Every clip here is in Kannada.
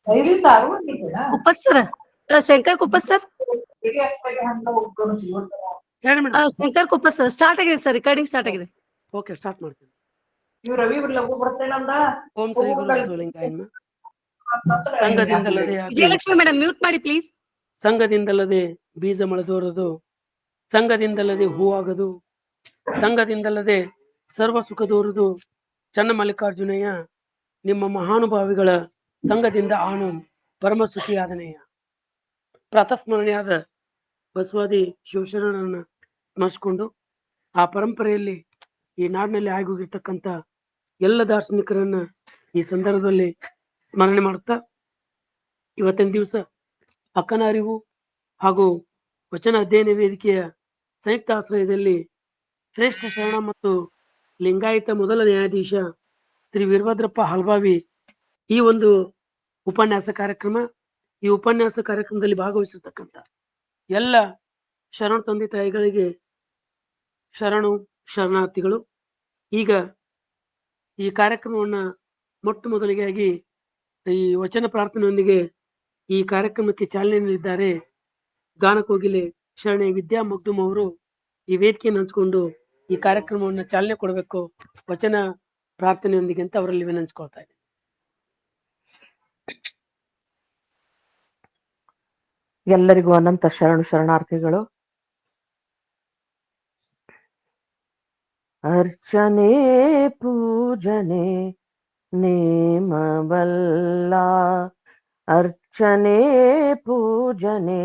ಕುಪ್ಪಸ್ ಸರ್, ಶಂಕರ್ ಕುಪ್ಪಸ್ ಸರ್, ಹೇಳಿ ಮೇಡಮ್. ಶಂಕರ್ ಕುಪ್ಪಸ್ ಸರ್, ಸ್ಟಾರ್ಟ್ ಆಗಿದೆ ಸರ್, ರೆಕಾರ್ಡಿಂಗ್ ಸ್ಟಾರ್ಟ್ ಆಗಿದೆ. ಓಕೆ, ಸ್ಟಾರ್ಟ್ ಮಾಡ್ತೀನಿ. ಓಂ ಶ್ರೀ ಗುರು ಬಸವಲಿಂಗಾಯ ನಮಃ. ಸಂಘದಿಂದಲ್ಲದೆ ವಿಜಯಲಕ್ಷ್ಮಿ ಮೇಡಮ್ ಮ್ಯೂಟ್ ಮಾಡಿ ಪ್ಲೀಸ್. ಸಂಘದಿಂದಲ್ಲದೆ ಬೀಜ ಮೊಳೆದೋರದು, ಸಂಘದಿಂದಲ್ಲದೆ ಹೂವಾಗದು, ಸಂಘದಿಂದಲ್ಲದೆ ಸರ್ವ ಸುಖದೋರುದು. ಚನ್ನ ಮಲ್ಲಿಕಾರ್ಜುನಯ್ಯ ನಿಮ್ಮ ಮಹಾನುಭಾವಿಗಳ ಸಂಘದಿಂದ ಆನು ಪರಮ ಸುಖಿಯಾದನೆಯ. ಪ್ರಾತಸ್ಮರಣೆಯಾದ ಬಸವಾದಿ ಶಿವಶರಣರನ್ನ ಸ್ಮರಿಸಿಕೊಂಡು ಆ ಪರಂಪರೆಯಲ್ಲಿ ಈ ನಾಡಿನಲ್ಲಿ ಆಗೋಗಿರ್ತಕ್ಕಂಥ ಎಲ್ಲ ದಾರ್ಶನಿಕರನ್ನ ಈ ಸಂದರ್ಭದಲ್ಲಿ ಸ್ಮರಣೆ ಮಾಡುತ್ತಾ, ಇವತ್ತಿನ ದಿವಸ ಅಕ್ಕನ ಅರಿವು ಹಾಗೂ ವಚನ ಅಧ್ಯಯನ ವೇದಿಕೆಯ ಸಂಯುಕ್ತ ಆಶ್ರಯದಲ್ಲಿ ಶ್ರೇಷ್ಠ ಶರಣ ಮತ್ತು ಲಿಂಗಾಯತ ಮೊದಲ ನ್ಯಾಯಾಧೀಶ ಶ್ರೀ ವೀರಭದ್ರಪ್ಪ ಹಲ್ಬಾವಿ ಈ ಒಂದು ಉಪನ್ಯಾಸ ಕಾರ್ಯಕ್ರಮ, ಈ ಉಪನ್ಯಾಸ ಕಾರ್ಯಕ್ರಮದಲ್ಲಿ ಭಾಗವಹಿಸಿರ್ತಕ್ಕಂಥ ಎಲ್ಲ ಶರಣ ತಂದೆ ತಾಯಿಗಳಿಗೆ ಶರಣು ಶರಣಾರ್ಥಿಗಳು. ಈಗ ಈ ಕಾರ್ಯಕ್ರಮವನ್ನ ಮೊಟ್ಟ ಮೊದಲಿಗಾಗಿ ಈ ವಚನ ಪ್ರಾರ್ಥನೆಯೊಂದಿಗೆ ಈ ಕಾರ್ಯಕ್ರಮಕ್ಕೆ ಚಾಲನೆ ನೀಡಿದ್ದಾರೆ ಗಾನಕೋಗಿಲೆ ಶರಣೆ ವಿದ್ಯಾ ಮಗ್ದುಮ್ ಅವರು. ಈ ವೇದಿಕೆಯನ್ನು ಹಂಚಿಕೊಂಡು ಈ ಕಾರ್ಯಕ್ರಮವನ್ನು ಚಾಲನೆ ಕೊಡಬೇಕು ವಚನ ಪ್ರಾರ್ಥನೆಯೊಂದಿಗೆ ಅಂತ ಅವರಲ್ಲಿ ವಿನಂತಿಸ್ಕೊಳ್ತಾ ಇದ್ದೀನಿ. ಎಲ್ಲರಿಗೂ ಅನಂತ ಶರಣು ಶರಣಾರ್ಥಿಗಳು. ಅರ್ಚನೆ ಪೂಜನೆ ನೇಮವಲ್ಲ, ಅರ್ಚನೆ ಪೂಜನೆ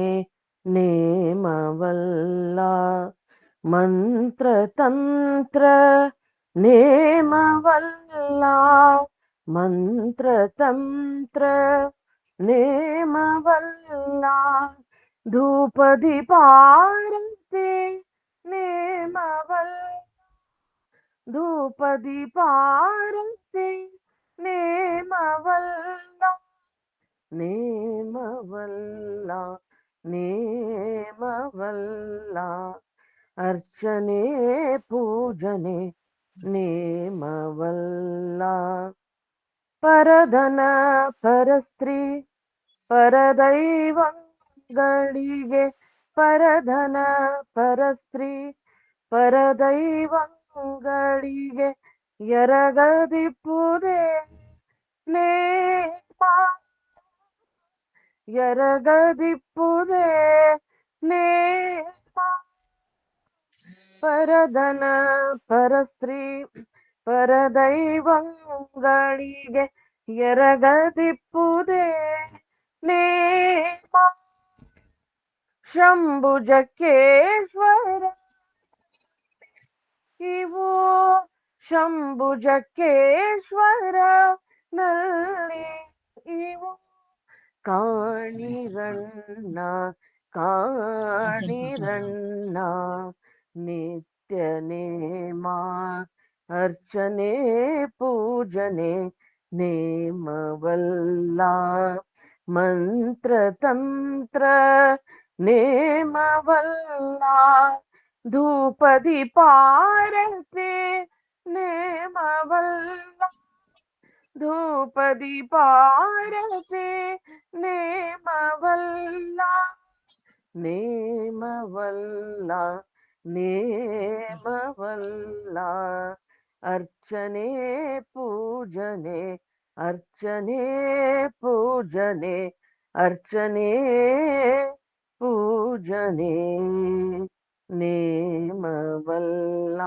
ನೇಮವಲ್ಲ, ಮಂತ್ರ ತಂತ್ರ ನೇಮವಲ್ಲ, ಮಂತ್ರ ತಂತ್ರ ನೇಮವಲ್ಲ, ಧೂಪ ದೀಪಾರತಿ ನೇಮವಲ್ಲ, ಧೂಪ ದೀಪಾರತಿ ನೇಮವಲ್ಲ, ನೇಮವಲ್ಲ, ನೇಮವಲ್ಲ, ಅರ್ಚನೆ ಪೂಜನೆ ನೇಮವಲ್ಲ. ಪರಧನ ಪರಸ್ತ್ರೀ ಪರದೈವಂಗಳಿಗೆ, ಪರಧನ ಪರಸ್ತ್ರೀ ಪರದೈವಂಗಳಿಗೆ ಎರಗದಿಪ್ಪುದೇ ನೇಮ, ಎರಗದಿಪ್ಪುದೇ ನೇಮ. ಪರಧನ ಪರಸ್ತ್ರೀ ಪರದೈವಂಗಳಿಗೆ ಎರಗದಿಪ್ಪುದೇ ನೇಮ. ಶಂಭುಜಕ್ಕೇಶ್ವರ ಇವು ಶಂಭುಜಕ್ಕೇಶ್ವರ ನಲ್ಲಿ ಇವು ಕಾಣಿರಣ್ಣ, ಕಾಣಿರಣ್ಣ, ನಿತ್ಯ ನೇಮ. ಅರ್ಚನೆ ಪೂಜನೆ ನೇಮವಲ್ಲ, ಮಂತ್ರ ತಂತ್ರ ನೇಮವಲ್ಲ, ಧೂಪ ದೀಪಾರತಿ ನೇಮವಲ್ಲ, ಧೂಪ ದೀಪಾರತಿ ನೇಮವಲ್ಲ, ನೇಮವಲ್ಲ, ನೇಮವಲ್ಲ, ಅರ್ಚನೆ ಪೂಜನೆ, ಅರ್ಚನೆ ಪೂಜನೆ, ಅರ್ಚನೆ ಪೂಜನೆ ನೇಮವಲ್ಲ.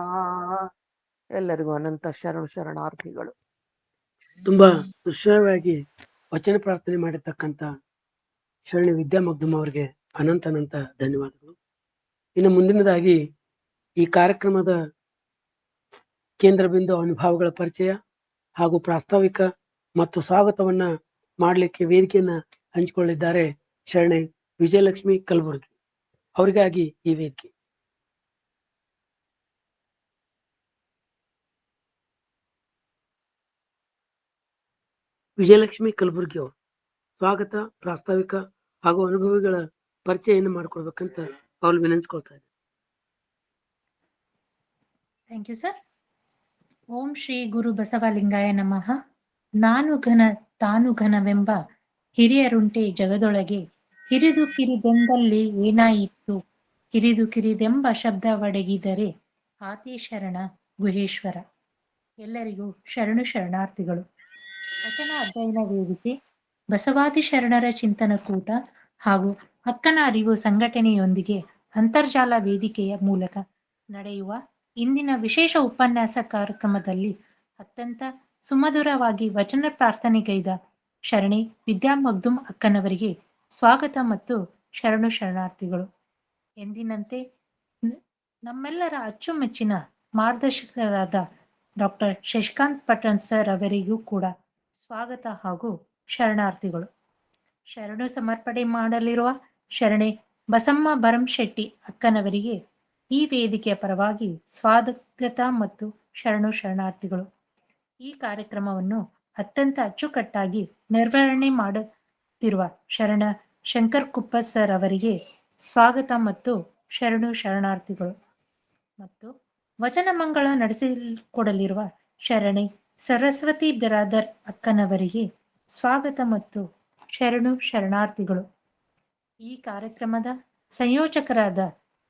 ಎಲ್ಲರಿಗೂ ಅನಂತ ಶರಣು ಶರಣಾರ್ಥಿಗಳು. ತುಂಬಾ ಸುಶ್ರಾವ್ಯವಾಗಿ ವಚನ ಪ್ರಾರ್ಥನೆ ಮಾಡಿರ್ತಕ್ಕಂಥ ಶರಣೆ ವಿದ್ಯಾ ಮಗ್ದುಮ್ ಅವರಿಗೆ ಅನಂತ ಅನಂತ ಧನ್ಯವಾದಗಳು. ಇನ್ನು ಮುಂದಿನದಾಗಿ ಈ ಕಾರ್ಯಕ್ರಮದ ಕೇಂದ್ರ ಬಿಂದು ಅನುಭವಗಳ ಪರಿಚಯ ಹಾಗೂ ಪ್ರಾಸ್ತಾವಿಕ ಮತ್ತು ಸ್ವಾಗತವನ್ನ ಮಾಡಲಿಕ್ಕೆ ವೇದಿಕೆಯನ್ನ ಹಂಚಿಕೊಳ್ಳಿದ್ದಾರೆ ಶರಣೆ ವಿಜಯಲಕ್ಷ್ಮಿ ಕಲಬುರ್ಗಿ. ಅವರಿಗಾಗಿ ಈ ವೇದಿಕೆ. ವಿಜಯಲಕ್ಷ್ಮಿ ಕಲಬುರ್ಗಿ ಅವರು ಸ್ವಾಗತ, ಪ್ರಾಸ್ತಾವಿಕ ಹಾಗೂ ಅನುಭವಿಗಳ ಪರಿಚಯವನ್ನು ಮಾಡಿಕೊಡ್ಬೇಕಂತ ಅವ್ರು ವಿನಂತಿಸ್ಕೊಳ್ತಾ ಇದ್ದಾರೆ. Thank you sir. Om Shri Guru Basavalingaya ನಮಃ. ನಾನು ಘನ ತಾನು ಘನವೆಂಬ ಹಿರಿಯರುಂಟೆ ಜಗದೊಳಗೆ, ಹಿರಿದು ಕಿರಿದೆಂದಲ್ಲಿ ಏನಾಯಿತು, ಹಿರಿದು ಕಿರಿದೆಂಬ ಶಬ್ದ ಒಡಗಿದರೆ ಆತಿ ಶರಣ ಗುಹೇಶ್ವರ. ಎಲ್ಲರಿಗೂ ಶರಣು ಶರಣಾರ್ಥಿಗಳು. ವಚನ ಅಧ್ಯಯನ ವೇದಿಕೆ, ಬಸವಾದಿ ಶರಣರ ಚಿಂತನ ಕೂಟ ಹಾಗೂ ಅಕ್ಕನ ಅರಿವು ಸಂಘಟನೆಯೊಂದಿಗೆ ಅಂತರ್ಜಾಲ ವೇದಿಕೆಯ ಮೂಲಕ ನಡೆಯುವ ಇಂದಿನ ವಿಶೇಷ ಉಪನ್ಯಾಸ ಕಾರ್ಯಕ್ರಮದಲ್ಲಿ ಅತ್ಯಂತ ಸುಮಧುರವಾಗಿ ವಚನ ಪ್ರಾರ್ಥನೆಗೈದ ಶರಣಿ ವಿದ್ಯಾ ಮಗ್ದುಮ್ ಅಕ್ಕನವರಿಗೆ ಸ್ವಾಗತ ಮತ್ತು ಶರಣು ಶರಣಾರ್ಥಿಗಳು. ಎಂದಿನಂತೆ ನಮ್ಮೆಲ್ಲರ ಅಚ್ಚುಮೆಚ್ಚಿನ ಮಾರ್ಗದರ್ಶಕರಾದ ಡಾಕ್ಟರ್ ಶಶಿಕಾಂತ್ ಪಟನ್ ಸರ್ ಅವರಿಗೂ ಕೂಡ ಸ್ವಾಗತ ಹಾಗೂ ಶರಣಾರ್ಥಿಗಳು. ಶರಣು ಸಮರ್ಪಣೆ ಮಾಡಲಿರುವ ಶರಣೆ ಬಸಮ್ಮ ಭರಮಶೆಟ್ಟಿ ಅಕ್ಕನವರಿಗೆ ಈ ವೇದಿಕೆಯ ಪರವಾಗಿ ಸ್ವಾಗತ ಮತ್ತು ಶರಣು ಶರಣಾರ್ಥಿಗಳು. ಈ ಕಾರ್ಯಕ್ರಮವನ್ನು ಅತ್ಯಂತ ಅಚ್ಚುಕಟ್ಟಾಗಿ ನಿರ್ವಹಣೆ ಮಾಡುತ್ತಿರುವ ಶರಣ ಶಂಕರ್ ಕುಪ್ಪ ಸರ್ ಅವರಿಗೆ ಸ್ವಾಗತ ಮತ್ತು ಶರಣು ಶರಣಾರ್ಥಿಗಳು. ಮತ್ತು ವಚನ ಮಂಗಳ ನಡೆಸಿಕೊಡಲಿರುವ ಶರಣೆ ಸರಸ್ವತಿ ಬಿರಾದರ್ ಅಕ್ಕನವರಿಗೆ ಸ್ವಾಗತ ಮತ್ತು ಶರಣು ಶರಣಾರ್ಥಿಗಳು. ಈ ಕಾರ್ಯಕ್ರಮದ ಸಂಯೋಜಕರಾದ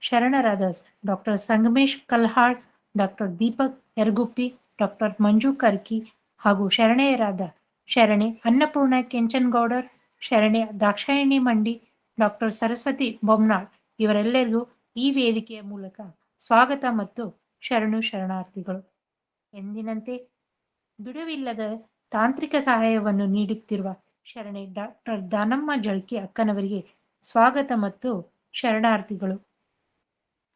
ಶರಣರಾದ doctor Sangamesh Kalhal, doctor Deepak Yaraguppi, doctor Manju Karki ಹಾಗೂ ಶರಣೆಯರಾದ ಶರಣೆ ಅನ್ನಪೂರ್ಣ ಕೆಂಚನಗೌಡರ್, ಶರಣೆ ದಾಕ್ಷಾಯಿಣಿ ಮಂಡಿ, ಡಾಕ್ಟರ್ ಸರಸ್ವತಿ ಬೊಮ್ನಾಳ್ ಇವರೆಲ್ಲರಿಗೂ ಈ ವೇದಿಕೆಯ ಮೂಲಕ ಸ್ವಾಗತ ಮತ್ತು ಶರಣು ಶರಣಾರ್ಥಿಗಳು. ಎಂದಿನಂತೆ ಬಿಡುವಿಲ್ಲದ ತಾಂತ್ರಿಕ ಸಹಾಯವನ್ನು ನೀಡುತ್ತಿರುವ ಶರಣೆ ಡಾಕ್ಟರ್ ದಾನಮ್ಮ ಜಳ್ಕಿ ಅಕ್ಕನವರಿಗೆ ಸ್ವಾಗತ ಮತ್ತು ಶರಣಾರ್ಥಿಗಳು.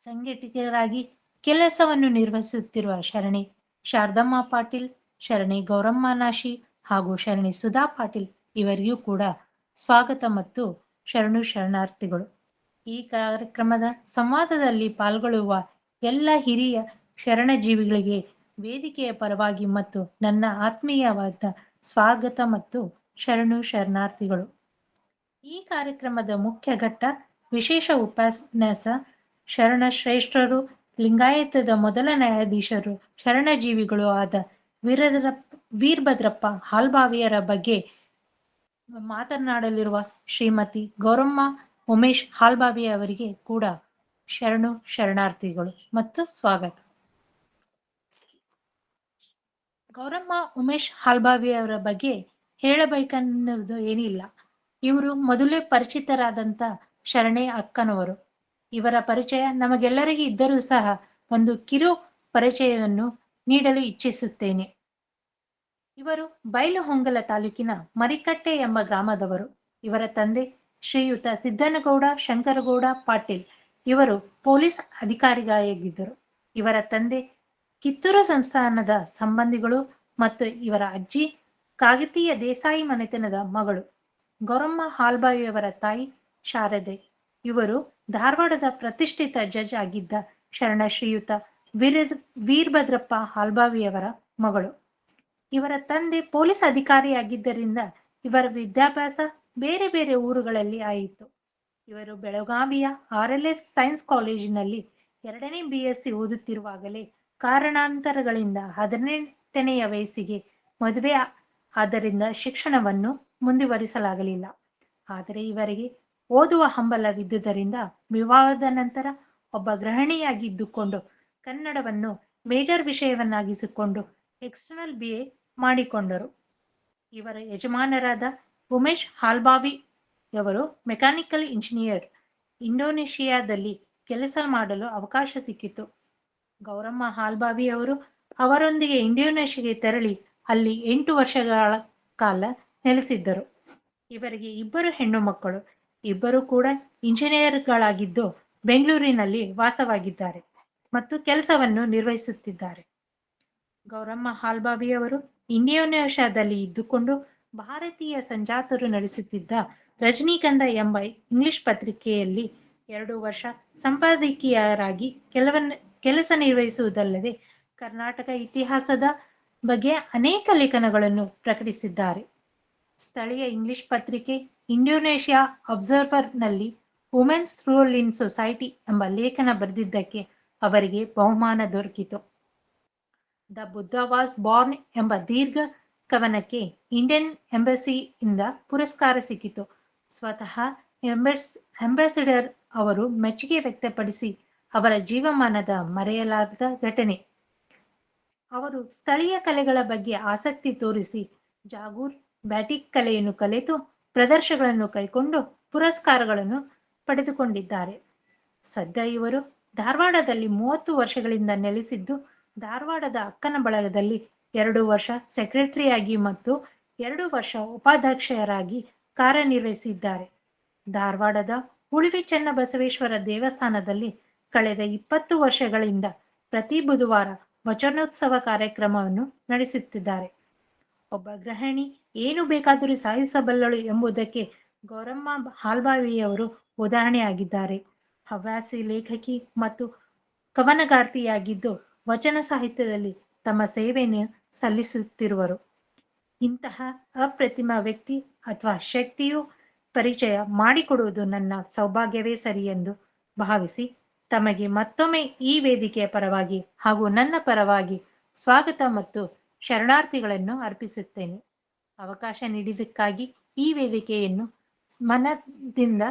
ಸಂಘಟಕರಾಗಿ ಕೆಲಸವನ್ನು ನಿರ್ವಹಿಸುತ್ತಿರುವ ಶರಣೆ ಶಾರದಮ್ಮ ಪಾಟೀಲ್, ಶರಣೆ ಗೌರಮ್ಮ ನಾಶಿ ಹಾಗೂ ಶರಣೆ ಸುಧಾ ಪಾಟೀಲ್ ಇವರಿಗೂ ಕೂಡ ಸ್ವಾಗತ ಮತ್ತು ಶರಣು ಶರಣಾರ್ಥಿಗಳು. ಈ ಕಾರ್ಯಕ್ರಮದ ಸಂವಾದದಲ್ಲಿ ಪಾಲ್ಗೊಳ್ಳುವ ಎಲ್ಲ ಹಿರಿಯ ಶರಣಜೀವಿಗಳಿಗೆ ವೇದಿಕೆಯ ಪರವಾಗಿ ಮತ್ತು ನನ್ನ ಆತ್ಮೀಯವಾದ ಸ್ವಾಗತ ಮತ್ತು ಶರಣು ಶರಣಾರ್ಥಿಗಳು. ಈ ಕಾರ್ಯಕ್ರಮದ ಮುಖ್ಯ ಘಟ್ಟ ವಿಶೇಷ ಉಪನ್ಯಾಸ ಶರಣ ಶ್ರೇಷ್ಠರು, ಲಿಂಗಾಯತದ ಮೊದಲ ನ್ಯಾಯಾಧೀಶರು, ಶರಣಜೀವಿಗಳು ಆದ ವೀರಭದ್ರಪ್ಪ ಹಾಲ್ಬಾವಿಯರ ಬಗ್ಗೆ ಮಾತನಾಡಲಿರುವ ಶ್ರೀಮತಿ ಗೌರಮ್ಮ ಉಮೇಶ್ ಹಾಲ್ಬಾವಿ ಅವರಿಗೆ ಕೂಡ ಶರಣು ಶರಣಾರ್ಥಿಗಳು ಮತ್ತು ಸ್ವಾಗತ. ಗೌರಮ್ಮ ಉಮೇಶ್ ಹಾಲ್ಬಾವಿ ಅವರ ಬಗ್ಗೆ ಹೇಳಬೇಕನ್ನೋದು ಏನಿಲ್ಲ. ಇವರು ಮೊದಲೇ ಪರಿಚಿತರಾದಂಥ ಶರಣೆ ಅಕ್ಕನವರು. ಇವರ ಪರಿಚಯ ನಮಗೆಲ್ಲರಿಗೂ ಇದ್ದರೂ ಸಹ ಒಂದು ಕಿರು ಪರಿಚಯವನ್ನು ನೀಡಲು ಇಚ್ಛಿಸುತ್ತೇನೆ. ಇವರು ಬೈಲಹೊಂಗಲ ತಾಲೂಕಿನ ಮರಿಕಟ್ಟೆ ಎಂಬ ಗ್ರಾಮದವರು. ಇವರ ತಂದೆ ಶ್ರೀಯುತ ಸಿದ್ದನಗೌಡ ಶಂಕರಗೌಡ ಪಾಟೀಲ್ ಇವರು ಪೊಲೀಸ್ ಅಧಿಕಾರಿಗಳಾಗಿದ್ದರು. ಇವರ ತಂದೆ ಕಿತ್ತೂರು ಸಂಸ್ಥಾನದ ಸಂಬಂಧಿಗಳು ಮತ್ತು ಇವರ ಅಜ್ಜಿ ಕಾಗತೀಯ ದೇಸಾಯಿ ಮನೆತನದ ಮಗಳು. ಗೌರಮ್ಮ ಹಾಲ್ಬಾವಿಯವರ ತಾಯಿ ಶಾರದೆ ಇವರು ಧಾರವಾಡದ ಪ್ರತಿಷ್ಠಿತ ಜಡ್ಜ್ ಆಗಿದ್ದ ಶರಣ ಶ್ರೀಯುತ ವೀರಭದ್ರಪ್ಪ ಹಾಲ್ಬಾವಿಯವರ ಮಗಳು. ಇವರ ತಂದೆ ಪೊಲೀಸ್ ಅಧಿಕಾರಿಯಾಗಿದ್ದರಿಂದ ಇವರ ವಿದ್ಯಾಭ್ಯಾಸ ಬೇರೆ ಬೇರೆ ಊರುಗಳಲ್ಲಿ ಆಯಿತು. ಇವರು ಬೆಳಗಾವಿಯ RLS ಸೈನ್ಸ್ ಕಾಲೇಜಿನಲ್ಲಿ 2ನೇ BSc ಓದುತ್ತಿರುವಾಗಲೇ ಕಾರಣಾಂತರಗಳಿಂದ 18ನೆಯ ವಯಸ್ಸಿಗೆ ಮದುವೆ ಆದ್ದರಿಂದ ಶಿಕ್ಷಣವನ್ನು ಮುಂದುವರಿಸಲಾಗಲಿಲ್ಲ. ಆದರೆ ಇವರಿಗೆ ಓದುವ ಹಂಬಲವಿದ್ದುದರಿಂದ ವಿವಾಹದ ನಂತರ ಒಬ್ಬ ಗೃಹಿಣಿಯಾಗಿದ್ದುಕೊಂಡು ಕನ್ನಡವನ್ನು ಮೇಜರ್ ವಿಷಯವನ್ನಾಗಿಸಿಕೊಂಡು ಎಕ್ಸ್ಟರ್ನಲ್ BA ಮಾಡಿಕೊಂಡರು. ಇವರ ಯಜಮಾನರಾದ ಉಮೇಶ್ ಹಾಲ್ಬಾವಿಯವರು ಮೆಕ್ಯಾನಿಕಲ್ ಇಂಜಿನಿಯರ್. ಇಂಡೋನೇಷಿಯಾದಲ್ಲಿ ಕೆಲಸ ಮಾಡಲು ಅವಕಾಶ ಸಿಕ್ಕಿತು. ಗೌರಮ್ಮ ಹಾಲ್ಬಾವಿಯವರು ಅವರೊಂದಿಗೆ ಇಂಡೋನೇಷಿಯಾಗೆ ತೆರಳಿ ಅಲ್ಲಿ 8 ವರ್ಷಗಳ ಕಾಲ ನೆಲೆಸಿದ್ದರು. ಇವರಿಗೆ 2 ಹೆಣ್ಣು ಮಕ್ಕಳು. ಇಬ್ಬರು ಕೂಡ ಇಂಜಿನಿಯರ್ಗಳಾಗಿದ್ದು ಬೆಂಗಳೂರಿನಲ್ಲಿ ವಾಸವಾಗಿದ್ದಾರೆ ಮತ್ತು ಕೆಲಸವನ್ನು ನಿರ್ವಹಿಸುತ್ತಿದ್ದಾರೆ. ಗೌರಮ್ಮ ಹಾಲ್ಬಾವಿಯವರು ಇಂಡೋನೇಷ್ಯಾದಲ್ಲಿ ಇದ್ದುಕೊಂಡು ಭಾರತೀಯ ಸಂಜಾತರು ನಡೆಸುತ್ತಿದ್ದ ರಜನಿಗಂಧ ಎಂಬ ಇಂಗ್ಲಿಷ್ ಪತ್ರಿಕೆಯಲ್ಲಿ 2 ವರ್ಷ ಸಂಪಾದಕಿಯರಾಗಿ ಕೆಲಸ ನಿರ್ವಹಿಸುವುದಲ್ಲದೆ ಕರ್ನಾಟಕ ಇತಿಹಾಸದ ಬಗ್ಗೆ ಅನೇಕ ಲೇಖನಗಳನ್ನು ಪ್ರಕಟಿಸಿದ್ದಾರೆ. ಸ್ಥಳೀಯ ಇಂಗ್ಲಿಷ್ ಪತ್ರಿಕೆ ಇಂಡೋನೇಷ್ಯಾ ಅಬ್ಸರ್ವರ್ನಲ್ಲಿ ವುಮೆನ್ಸ್ ರೋಲ್ ಇನ್ ಸೊಸೈಟಿ ಎಂಬ ಲೇಖನ ಬರೆದಿದ್ದಕ್ಕೆ ಅವರಿಗೆ ಬಹುಮಾನ ದೊರಕಿತು. ದ ಬುದ್ಧ ವಾಸ್ ಬಾರ್ನ್ ಎಂಬ ದೀರ್ಘ ಕವನಕ್ಕೆ ಇಂಡಿಯನ್ ಎಂಬಸಿಯಿಂದ ಪುರಸ್ಕಾರ ಸಿಕ್ಕಿತು. ಸ್ವತಃ ಅಂಬಾಸಿಡರ್ ಅವರು ಮೆಚ್ಚುಗೆ ವ್ಯಕ್ತಪಡಿಸಿ ಅವರ ಜೀವಮಾನದ ಮರೆಯಲಾಗದ ಘಟನೆ. ಅವರು ಸ್ಥಳೀಯ ಕಲೆಗಳ ಬಗ್ಗೆ ಆಸಕ್ತಿ ತೋರಿಸಿ ಜಾಗೂರ್ ಬ್ಯಾಟಿಕ್ ಕಲೆಯನ್ನು ಕಲಿತು ಪ್ರದರ್ಶನಗಳನ್ನು ಕೈಕೊಂಡು ಪುರಸ್ಕಾರಗಳನ್ನು ಪಡೆದುಕೊಂಡಿದ್ದಾರೆ. ಸದ್ಯ ಇವರು ಧಾರವಾಡದಲ್ಲಿ 30 ವರ್ಷಗಳಿಂದ ನೆಲೆಸಿದ್ದು, ಧಾರವಾಡದ ಅಕ್ಕನ ಬಳಗದಲ್ಲಿ 2 ವರ್ಷ ಸೆಕ್ರೆಟರಿಯಾಗಿ ಮತ್ತು 2 ವರ್ಷ ಉಪಾಧ್ಯಕ್ಷರಾಗಿ ಕಾರ್ಯನಿರ್ವಹಿಸಿದ್ದಾರೆ. ಧಾರವಾಡದ ಉಳಿವಿ ಚೆನ್ನಬಸವೇಶ್ವರ ದೇವಸ್ಥಾನದಲ್ಲಿ ಕಳೆದ 20 ವರ್ಷಗಳಿಂದ ಪ್ರತಿ ಬುಧವಾರ ವಚನೋತ್ಸವ ಕಾರ್ಯಕ್ರಮವನ್ನು ನಡೆಸುತ್ತಿದ್ದಾರೆ. ಒಬ್ಬ ಗೃಹಿಣಿ ಏನು ಬೇಕಾದರೂ ಸಾಧಿಸಬಲ್ಲಳು ಎಂಬುದಕ್ಕೆ ಗೌರಮ್ಮ ಹಾಲ್ಬಾವಿಯವರು ಉದಾಹರಣೆಯಾಗಿದ್ದಾರೆ. ಹವ್ಯಾಸಿ ಲೇಖಕಿ ಮತ್ತು ಕವನಗಾರ್ತಿಯಾಗಿದ್ದು ವಚನ ಸಾಹಿತ್ಯದಲ್ಲಿ ತಮ್ಮ ಸೇವೆಯನ್ನು ಸಲ್ಲಿಸುತ್ತಿರುವರು. ಇಂತಹ ಅಪ್ರತಿಮ ವ್ಯಕ್ತಿ ಅಥವಾ ಶಕ್ತಿಯು ಪರಿಚಯ ಮಾಡಿಕೊಡುವುದು ನನ್ನ ಸೌಭಾಗ್ಯವೇ ಸರಿ ಎಂದು ಭಾವಿಸಿ ತಮಗೆ ಮತ್ತೊಮ್ಮೆ ಈ ವೇದಿಕೆಯ ಪರವಾಗಿ ಹಾಗೂ ನನ್ನ ಪರವಾಗಿ ಸ್ವಾಗತ ಮತ್ತು ಶರಣಾರ್ಥಿಗಳನ್ನು ಅರ್ಪಿಸುತ್ತೇನೆ. ಅವಕಾಶ ನೀಡಿದ್ದಕ್ಕಾಗಿ ಈ ವೇದಿಕೆಯನ್ನು ಮನದಿಂದ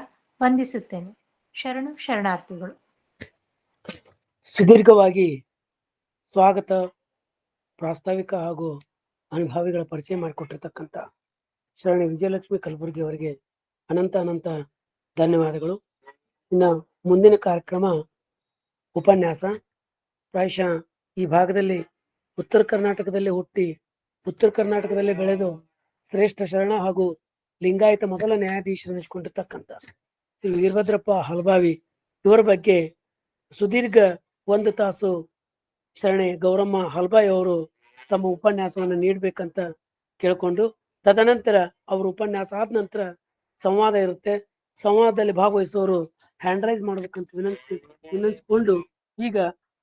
ವಂದಿಸುತ್ತೇನೆ. ಶರಣಾರ್ಥಿಗಳು. ಸುದೀರ್ಘವಾಗಿ ಸ್ವಾಗತ, ಪ್ರಾಸ್ತಾವಿಕ ಹಾಗೂ ಅನುಭಾವಿಗಳ ಪರಿಚಯ ಮಾಡಿಕೊಟ್ಟಿರ್ತಕ್ಕಂಥ ಶರಣಿ ವಿಜಯಲಕ್ಷ್ಮಿ ಕಲಬುರ್ಗಿ ಅವರಿಗೆ ಅನಂತ ಧನ್ಯವಾದಗಳು. ಇನ್ನು ಮುಂದಿನ ಕಾರ್ಯಕ್ರಮ ಉಪನ್ಯಾಸ. ಪ್ರಾಯಶಃ ಈ ಭಾಗದಲ್ಲಿ ಉತ್ತರ ಕರ್ನಾಟಕದಲ್ಲಿ ಹುಟ್ಟಿ ಉತ್ತರ ಕರ್ನಾಟಕದಲ್ಲಿ ಬೆಳೆದು ಶ್ರೇಷ್ಠ ಶರಣ ಹಾಗೂ ಲಿಂಗಾಯತ ಮೊದಲ ನ್ಯಾಯಾಧೀಶರೆನಿಸಿಕೊಂಡಿರ್ತಕ್ಕಂಥ ಶ್ರೀ ವೀರಭದ್ರಪ್ಪ ಹಲ್ಬಾವಿ ಇವರ ಬಗ್ಗೆ ಸುದೀರ್ಘ 1 ತಾಸು ಶರಣೆ ಗೌರಮ್ಮ ಹಲ್ಬಾಯಿ ಅವರು ತಮ್ಮ ಉಪನ್ಯಾಸವನ್ನು ನೀಡಬೇಕಂತ ಕೇಳ್ಕೊಂಡು, ತದನಂತರ ಅವರು ಉಪನ್ಯಾಸ ಆದ ನಂತರ ಸಂವಾದ ಇರುತ್ತೆ. ಸಂವಾದದಲ್ಲಿ ಭಾಗವಹಿಸುವವರು ಹ್ಯಾಂಡ್ ರೈಸ್ ಮಾಡ್ಬೇಕಂತ ವಿನಂತಿಸಿಕೊಂಡು ಈಗ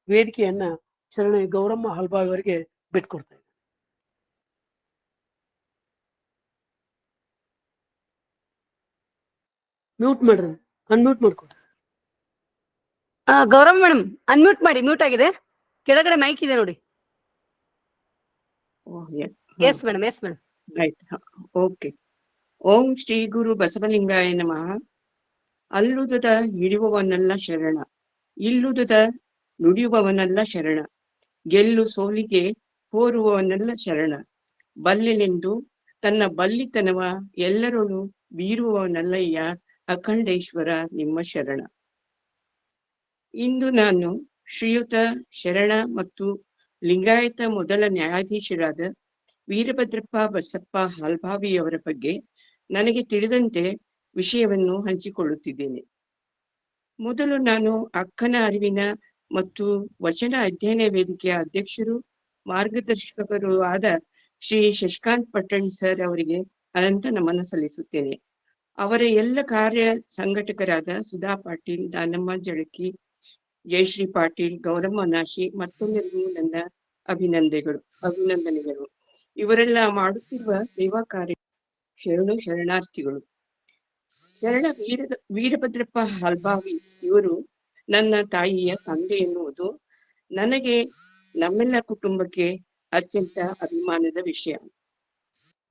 ವೇದಿಕೆಯನ್ನ ಶರಣೆ ಗೌರಮ್ಮ ಹಲ್ಬಾವಿ ಅವರಿಗೆ ಬಿಟ್ಕೊಡ್ತಾ ಇದ್ದಾರೆ. ಮ್ಯೂಟ್ ಮಾಡ್ರಿ, ಅನ್ಮ್ಯೂಟ್ ಮಾಡ್ಕೊಡ್ರಿ. ಗೌರವ್ ಮೇಡಮ್ ಅನ್ಮ್ಯೂಟ್ ಮಾಡಿ, ಮ್ಯೂಟ್ ಆಗಿದೆ. ಕೆಳಗಡೆ ಮೈಕ್ ಇದೆ ನೋಡಿ. Yes madam, yes madam. Right, okay. Om Shri Guru Basavalingaya ನಮಃ. ಅಲ್ಲುದದ ಹಿಡಿಯುವವನಲ್ಲ ಶರಣ, ಇಲ್ಲುದದ ನುಡಿಯುವವನಲ್ಲ ಶರಣ, ಗೆಲ್ಲು ಸೋಲಿಗೆ ಹೋರುವವನಲ್ಲ ಶರಣ, ಬಲ್ಲೆನೆಂದು ತನ್ನ ಬಲ್ಲಿತನವ ಎಲ್ಲರೊಳು ಬೀರುವವನಲ್ಲಯ್ಯ ಅಖಂಡೇಶ್ವರ ನಿಮ್ಮ ಶರಣ. ಇಂದು ನಾನು ಶ್ರೀಯುತ ಶರಣ ಮತ್ತು ಲಿಂಗಾಯತ ಮೊದಲ ನ್ಯಾಯಾಧೀಶರಾದ ವೀರಭದ್ರಪ್ಪ ಬಸಪ್ಪ ಹಾಲ್ಬಾವಿಯವರ ಬಗ್ಗೆ ನನಗೆ ತಿಳಿದಂತೆ ವಿಷಯವನ್ನು ಹಂಚಿಕೊಳ್ಳುತ್ತಿದ್ದೇನೆ. ಮೊದಲು ನಾನು ಅಕ್ಕನ ಅರಿವಿನ ಮತ್ತು ವಚನ ಅಧ್ಯಯನ ವೇದಿಕೆಯ ಅಧ್ಯಕ್ಷರು ಮಾರ್ಗದರ್ಶಕರು ಆದ ಶ್ರೀ ಶಶಿಕಾಂತ್ ಪಟ್ಟಣ್ ಸರ್ ಅವರಿಗೆ ಅನಂತ ನಮನ ಸಲ್ಲಿಸುತ್ತೇನೆ. ಅವರ ಎಲ್ಲ ಕಾರ್ಯ ಸಂಘಟಕರಾದ ಸುಧಾ ಪಾಟೀಲ್, ದಾನಮ್ಮ ಜಳಕಿ, ಜಯಶ್ರೀ ಪಾಟೀಲ್, ಗೌರಮ್ಮ ನಾಶಿ ಮತ್ತೊಂದರಿಗೂ ನನ್ನ ಅಭಿನಂದನೆಗಳು. ಇವರೆಲ್ಲ ಮಾಡುತ್ತಿರುವ ಸೇವಾ ಕಾರ್ಯ ಶರಣಾರ್ಥಿಗಳು. ಶರಣ ವೀರಭದ್ರಪ್ಪ ಹಾಲ್ಬಾವಿ ಇವರು ನನ್ನ ತಾಯಿಯ ತಂದೆ ಎನ್ನುವುದು ನನಗೆ, ನಮ್ಮೆಲ್ಲ ಕುಟುಂಬಕ್ಕೆ ಅತ್ಯಂತ ಅಭಿಮಾನದ ವಿಷಯ.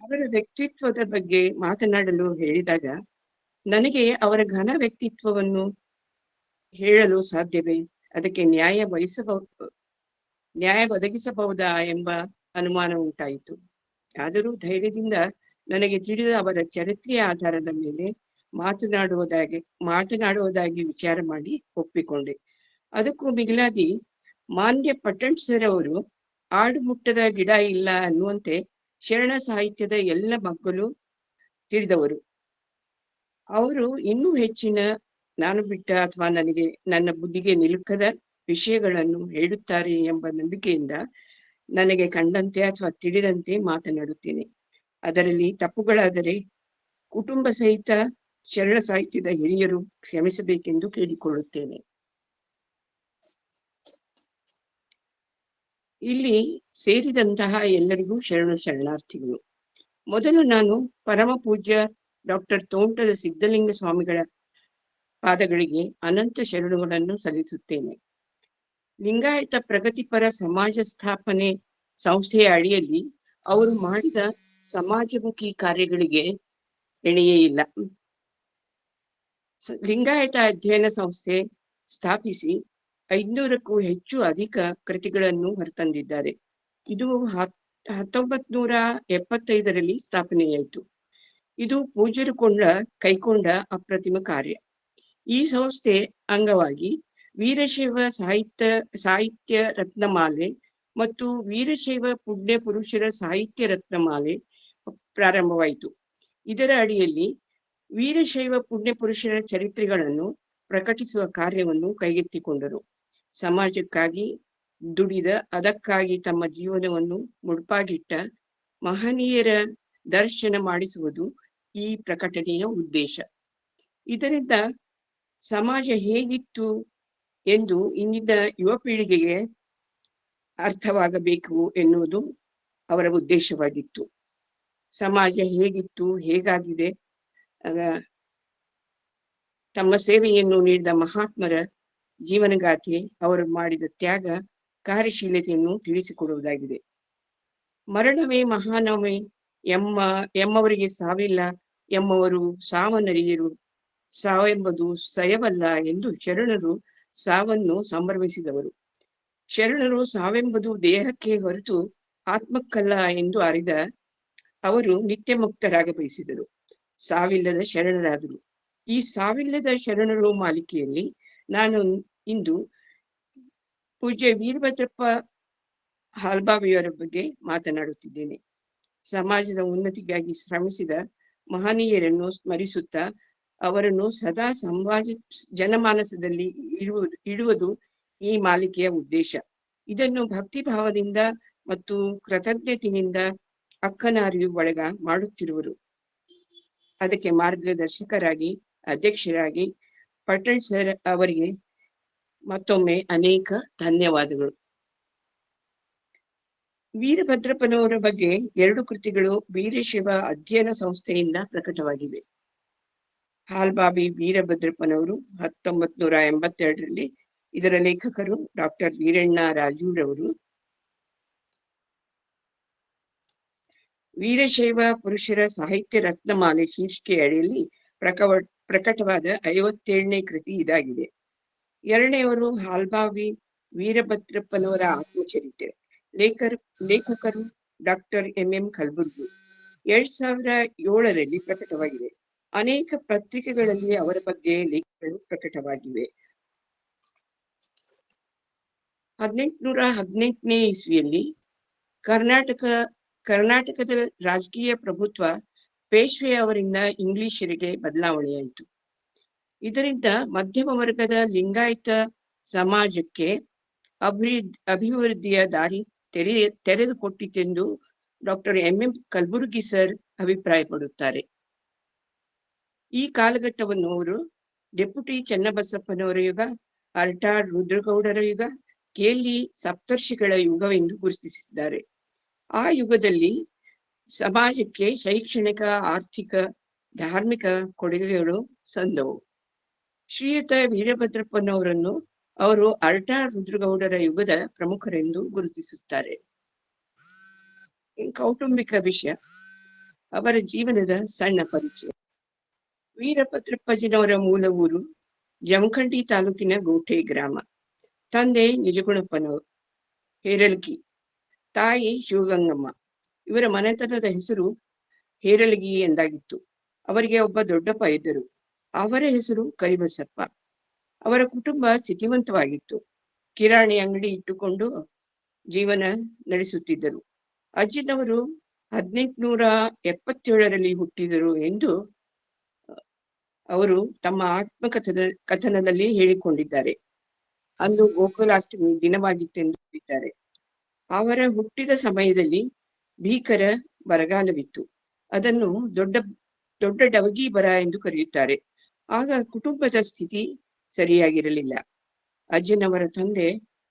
ಅವರ ವ್ಯಕ್ತಿತ್ವದ ಬಗ್ಗೆ ಮಾತನಾಡಲು ಹೇಳಿದಾಗ ನನಗೆ ಅವರ ಘನ ವ್ಯಕ್ತಿತ್ವವನ್ನು ಹೇಳಲು ಸಾಧ್ಯವೇ, ಅದಕ್ಕೆ ನ್ಯಾಯ ಒದಗಿಸಬಹುದಾ ಎಂಬ ಅನುಮಾನ ಉಂಟಾಯಿತು. ಆದರೂ ಧೈರ್ಯದಿಂದ ನನಗೆ ತಿಳಿದ ಅವರ ಚರಿತ್ರೆಯ ಆಧಾರದ ಮೇಲೆ ಮಾತನಾಡುವುದಾಗಿ ವಿಚಾರ ಮಾಡಿ ಒಪ್ಪಿಕೊಂಡೆ. ಅದಕ್ಕೂ ಮಿಗಿಲಾಗಿ ಮಾನ್ಯ ಪಟ್ಟಣ್ ಸರ್ ಅವರು ಆಡು ಮುಟ್ಟದ ಗಿಡ ಇಲ್ಲ ಅನ್ನುವಂತೆ ಶರಣ ಸಾಹಿತ್ಯದ ಎಲ್ಲ ಮಗ್ಗಲು ತಿಳಿದವರು. ಅವರು ಇನ್ನೂ ಹೆಚ್ಚಿನ ನಾನು ಬಿಟ್ಟ ಅಥವಾ ನನ್ನ ಬುದ್ಧಿಗೆ ನಿಲುಕದ ವಿಷಯಗಳನ್ನು ಹೇಳುತ್ತಾರೆ ಎಂಬ ನಂಬಿಕೆಯಿಂದ ನನಗೆ ಕಂಡಂತೆ ಅಥವಾ ತಿಳಿದಂತೆ ಮಾತನಾಡುತ್ತೇನೆ. ಅದರಲ್ಲಿ ತಪ್ಪುಗಳಾದರೆ ಕುಟುಂಬ ಸಹಿತ ಶರಣ ಸಾಹಿತ್ಯದ ಹಿರಿಯರು ಕ್ಷಮಿಸಬೇಕೆಂದು ಕೇಳಿಕೊಳ್ಳುತ್ತೇನೆ. ಇಲ್ಲಿ ಸೇರಿದಂತಹ ಎಲ್ಲರಿಗೂ ಶರಣಾರ್ಥಿಗಳು. ಮೊದಲು ನಾನು ಪರಮ ಪೂಜ್ಯ ಡಾಕ್ಟರ್ ತೋಂಟದ ಸಿದ್ಧಲಿಂಗ ಸ್ವಾಮಿಗಳ ಪಾದಗಳಿಗೆ ಅನಂತ ಶರಣುಗಳನ್ನು ಸಲ್ಲಿಸುತ್ತೇನೆ. ಲಿಂಗಾಯತ ಪ್ರಗತಿಪರ ಸಮಾಜ ಸ್ಥಾಪನೆ ಸಂಸ್ಥೆಯ ಅಡಿಯಲ್ಲಿ ಅವರು ಮಾಡಿದ ಸಮಾಜಮುಖಿ ಕಾರ್ಯಗಳಿಗೆ ಎಣೆಯೇ ಇಲ್ಲ. ಲಿಂಗಾಯತ ಅಧ್ಯಯನ ಸಂಸ್ಥೆ ಸ್ಥಾಪಿಸಿ 500ಕ್ಕೂ ಅಧಿಕ ಕೃತಿಗಳನ್ನು ಹೊರತಂದಿದ್ದಾರೆ. ಇದು 1975ರಲ್ಲಿ ಸ್ಥಾಪನೆಯಾಯಿತು. ಇದು ಪೂಜ್ಯರು ಕೈಕೊಂಡ ಅಪ್ರತಿಮ ಕಾರ್ಯ. ಈ ಸಂಸ್ಥೆ ಅಂಗವಾಗಿ ವೀರಶೈವ ಸಾಹಿತ್ಯ ರತ್ನಮಾಲೆ ಮತ್ತು ವೀರಶೈವ ಪುಣ್ಯ ಪುರುಷರ ಸಾಹಿತ್ಯ ರತ್ನಮಾಲೆ ಪ್ರಾರಂಭವಾಯಿತು. ಇದರ ಅಡಿಯಲ್ಲಿ ವೀರಶೈವ ಪುಣ್ಯ ಪುರುಷರ ಚರಿತ್ರೆಗಳನ್ನು ಪ್ರಕಟಿಸುವ ಕಾರ್ಯವನ್ನು ಕೈಗೆತ್ತಿಕೊಂಡರು. ಸಮಾಜಕ್ಕಾಗಿ ದುಡಿದ, ಅದಕ್ಕಾಗಿ ತಮ್ಮ ಜೀವನವನ್ನು ಮುಡುಪಾಗಿಟ್ಟ ಮಹನೀಯರ ದರ್ಶನ ಮಾಡಿಸುವುದು ಈ ಪ್ರಕಟಣೆಯ ಉದ್ದೇಶ. ಇದರಿಂದ ಸಮಾಜ ಹೇಗಿತ್ತು ಎಂದು ಇಂದಿನ ಯುವ ಪೀಳಿಗೆಗೆ ಅರ್ಥವಾಗಬೇಕು ಎನ್ನುವುದು ಅವರ ಉದ್ದೇಶವಾಗಿತ್ತು. ಸಮಾಜ ಹೇಗಿತ್ತು, ಹೇಗಾಗಿದೆ, ತಮ್ಮ ಸೇವೆಯನ್ನು ನೀಡಿದ ಮಹಾತ್ಮರ ಜೀವನಗಾಥೆ, ಅವರು ಮಾಡಿದ ತ್ಯಾಗ, ಕಾರ್ಯಶೀಲತೆಯನ್ನು ತಿಳಿಸಿಕೊಡುವುದಾಗಿದೆ. ಮರಣವೇ ಮಹಾನವೇ, ಎಮ್ಮವರಿಗೆ ಸಾವಿಲ್ಲ, ಎಮ್ಮವರು ಸಾವನ್ನರಿಯರು, ಸಾವೆಂಬುದು ಸಯವಲ್ಲ ಎಂದು ಶರಣರು ಸಾವನ್ನು ಸಂಭ್ರಮಿಸಿದವರು. ಶರಣರು ಸಾವೆಂಬುದು ದೇಹಕ್ಕೆ ಹೊರತು ಆತ್ಮಕ್ಕಲ್ಲ ಎಂದು ಅರಿದ ಅವರು ನಿತ್ಯ ಮುಕ್ತರಾಗ ಬಯಸಿದರು. ಸಾವಿಲ್ಲದ ಶರಣರಾದರು. ಈ ಸಾವಿಲ್ಲದ ಶರಣರು ಮಾಲಿಕೆಯಲ್ಲಿ ನಾನು ಇಂದು ಪೂಜ್ಯ ವೀರಭದ್ರಪ್ಪ ಹಾಲ್ಬಾವಿಯವರ ಬಗ್ಗೆ ಮಾತನಾಡುತ್ತಿದ್ದೇನೆ. ಸಮಾಜದ ಉನ್ನತಿಗಾಗಿ ಶ್ರಮಿಸಿದ ಮಹನೀಯರನ್ನು ಸ್ಮರಿಸುತ್ತಾ ಅವರನ್ನು ಸದಾ ಜನಮಾನಸದಲ್ಲಿ ಇಡುವುದು ಈ ಮಾಲಿಕೆಯ ಉದ್ದೇಶ. ಇದನ್ನು ಭಕ್ತಿ ಭಾವದಿಂದ ಮತ್ತು ಕೃತಜ್ಞತೆಯಿಂದ ಅಕ್ಕನಾರಿಯು ಬಳಗ ಮಾಡುತ್ತಿರುವರು. ಅದಕ್ಕೆ ಮಾರ್ಗದರ್ಶಕರಾಗಿ, ಅಧ್ಯಕ್ಷರಾಗಿ ಪಟೇಲ್ ಸರ್ ಅವರಿಗೆ ಮತ್ತೊಮ್ಮೆ ಅನೇಕ ಧನ್ಯವಾದಗಳು. ವೀರಭದ್ರಪ್ಪನವರ ಬಗ್ಗೆ 2 ಕೃತಿಗಳು ವೀರಶೈವ ಅಧ್ಯಯನ ಸಂಸ್ಥೆಯಿಂದ ಪ್ರಕಟವಾಗಿವೆ. ಹಾಲ್ಬಾವಿ ವೀರಭದ್ರಪ್ಪನವರು 1982ರಲ್ಲಿ, ಇದರ ಲೇಖಕರು ಡಾಕ್ಟರ್ ವೀರಣ್ಣ ರಾಜೂರವರು. ವೀರಶೈವ ಪುರುಷರ ಸಾಹಿತ್ಯ ರತ್ನಮಾಲೆ ಶೀರ್ಷಿಕೆ ಅಡಿಯಲ್ಲಿ ಪ್ರಕಟವಾದ 57ನೇ ಕೃತಿ ಇದಾಗಿದೆ. 2ನೇವರು ಹಾಲ್ಬಾವಿ ವೀರಭದ್ರಪ್ಪನವರ ಆತ್ಮಚರಿತ್ರೆ. ಲೇಖಕರು ಡಾಕ್ಟರ್ MM ಕಲಬುರ್ಗಿ. 2007ರಲ್ಲಿ ಪ್ರಕಟವಾಗಿದೆ. ಅನೇಕ ಪತ್ರಿಕೆಗಳಲ್ಲಿ ಅವರ ಬಗ್ಗೆ ಲೇಖನಗಳು ಪ್ರಕಟವಾಗಿವೆ. 1818ನೇ ಇಸ್ವಿಯಲ್ಲಿ ಕರ್ನಾಟಕದ ರಾಜಕೀಯ ಪ್ರಭುತ್ವ ಪೇಶ್ವೆ ಅವರಿಂದ ಇಂಗ್ಲಿಷರಿಗೆ ಬದಲಾವಣೆಯಾಯಿತು. ಇದರಿಂದ ಮಧ್ಯಮ ವರ್ಗದ ಲಿಂಗಾಯತ ಸಮಾಜಕ್ಕೆ ಅಭಿವೃದ್ಧಿಯ ದಾರಿ ತೆರೆದುಕೊಟ್ಟಿತೆಂದು ಡಾಕ್ಟರ್ MM ಕಲಬುರ್ಗಿ ಸರ್ ಅಭಿಪ್ರಾಯಪಡುತ್ತಾರೆ. ಈ ಕಾಲಘಟ್ಟವನ್ನು ಅವರು ಡೆಪ್ಯೂಟಿ ಚನ್ನಬಸಪ್ಪನವರ ಯುಗ, ಅರ್ಟಾಡ್ ರುದ್ರಗೌಡರ ಯುಗ, ಕೇಲಿ ಸಪ್ತರ್ಷಿಗಳ ಯುಗವೆಂದು ಗುರುತಿಸಿದ್ದಾರೆ. ಆ ಯುಗದಲ್ಲಿ ಸಮಾಜಕ್ಕೆ ಶೈಕ್ಷಣಿಕ, ಆರ್ಥಿಕ, ಧಾರ್ಮಿಕ ಕೊಡುಗೆಗಳು ಸಂದವು. ಶ್ರೀಯುತ ವೀರಭದ್ರಪ್ಪನವರನ್ನು ಅವರು ಅರ್ಟಾಡ್ ರುದ್ರಗೌಡರ ಯುಗದ ಪ್ರಮುಖರೆಂದು ಗುರುತಿಸುತ್ತಾರೆ. ಕೌಟುಂಬಿಕ ವಿಷಯ, ಅವರ ಜೀವನದ ಸಣ್ಣ ಪರಿಚಯ. ವೀರಭದ್ರಪ್ಪಜಿನವರ ಮೂಲ ಊರು ಜಮಖಂಡಿ ತಾಲೂಕಿನ ಗೋಟೆ ಗ್ರಾಮ. ತಂದೆ ನಿಜಗುಣಪ್ಪನವರು, ಹೇರಲ್ಗಿ. ತಾಯಿ ಶಿವಗಂಗಮ್ಮ. ಇವರ ಮನೆತನದ ಹೆಸರು ಹೇರಲ್ಗಿ ಎಂದಾಗಿತ್ತು. ಅವರಿಗೆ ಒಬ್ಬ ದೊಡ್ಡಪ್ಪ ಇದ್ದರು. ಅವರ ಹೆಸರು ಕರಿಬಸಪ್ಪ. ಅವರ ಕುಟುಂಬ ಸ್ಥಿತಿವಂತವಾಗಿತ್ತು. ಕಿರಾಣಿ ಅಂಗಡಿ ಇಟ್ಟುಕೊಂಡು ಜೀವನ ನಡೆಸುತ್ತಿದ್ದರು. ಅಜ್ಜಿನವರು 1877ರಲ್ಲಿ ಹುಟ್ಟಿದರು ಎಂದು ಅವರು ತಮ್ಮ ಕಥನದಲ್ಲಿ ಹೇಳಿಕೊಂಡಿದ್ದಾರೆ. ಅಂದು ಗೋಕುಲಾಷ್ಟಮಿ ದಿನವಾಗಿತ್ತೆಂದು ಹೇಳಿದ್ದಾರೆ. ಅವರ ಹುಟ್ಟಿದ ಸಮಯದಲ್ಲಿ ಭೀಕರ ಬರಗಾಲವಿತ್ತು. ಅದನ್ನು ದೊಡ್ಡ ಡವಗಿ ಬರ ಎಂದು ಕರೆಯುತ್ತಾರೆ. ಆಗ ಕುಟುಂಬದ ಸ್ಥಿತಿ ಸರಿಯಾಗಿರಲಿಲ್ಲ. ಅಜ್ಜನವರ ತಂದೆ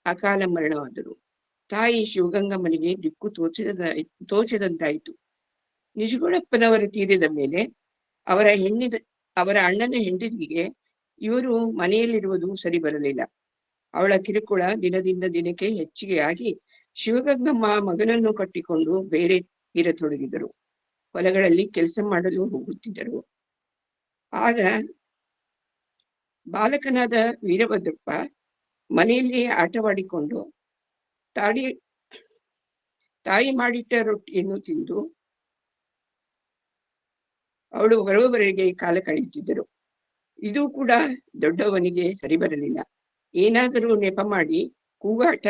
ಅಕಾಲ ಮರಣವಾದರು. ತಾಯಿ ಶಿವಗಂಗಮ್ಮನಿಗೆ ದಿಕ್ಕು ತೋಚದಂತಾಯಿತು. ನಿಜಗುಣಪ್ಪನವರ ತೀರಿದ ಮೇಲೆ ಅವರ ಅಣ್ಣನ ಹೆಂಡತಿಗೆ ಇವರು ಮನೆಯಲ್ಲಿರುವುದು ಸರಿ ಬರಲಿಲ್ಲ. ಅವಳ ಕಿರುಕುಳ ದಿನದಿಂದ ದಿನಕ್ಕೆ ಹೆಚ್ಚಿಗೆ ಆಗಿ ಶಿವಗಂಗಮ್ಮ ಮಗನನ್ನು ಕಟ್ಟಿಕೊಂಡು ಬೇರೆ ಇರತೊಡಗಿದರು. ಹೊಲಗಳಲ್ಲಿ ಕೆಲಸ ಮಾಡಲು ಹೋಗುತ್ತಿದ್ದರು. ಆಗ ಬಾಲಕನಾದ ವೀರಭದ್ರಪ್ಪ ಮನೆಯಲ್ಲಿ ಆಟವಾಡಿಕೊಂಡು ತಾಯಿ ಮಾಡಿಟ್ಟ ರೊಟ್ಟಿಯನ್ನು ತಿಂದು ಅವಳು ಬರೋವರೆಗೆ ಕಾಲ ಕಳೆಯುತ್ತಿದ್ದರು. ಇದು ಕೂಡ ದೊಡ್ಡವನಿಗೆ ಸರಿ ಬರಲಿಲ್ಲ. ಏನಾದರೂ ನೆಪ ಮಾಡಿ ಕೂಗಾಟ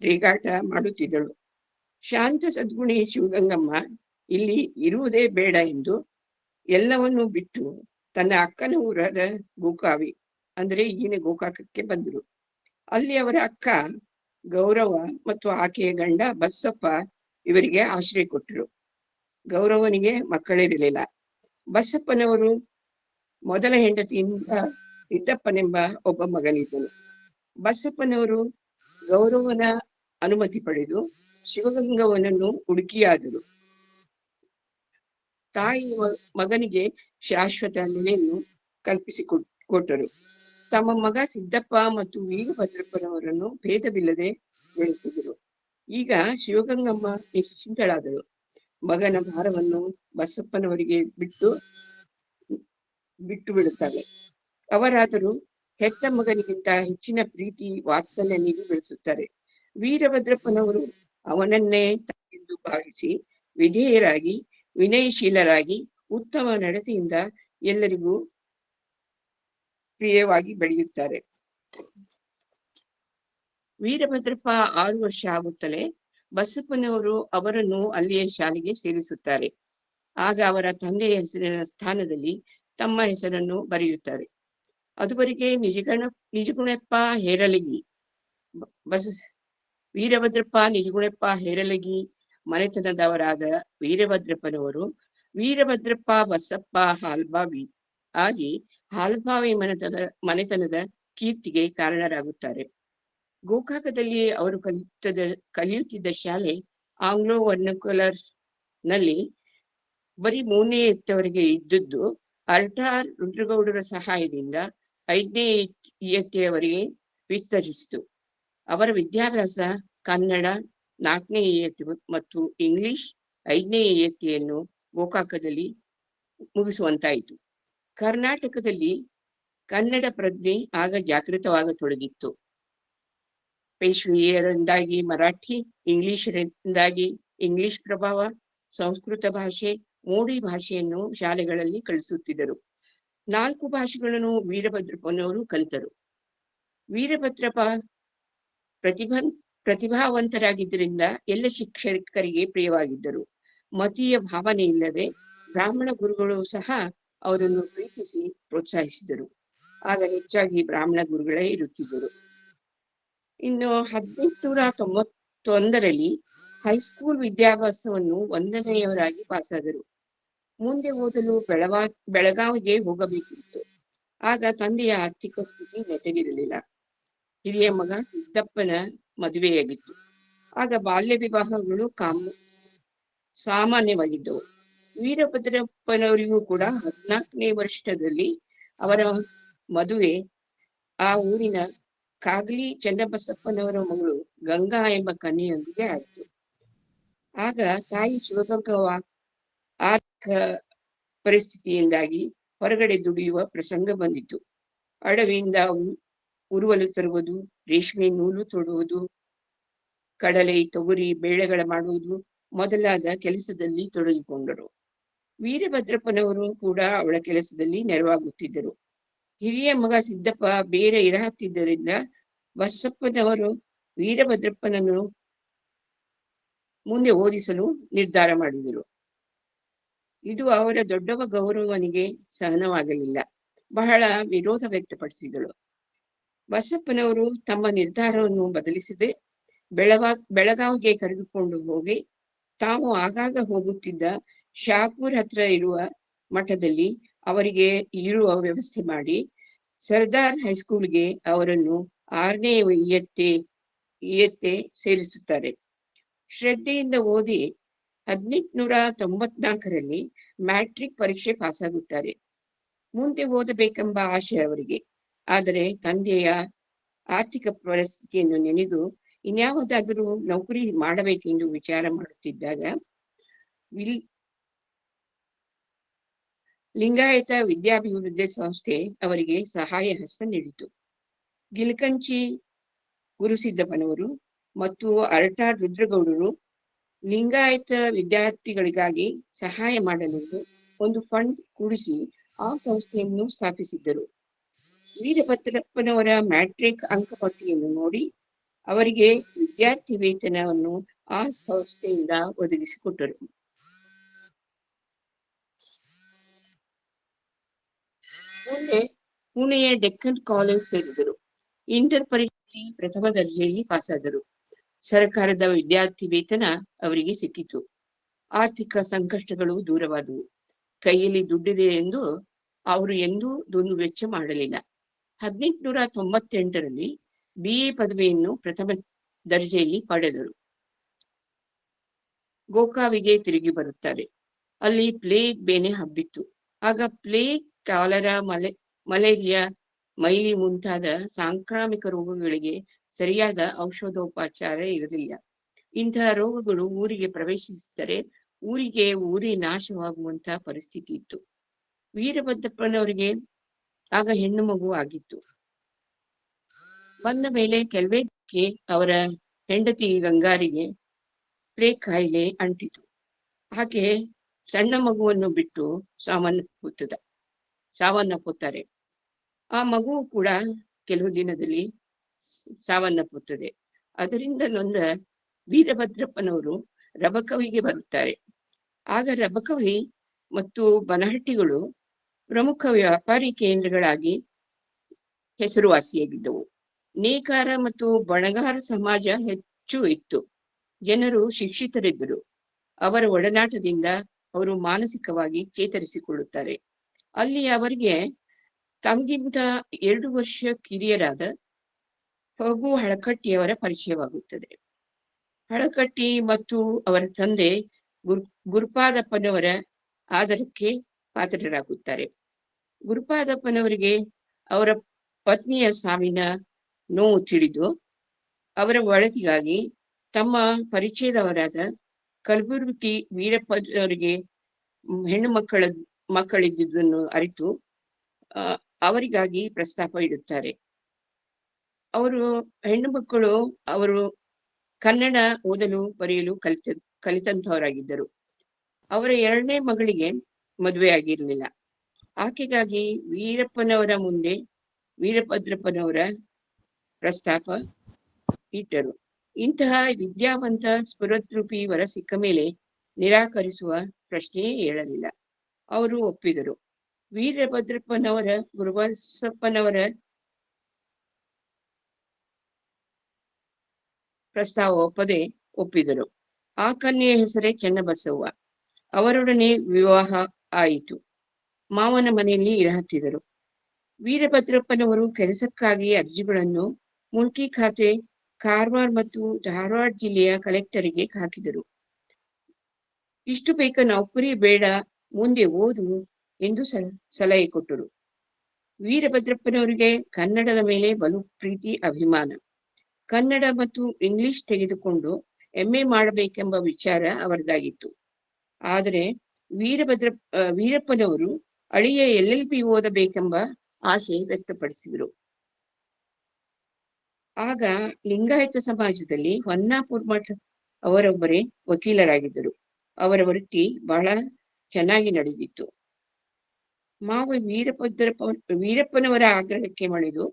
ರೇಗಾಟ ಮಾಡುತ್ತಿದ್ದಳು. ಶಾಂತ ಸದ್ಗುಣಿ ಶಿವಗಂಗಮ್ಮ ಇಲ್ಲಿ ಇರುವುದೇ ಬೇಡ ಎಂದು ಎಲ್ಲವನ್ನೂ ಬಿಟ್ಟು ತನ್ನ ಅಕ್ಕನ ಊರಾದ ಗೋಕಾವಿ ಅಂದ್ರೆ ಈಗಿನ ಗೋಕಾಕಕ್ಕೆ ಬಂದರು. ಅಲ್ಲಿ ಅವರ ಅಕ್ಕ ಗೌರವ ಮತ್ತು ಆಕೆಯ ಗಂಡ ಬಸಪ್ಪ ಇವರಿಗೆ ಆಶ್ರಯ ಕೊಟ್ಟರು. ಗೌರವನಿಗೆ ಮಕ್ಕಳಿರಲಿಲ್ಲ. ಬಸಪ್ಪನವರು ಮೊದಲ ಹೆಂಡತಿಯಿಂದ ಸಿದ್ದಪ್ಪನೆಂಬ ಒಬ್ಬ ಮಗನಿದ್ದನು. ಬಸಪ್ಪನವರು ಗೌರವನ ಅನುಮತಿ ಪಡೆದು ಶಿವಗಂಗವನನ್ನು ಹುಡುಕಿಯಾದರು. ತಾಯಿ ಮಗನಿಗೆ ಶಾಶ್ವತ ನೆಲೆಯನ್ನು ಕಲ್ಪಿಸಿಕೊಟ್ಟರು. ತಮ್ಮ ಮಗ ಸಿದ್ದಪ್ಪ ಮತ್ತು ವೀರಭದ್ರಪ್ಪನವರನ್ನು ಭೇದವಿಲ್ಲದೆ ಬೆಳೆಸಿದರು. ಈಗ ಶಿವಗಂಗಮ್ಮ ನಿಶ್ಚಿಂತಳಾದಳು. ಮಗನ ಭಾರವನ್ನು ಬಸಪ್ಪನವರಿಗೆ ಬಿಟ್ಟು ಬಿಡುತ್ತಾಳೆ. ಅವರಾದರೂ ಹೆತ್ತ ಮಗನಿಗಿಂತ ಹೆಚ್ಚಿನ ಪ್ರೀತಿ ವಾತ್ಸಲ್ಯ ನೀಡಿ ಬೆಳೆಸುತ್ತಾರೆ. ವೀರಭದ್ರಪ್ಪನವರು ಅವನನ್ನೇ ಎಂದು ಭಾವಿಸಿ ವಿಧೇಯರಾಗಿ ವಿನಯಶೀಲರಾಗಿ ಉತ್ತಮ ನಡತೆಯಿಂದ ಎಲ್ಲರಿಗೂ ಪ್ರಿಯವಾಗಿ ಬೆಳೆಯುತ್ತಾರೆ. ವೀರಭದ್ರಪ್ಪ 6 ವರ್ಷ ಆಗುತ್ತಲೇ ಬಸಪ್ಪನವರು ಅವರನ್ನು ಅಲ್ಲಿಯ ಶಾಲೆಗೆ ಸೇರಿಸುತ್ತಾರೆ. ಆಗ ಅವರ ತಂದೆಯ ಹೆಸರಿನ ಸ್ಥಾನದಲ್ಲಿ ತಮ್ಮ ಹೆಸರನ್ನು ಬರೆಯುತ್ತಾರೆ. ಅದುವರೆಗೆ ನಿಜಗುಣಪ್ಪ ಹೇರಲಗಿ ವೀರಭದ್ರಪ್ಪ ನಿಜಗುಣಪ್ಪ ಹೇರಲಗಿ ಮನೆತನದವರಾದ ವೀರಭದ್ರಪ್ಪನವರು ವೀರಭದ್ರಪ್ಪ ಬಸಪ್ಪ ಹಾಲ್ಬಾವಿ ಆಗಿ ಹಾಲ್ಬಾವಿ ಮನೆತನದ ಕೀರ್ತಿಗೆ ಕಾರಣರಾಗುತ್ತಾರೆ. ಗೋಕಾಕದಲ್ಲಿ ಅವರು ಕಲಿಯುತ್ತಿದ್ದ ಶಾಲೆ ಆಂಗ್ಲೋ ವರ್ನಕ್ಯುಲರ್ ನಲ್ಲಿ ಬರೀ 3ನೇ ಇಯತ್ತವರೆಗೆ ಇದ್ದದ್ದು ಅರ್ಟಾರ್ ರುದ್ರಗೌಡರ ಸಹಾಯದಿಂದ 5ನೇ ಇಯತ್ತೆಯವರೆಗೆ ವಿಸ್ತರಿಸಿತು. ಅವರ ವಿದ್ಯಾಭ್ಯಾಸ ಕನ್ನಡ 4ನೇ ಇಯತ್ತೆ ಮತ್ತು ಇಂಗ್ಲಿಷ್ 5ನೇ ಇಯತ್ತೆಯನ್ನು ಗೋಕಾಕದಲ್ಲಿ ಮುಗಿಸುವಂತಾಯಿತು. ಕರ್ನಾಟಕದಲ್ಲಿ ಕನ್ನಡ ಪ್ರಜ್ಞೆ ಆಗ ಜಾಗೃತವಾಗತೊಡಗಿತ್ತು. ಪೇಶ್ವೆಯರಿಂದಾಗಿ ಮರಾಠಿ, ಇಂಗ್ಲಿಷರಿಂದಾಗಿ ಇಂಗ್ಲಿಷ್ ಪ್ರಭಾವ, ಸಂಸ್ಕೃತ ಭಾಷೆ, ಮೋಡಿ ಭಾಷೆಯನ್ನು ಶಾಲೆಗಳಲ್ಲಿ ಕಲಿಸುತ್ತಿದ್ದರು. 4 ಭಾಷೆಗಳನ್ನು ವೀರಭದ್ರಪ್ಪನವರು ಕಲಿತರು. ವೀರಭದ್ರಪ್ಪ ಪ್ರತಿಭಾವಂತರಾಗಿದ್ದರಿಂದ ಎಲ್ಲ ಶಿಕ್ಷಕರಿಗೆ ಪ್ರಿಯವಾಗಿದ್ದರು. ಮತೀಯ ಭಾವನೆ ಇಲ್ಲದೆ ಬ್ರಾಹ್ಮಣ ಗುರುಗಳು ಸಹ ಅವರನ್ನು ಪ್ರೀತಿಸಿ ಪ್ರೋತ್ಸಾಹಿಸಿದರು. ಆಗ ಹೆಚ್ಚಾಗಿ ಬ್ರಾಹ್ಮಣ ಗುರುಗಳೇ ಇರುತ್ತಿದ್ದರು. ಇನ್ನು 1891ರಲ್ಲಿ ಹೈಸ್ಕೂಲ್ ವಿದ್ಯಾಭ್ಯಾಸವನ್ನು 1ನೇಯವರಾಗಿ ಪಾಸಾದರು. ಮುಂದೆ ಓದಲು ಬೆಳಗಾವಿಗೆ ಹೋಗಬೇಕಿತ್ತು. ಆಗ ತಂದೆಯ ಆರ್ಥಿಕ ಸ್ಥಿತಿ ನೆಟ್ಟಗಿರಲಿಲ್ಲ. ಹಿರಿಯ ಮಗ ಸಿದ್ದಪ್ಪನ ಮದುವೆಯಾಗಿತ್ತು. ಆಗ ಬಾಲ್ಯ ವಿವಾಹಗಳು ಸಾಮಾನ್ಯವಾಗಿದ್ದವು. ವೀರಭದ್ರಪ್ಪನವರಿಗೂ ಕೂಡ 14ನೇ ವರ್ಷದಲ್ಲಿ ಅವರ ಮದುವೆ ಆ ಊರಿನ ಕಾಗಲಿ ಚನ್ನಬಸಪ್ಪನವರ ಮಗಳು ಗಂಗಾ ಎಂಬ ಕನ್ಯೆಯೊಂದಿಗೆ ಆಯಿತು. ಆಗ ತಾಯಿ ಶಿವಗಂಗವ್ವ ಆರ್ಥಿಕ ಪರಿಸ್ಥಿತಿಯಿಂದಾಗಿ ಹೊರಗಡೆ ದುಡಿಯುವ ಪ್ರಸಂಗ ಬಂದಿತು. ಅಡವಿಯಿಂದ ಉರುವಲು ತರುವುದು, ರೇಷ್ಮೆ ನೂಲು ತೊಡುವುದು, ಕಡಲೆ ತೊಗರಿ ಬೇಳೆಗಳ ಮಾಡುವುದು ಮೊದಲಾದ ಕೆಲಸದಲ್ಲಿ ತೊಡಗಿಕೊಂಡರು. ವೀರಭದ್ರಪ್ಪನವರು ಕೂಡ ಅವಳ ಕೆಲಸದಲ್ಲಿ ನೆರವಾಗುತ್ತಿದ್ದರು. ಹಿರಿಯ ಮಗ ಸಿದ್ದಪ್ಪ ಬೇರೆ ಇರಹತ್ತಿದ್ದರಿಂದ ಬಸಪ್ಪನವರು ವೀರಭದ್ರಪ್ಪನನ್ನು ಮುಂದೆ ಓದಿಸಲು ನಿರ್ಧಾರ ಮಾಡಿದರು. ಇದು ಅವರ ದೊಡ್ಡವ ಗೌರವನಿಗೆ ಸಹನವಾಗಲಿಲ್ಲ. ಬಹಳ ವಿರೋಧ ವ್ಯಕ್ತಪಡಿಸಿದಳು. ಬಸಪ್ಪನವರು ತಮ್ಮ ನಿರ್ಧಾರವನ್ನು ಬದಲಿಸದೆ ಬೆಳಗಾವಿಗೆ ಕರೆದುಕೊಂಡು ಹೋಗಿ ತಾವು ಆಗಾಗ ಹೋಗುತ್ತಿದ್ದ ಶಾಪುರ್ ಹತ್ರ ಇರುವ ಮಠದಲ್ಲಿ ಅವರಿಗೆ ಇರುವ ವ್ಯವಸ್ಥೆ ಮಾಡಿ ಸರ್ದಾರ್ ಹೈಸ್ಕೂಲ್ಗೆ ಅವರನ್ನು 6ನೇ ಇಯತ್ತೆ ಸೇರಿಸುತ್ತಾರೆ. ಶ್ರದ್ಧೆಯಿಂದ ಓದಿ 1894ರಲ್ಲಿ ಮ್ಯಾಟ್ರಿಕ್ ಪರೀಕ್ಷೆ ಪಾಸಾಗುತ್ತಾರೆ. ಮುಂದೆ ಓದಬೇಕೆಂಬ ಆಶೆ ಅವರಿಗೆ. ಆದರೆ ತಂದೆಯ ಆರ್ಥಿಕ ಪರಿಸ್ಥಿತಿಯನ್ನು ನೆನೆದು ಇನ್ಯಾವುದಾದರೂ ನೌಕರಿ ಮಾಡಬೇಕೆಂದು ವಿಚಾರ ಮಾಡುತ್ತಿದ್ದಾಗ ಲಿಂಗಾಯತ ವಿದ್ಯಾಭಿವೃದ್ಧಿ ಸಂಸ್ಥೆ ಅವರಿಗೆ ಸಹಾಯ ಹಸ್ತ ನೀಡಿತು. ಗಿಲ್ಕಂಚಿ ಗುರುಸಿದ್ದಪ್ಪನವರು ಮತ್ತು ಅರಟಾಳ್ ರುದ್ರಗೌಡರು ಲಿಂಗಾಯತ ವಿದ್ಯಾರ್ಥಿಗಳಿಗಾಗಿ ಸಹಾಯ ಮಾಡಲೆಂದು ಒಂದು ಫಂಡ್ ಕೂಡಿಸಿ ಆ ಸಂಸ್ಥೆಯನ್ನು ಸ್ಥಾಪಿಸಿದ್ದರು. ವೀರಭದ್ರಪ್ಪನವರ ಮ್ಯಾಟ್ರಿಕ್ ಅಂಕಪಟ್ಟಿಯನ್ನು ನೋಡಿ ಅವರಿಗೆ ವಿದ್ಯಾರ್ಥಿ ವೇತನವನ್ನು ಆ ಸಂಸ್ಥೆಯಿಂದ ಒದಗಿಸಿಕೊಟ್ಟರು. ಮುಂದೆ ಪುಣೆಯ ಡೆಕ್ಕನ್ ಕಾಲೇಜ್ ಸೇರಿದರು. ಇಂಟರ್ ಪರೀಕ್ಷೆ ಪ್ರಥಮ ದರ್ಜೆಯಲ್ಲಿ ಪಾಸಾದರು. ಸರ್ಕಾರದ ವಿದ್ಯಾರ್ಥಿ ವೇತನ ಅವರಿಗೆ ಸಿಕ್ಕಿತು. ಆರ್ಥಿಕ ಸಂಕಷ್ಟಗಳು ದೂರವಾದವು. ಕೈಯಲ್ಲಿ ದುಡ್ಡಿದೆ ಎಂದು ಅವರು ಎಂದೂ ದುಂದು ವೆಚ್ಚ ಮಾಡಲಿಲ್ಲ. 1898ರಲ್ಲಿ BA ಪದವಿಯನ್ನು ಪ್ರಥಮ ದರ್ಜೆಯಲ್ಲಿ ಪಡೆದರು. ಗೋಕಾವಿಗೆ ತಿರುಗಿ ಬರುತ್ತಾರೆ. ಅಲ್ಲಿ ಪ್ಲೇಗ್ ಬೇನೆ ಹಬ್ಬಿತ್ತು. ಆಗ ಪ್ಲೇಗ್, ಕಾಲರಾ, ಮಲೇರಿಯಾ, ಮೈಲಿ ಮುಂತಾದ ಸಾಂಕ್ರಾಮಿಕ ರೋಗಗಳಿಗೆ ಸರಿಯಾದ ಔಷಧೋಪಚಾರ ಇರಲಿಲ್ಲ. ಇಂತಹ ರೋಗಗಳು ಊರಿಗೆ ಪ್ರವೇಶಿಸಿದರೆ ಊರೇ ನಾಶವಾಗುವಂತಹ ಪರಿಸ್ಥಿತಿ ಇತ್ತು. ವೀರಭದ್ರಪ್ಪನವರಿಗೆ ಆಗ ಹೆಣ್ಣು ಮಗು ಆಗಿತ್ತು. ಬಂದ ಮೇಲೆ ಕೆಲವೇ ಅವರ ಹೆಂಡತಿ ಗಂಗಾರಿಗೆ ಪ್ಲೇಗ್ ಕಾಯಿಲೆ ಅಂಟಿತು. ಆಕೆ ಸಣ್ಣ ಮಗುವನ್ನು ಬಿಟ್ಟು ಸಾವನ್ನಪ್ಪುತ್ತಾರೆ. ಆ ಮಗುವು ಕೂಡ ಕೆಲವು ದಿನದಲ್ಲಿ ಸಾವನ್ನಪ್ಪುತ್ತದೆ. ಅದರಿಂದ ನೊಂದ ವೀರಭದ್ರಪ್ಪನವರು ರಬಕವಿಗೆ ಬರುತ್ತಾರೆ. ಆಗ ರಬಕವಿ ಮತ್ತು ಬನಹಟ್ಟಿಗಳು ಪ್ರಮುಖ ವ್ಯಾಪಾರಿ ಕೇಂದ್ರಗಳಾಗಿ ಹೆಸರುವಾಸಿಯಾಗಿದ್ದವು. ನೇಕಾರ ಮತ್ತು ಬಣಗಾರ ಸಮಾಜ ಹೆಚ್ಚು ಇತ್ತು. ಜನರು ಶಿಕ್ಷಿತರಿದ್ದರು. ಅವರ ಒಡನಾಟದಿಂದ ಅವರು ಮಾನಸಿಕವಾಗಿ ಚೇತರಿಸಿಕೊಳ್ಳುತ್ತಾರೆ. ಅಲ್ಲಿ ಅವರಿಗೆ ತಮಗಿಂತ 2 ವರ್ಷ ಕಿರಿಯರಾದ ಫಗು ಹಳಕಟ್ಟಿಯವರ ಪರಿಚಯವಾಗುತ್ತದೆ. ಹಳಕಟ್ಟಿ ಮತ್ತು ಅವರ ತಂದೆ ಗುರುಪಾದಪ್ಪನವರ ಆದರಕ್ಕೆ ಪಾತ್ರರಾಗುತ್ತಾರೆ. ಗುರುಪಾದಪ್ಪನವರಿಗೆ ಅವರ ಪತ್ನಿಯ ಸಾವಿನ ನೋವು ತಿಳಿದು ಅವರ ಒಳಿತಿಗಾಗಿ ತಮ್ಮ ಪರಿಚಯದವರಾದ ಕಲಬುರ್ಗಿ ವೀರಪ್ಪನವರಿಗೆ ಹೆಣ್ಣು ಮಕ್ಕಳಿದ್ದುದನ್ನು ಅರಿತು ಅವರಿಗಾಗಿ ಪ್ರಸ್ತಾಪ ಇಡುತ್ತಾರೆ. ಅವರು ಹೆಣ್ಣು ಮಕ್ಕಳು ಅವರು ಕನ್ನಡ ಓದಲು ಬರೆಯಲು ಕಲಿತಂತವರಾಗಿದ್ದರು. ಅವರ 2ನೇ ಮಗಳಿಗೆ ಮದುವೆ ಆಗಿರಲಿಲ್ಲ. ಆಕೆಗಾಗಿ ವೀರಪ್ಪನವರ ಮುಂದೆ ವೀರಭದ್ರಪ್ಪನವರ ಪ್ರಸ್ತಾಪ ಇಟ್ಟರು. ಇಂತಹ ವಿದ್ಯಾವಂತ ಸ್ಫುರದ್ರೂಪಿ ವರ ಸಿಕ್ಕ ಮೇಲೆ ನಿರಾಕರಿಸುವ ಪ್ರಶ್ನೆಯೇ ಏಳಲಿಲ್ಲ. ಅವರು ಒಪ್ಪಿದರು. ವೀರಭದ್ರಪ್ಪನವರ ಗುರುಬಸಪ್ಪನವರ ಪ್ರಸ್ತಾವ ಒಪ್ಪಿದರು. ಆ ಕನ್ಯೆಯ ಹೆಸರೇ ಚೆನ್ನಬಸವ್ವ. ಅವರೊಡನೆ ವಿವಾಹ ಆಯಿತು. ಮಾವನ ಮನೆಯಲ್ಲಿ ಇರಹತ್ತಿದರು. ವೀರಭದ್ರಪ್ಪನವರು ಕೆಲಸಕ್ಕಾಗಿ ಅರ್ಜಿಗಳನ್ನು ಮುಲ್ಕಿ ಖಾತೆ, ಕಾರವಾರ ಮತ್ತು ಧಾರವಾಡ ಜಿಲ್ಲೆಯ ಕಲೆಕ್ಟರಿಗೆ ಹಾಕಿದರು. ಇಷ್ಟು ಬೇಕ ನೌಕರಿ ಬೇಡ, ಮುಂದೆ ಓದು ಎಂದು ಸಲಹೆ ಕೊಟ್ಟರು. ವೀರಭದ್ರಪ್ಪನವರಿಗೆ ಕನ್ನಡದ ಮೇಲೆ ಬಲು ಪ್ರೀತಿ, ಅಭಿಮಾನ. ಕನ್ನಡ ಮತ್ತು ಇಂಗ್ಲಿಷ್ ತೆಗೆದುಕೊಂಡು MA ಮಾಡಬೇಕೆಂಬ ವಿಚಾರ ಅವರದಾಗಿತ್ತು. ಆದರೆ ವೀರಪ್ಪನವರು ಅಳಿಯ LLB ಓದಬೇಕೆಂಬ ಆಸೆ ವ್ಯಕ್ತಪಡಿಸಿದರು. ಆಗ ಲಿಂಗಾಯತ ಸಮಾಜದಲ್ಲಿ ಹೊನ್ನಾಪುರ ಮಠ ಅವರೊಬ್ಬರೇ ವಕೀಲರಾಗಿದ್ದರು. ಅವರ ವೃತ್ತಿ ಬಹಳ ಚೆನ್ನಾಗಿ ನಡೆದಿತ್ತು. ಮಾವ ವೀರಪ್ಪನವರ ಆಗ್ರಹಕ್ಕೆ ಮಣಿದು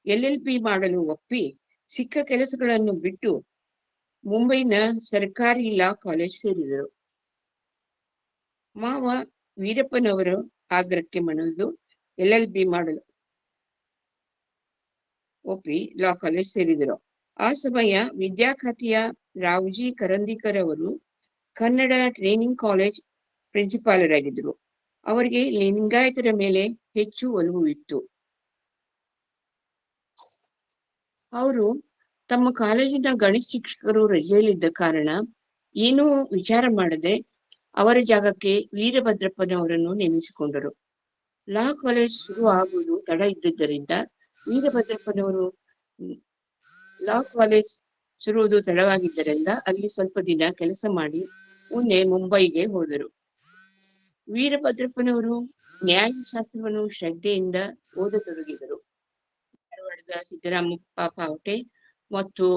LLB ಮಾಡಲು ಒಪ್ಪಿ ಸಿಕ್ಕ ಕೆಲಸಗಳನ್ನು ಬಿಟ್ಟು ಮುಂಬೈನ ಸರ್ಕಾರಿ ಲಾ ಕಾಲೇಜ್ ಸೇರಿದರು. ಮಾವ ವೀರಪ್ಪನವರು ಆಗ್ರಹಕ್ಕೆ ಮಣಿದು LLB ಮಾಡಲು ಒಪ್ಪಿ ಲಾ ಕಾಲೇಜ್ ಸೇರಿದರು. ಆ ಸಮಯ ವಿದ್ಯಾಖಾತೆಯ ರಾವ್ಜಿ ಕರಂದಿಕರ್ ಅವರು ಕನ್ನಡ ಟ್ರೈನಿಂಗ್ ಕಾಲೇಜ್ ಪ್ರಿನ್ಸಿಪಾಲರಾಗಿದ್ದರು. ಅವರಿಗೆ ಲಿಂಗಾಯತರ ಮೇಲೆ ಹೆಚ್ಚು ಒಲವು ಇತ್ತು. ಅವರು ತಮ್ಮ ಕಾಲೇಜಿನ ಗಣಿತ ಶಿಕ್ಷಕರು ರಜೆಯಲ್ಲಿದ್ದ ಕಾರಣ ಏನೂ ವಿಚಾರ ಮಾಡದೆ ಅವರ ಜಾಗಕ್ಕೆ ವೀರಭದ್ರಪ್ಪನವರನ್ನು ನೇಮಿಸಿಕೊಂಡರು. ಲಾ ಕಾಲೇಜ್ ಶುರು ಆಗುವುದು ತಡ ಇದ್ದುದರಿಂದ ವೀರಭದ್ರಪ್ಪನವರು ಲಾ ಕಾಲೇಜ್ ಸುರುವುದು ತಡವಾಗಿದ್ದರಿಂದ ಅಲ್ಲಿ ಸ್ವಲ್ಪ ದಿನ ಕೆಲಸ ಮಾಡಿ ಮುಂದೆ ಮುಂಬೈಗೆ ಹೋದರು. ವೀರಭದ್ರಪ್ಪನವರು ನ್ಯಾಯಶಾಸ್ತ್ರವನ್ನು ಶ್ರದ್ಧೆಯಿಂದ ಓದತೊಡಗಿದರು. ಧಾರವಾಡದ ಸಿದ್ದರಾಮಪ್ಪ ಪಾವಟೆ ಮತ್ತು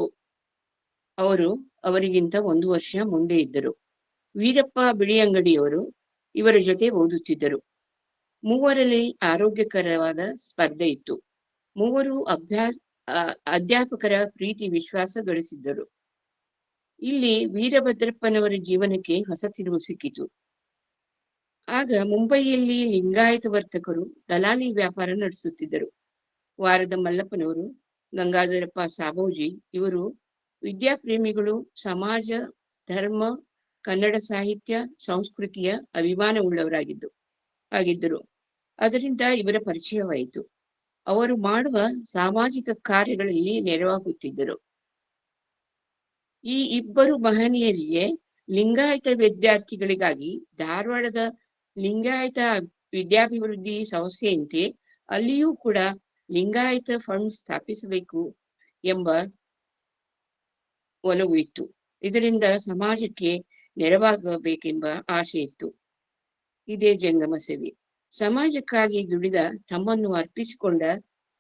ಅವರು ಅವರಿಗಿಂತ 1 ವರ್ಷ ಮುಂದೆ ಇದ್ದರು. ವೀರಪ್ಪ ಬಿಳಿಯಂಗಡಿಯವರು ಇವರ ಜೊತೆ ಓದುತ್ತಿದ್ದರು. ಮೂವರಲ್ಲಿ ಆರೋಗ್ಯಕರವಾದ ಸ್ಪರ್ಧೆ ಇತ್ತು. ಮೂವರು ಅಧ್ಯಾಪಕರ ಪ್ರೀತಿ ವಿಶ್ವಾಸ ಗಳಿಸಿದ್ದರು. ಇಲ್ಲಿ ವೀರಭದ್ರಪ್ಪನವರ ಜೀವನಕ್ಕೆ ಹೊಸ ತಿರುವು ಸಿಕ್ಕಿತು. ಆಗ ಮುಂಬಯಿಯಲ್ಲಿ ಲಿಂಗಾಯತ ವರ್ತಕರು ದಲಾಲಿ ವ್ಯಾಪಾರ ನಡೆಸುತ್ತಿದ್ದರು. ವಾರದ ಮಲ್ಲಪ್ಪನವರು, ಗಂಗಾಧರಪ್ಪ ಸಾಬೋಜಿ ಇವರು ವಿದ್ಯಾಪ್ರೇಮಿಗಳು, ಸಮಾಜ, ಧರ್ಮ, ಕನ್ನಡ ಸಾಹಿತ್ಯ, ಸಂಸ್ಕೃತಿಯ ಅಭಿಮಾನವುಳ್ಳವರಾಗಿದ್ದರು. ಅದರಿಂದ ಇವರ ಪರಿಚಯವಾಯಿತು. ಅವರು ಮಾಡುವ ಸಾಮಾಜಿಕ ಕಾರ್ಯಗಳಲ್ಲಿ ನೆರವಾಗುತ್ತಿದ್ದರು. ಈ ಇಬ್ಬರು ಮಹನೀಯರಿಗೆ ಲಿಂಗಾಯತ ವಿದ್ಯಾರ್ಥಿಗಳಿಗಾಗಿ ಧಾರವಾಡದ ಲಿಂಗಾಯತ ವಿದ್ಯಾಭಿವೃದ್ಧಿ ಸಂಸ್ಥೆಯಂತೆ ಅಲ್ಲಿಯೂ ಕೂಡ ಲಿಂಗಾಯತ ಫಂಡ್ ಸ್ಥಾಪಿಸಬೇಕು ಎಂಬ ಒಲವು ಇತ್ತು. ಇದರಿಂದ ಸಮಾಜಕ್ಕೆ ನೆರವಾಗಬೇಕೆಂಬ ಆಸೆ ಇತ್ತು. ಇದೇ ಜಂಗಮ ಸೇವೆ. ಸಮಾಜಕ್ಕಾಗಿ ದುಡಿದ, ತಮ್ಮನ್ನು ಅರ್ಪಿಸಿಕೊಂಡ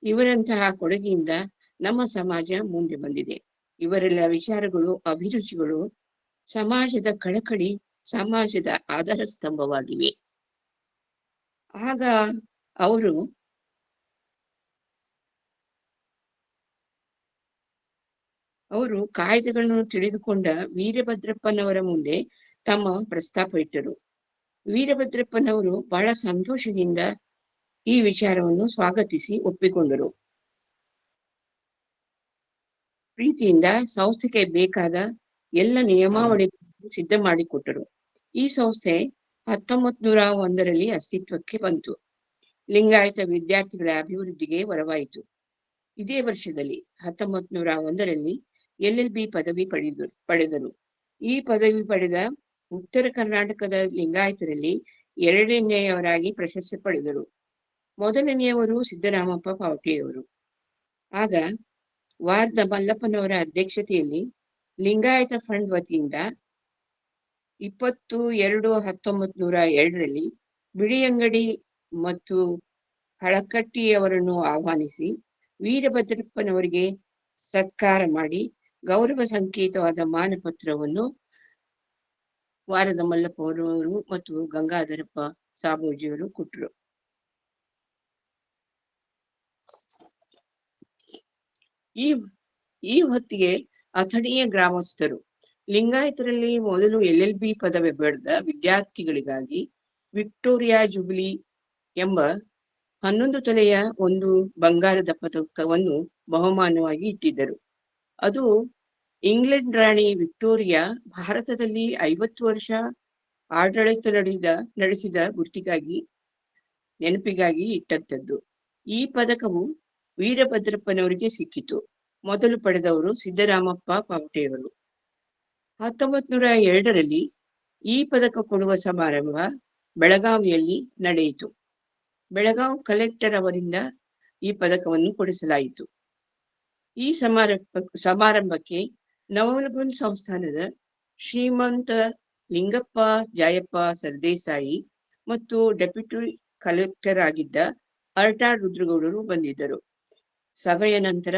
ಇವರಂತಹ ಕೊಡುಗೆಯಿಂದ ನಮ್ಮ ಸಮಾಜ ಮುಂದೆ ಬಂದಿದೆ. ಇವರೆಲ್ಲ ವಿಚಾರಗಳು, ಅಭಿರುಚಿಗಳು ಸಮಾಜದ ಕಳಕಳಿ, ಸಮಾಜದ ಆಧಾರ ಸ್ತಂಭವಾಗಿವೆ. ಆಗ ಅವರು ಕಾಯ್ದೆಗಳನ್ನು ತಿಳಿದುಕೊಂಡ ವೀರಭದ್ರಪ್ಪನವರ ಮುಂದೆ ತಮ್ಮ ಪ್ರಸ್ತಾಪ ಇಟ್ಟರು. ವೀರಭದ್ರಪ್ಪನವರು ಬಹಳ ಸಂತೋಷದಿಂದ ಈ ವಿಚಾರವನ್ನು ಸ್ವಾಗತಿಸಿ ಒಪ್ಪಿಕೊಂಡರು. ಪ್ರೀತಿಯಿಂದ ಸಂಸ್ಥೆಗೆ ಬೇಕಾದ ಎಲ್ಲ ನಿಯಮಾವಳಿಗಳನ್ನು ಸಿದ್ಧ ಮಾಡಿಕೊಟ್ಟರು. ಈ ಸಂಸ್ಥೆ 1901ರಲ್ಲಿ ಅಸ್ತಿತ್ವಕ್ಕೆ ಬಂತು. ಲಿಂಗಾಯತ ವಿದ್ಯಾರ್ಥಿಗಳ ಅಭಿವೃದ್ಧಿಗೆ ವರವಾಯಿತು. ಇದೇ ವರ್ಷದಲ್ಲಿ 1901ರಲ್ಲಿ LLB ಪದವಿ ಪಡೆದರು. ಈ ಪದವಿ ಪಡೆದ ಉತ್ತರ ಕರ್ನಾಟಕದ ಲಿಂಗಾಯತರಲ್ಲಿ 2ನೇಯವರಾಗಿ ಪ್ರಶಸ್ತಿ ಪಡೆದರು. ಮೊದಲನೆಯವರು ಸಿದ್ದರಾಮಪ್ಪ ಪಾವಟೆಯವರು. ಆಗ ವಾರದ ಮಲ್ಲಪ್ಪನವರ ಅಧ್ಯಕ್ಷತೆಯಲ್ಲಿ ಲಿಂಗಾಯತ ಫಂಡ್ ವತಿಯಿಂದ 20-2-1902ರಲ್ಲಿ ಬಿಳಿಯಂಗಡಿ ಮತ್ತು ಹಳಕಟ್ಟಿಯವರನ್ನು ಆಹ್ವಾನಿಸಿ ವೀರಭದ್ರಪ್ಪನವರಿಗೆ ಸತ್ಕಾರ ಮಾಡಿ ಗೌರವ ಸಂಕೇತವಾದ ಮಾನಪತ್ರವನ್ನು ವಾರದ ಮಲ್ಲಪ್ಪನವರು ಮತ್ತು ಗಂಗಾಧರಪ್ಪ ಸಾಬೋಜಿಯವರು ಕೊಟ್ಟರು. ಈ ಹೊತ್ತಿಗೆ ಅಥಣಿಯ ಗ್ರಾಮಸ್ಥರು ಲಿಂಗಾಯತರಲ್ಲಿ ಮೊದಲು LLB ಪದವಿ ಪಡೆದ ವಿದ್ಯಾರ್ಥಿಗಳಿಗಾಗಿ ವಿಕ್ಟೋರಿಯಾ ಜುಬಿಲಿ ಎಂಬ 11 ತೊಲೆಯ ಒಂದು ಬಂಗಾರದ ಪದಕವನ್ನು ಬಹುಮಾನವಾಗಿ ಇಟ್ಟಿದ್ದರು. ಅದು ಇಂಗ್ಲೆಂಡ್ ರಾಣಿ ವಿಕ್ಟೋರಿಯಾ ಭಾರತದಲ್ಲಿ 50 ವರ್ಷ ಆಡಳಿತ ನಡೆಸಿದ ನೆನಪಿಗಾಗಿ ಇಟ್ಟಂತದ್ದು. ಈ ಪದಕವು ವೀರಭದ್ರಪ್ಪನವರಿಗೆ ಸಿಕ್ಕಿತು. ಮೊದಲು ಪಡೆದವರು ಸಿದ್ದರಾಮಪ್ಪ ಪಾವಟೆಯವರು. 1902ರಲ್ಲಿ ಈ ಪದಕ ಕೊಡುವ ಸಮಾರಂಭ ಬೆಳಗಾವಿಯಲ್ಲಿ ನಡೆಯಿತು. ಬೆಳಗಾವಿ ಕಲೆಕ್ಟರ್ ಅವರಿಂದ ಈ ಪದಕವನ್ನು ಕೊಡಿಸಲಾಯಿತು. ಈ ಸಮಾರಂಭಕ್ಕೆ ನವಲಗುಂದ ಸಂಸ್ಥಾನದ ಶ್ರೀಮಂತ ಲಿಂಗಪ್ಪ ಜಾಯಪ್ಪ ಸರ್ದೇಸಾಯಿ ಮತ್ತು ಡೆಪ್ಯೂಟಿ ಕಲೆಕ್ಟರ್ ಆಗಿದ್ದ ಅರ್ಟಾ ರುದ್ರಗೌಡರು ಬಂದಿದ್ದರು. ಸಭೆಯ ನಂತರ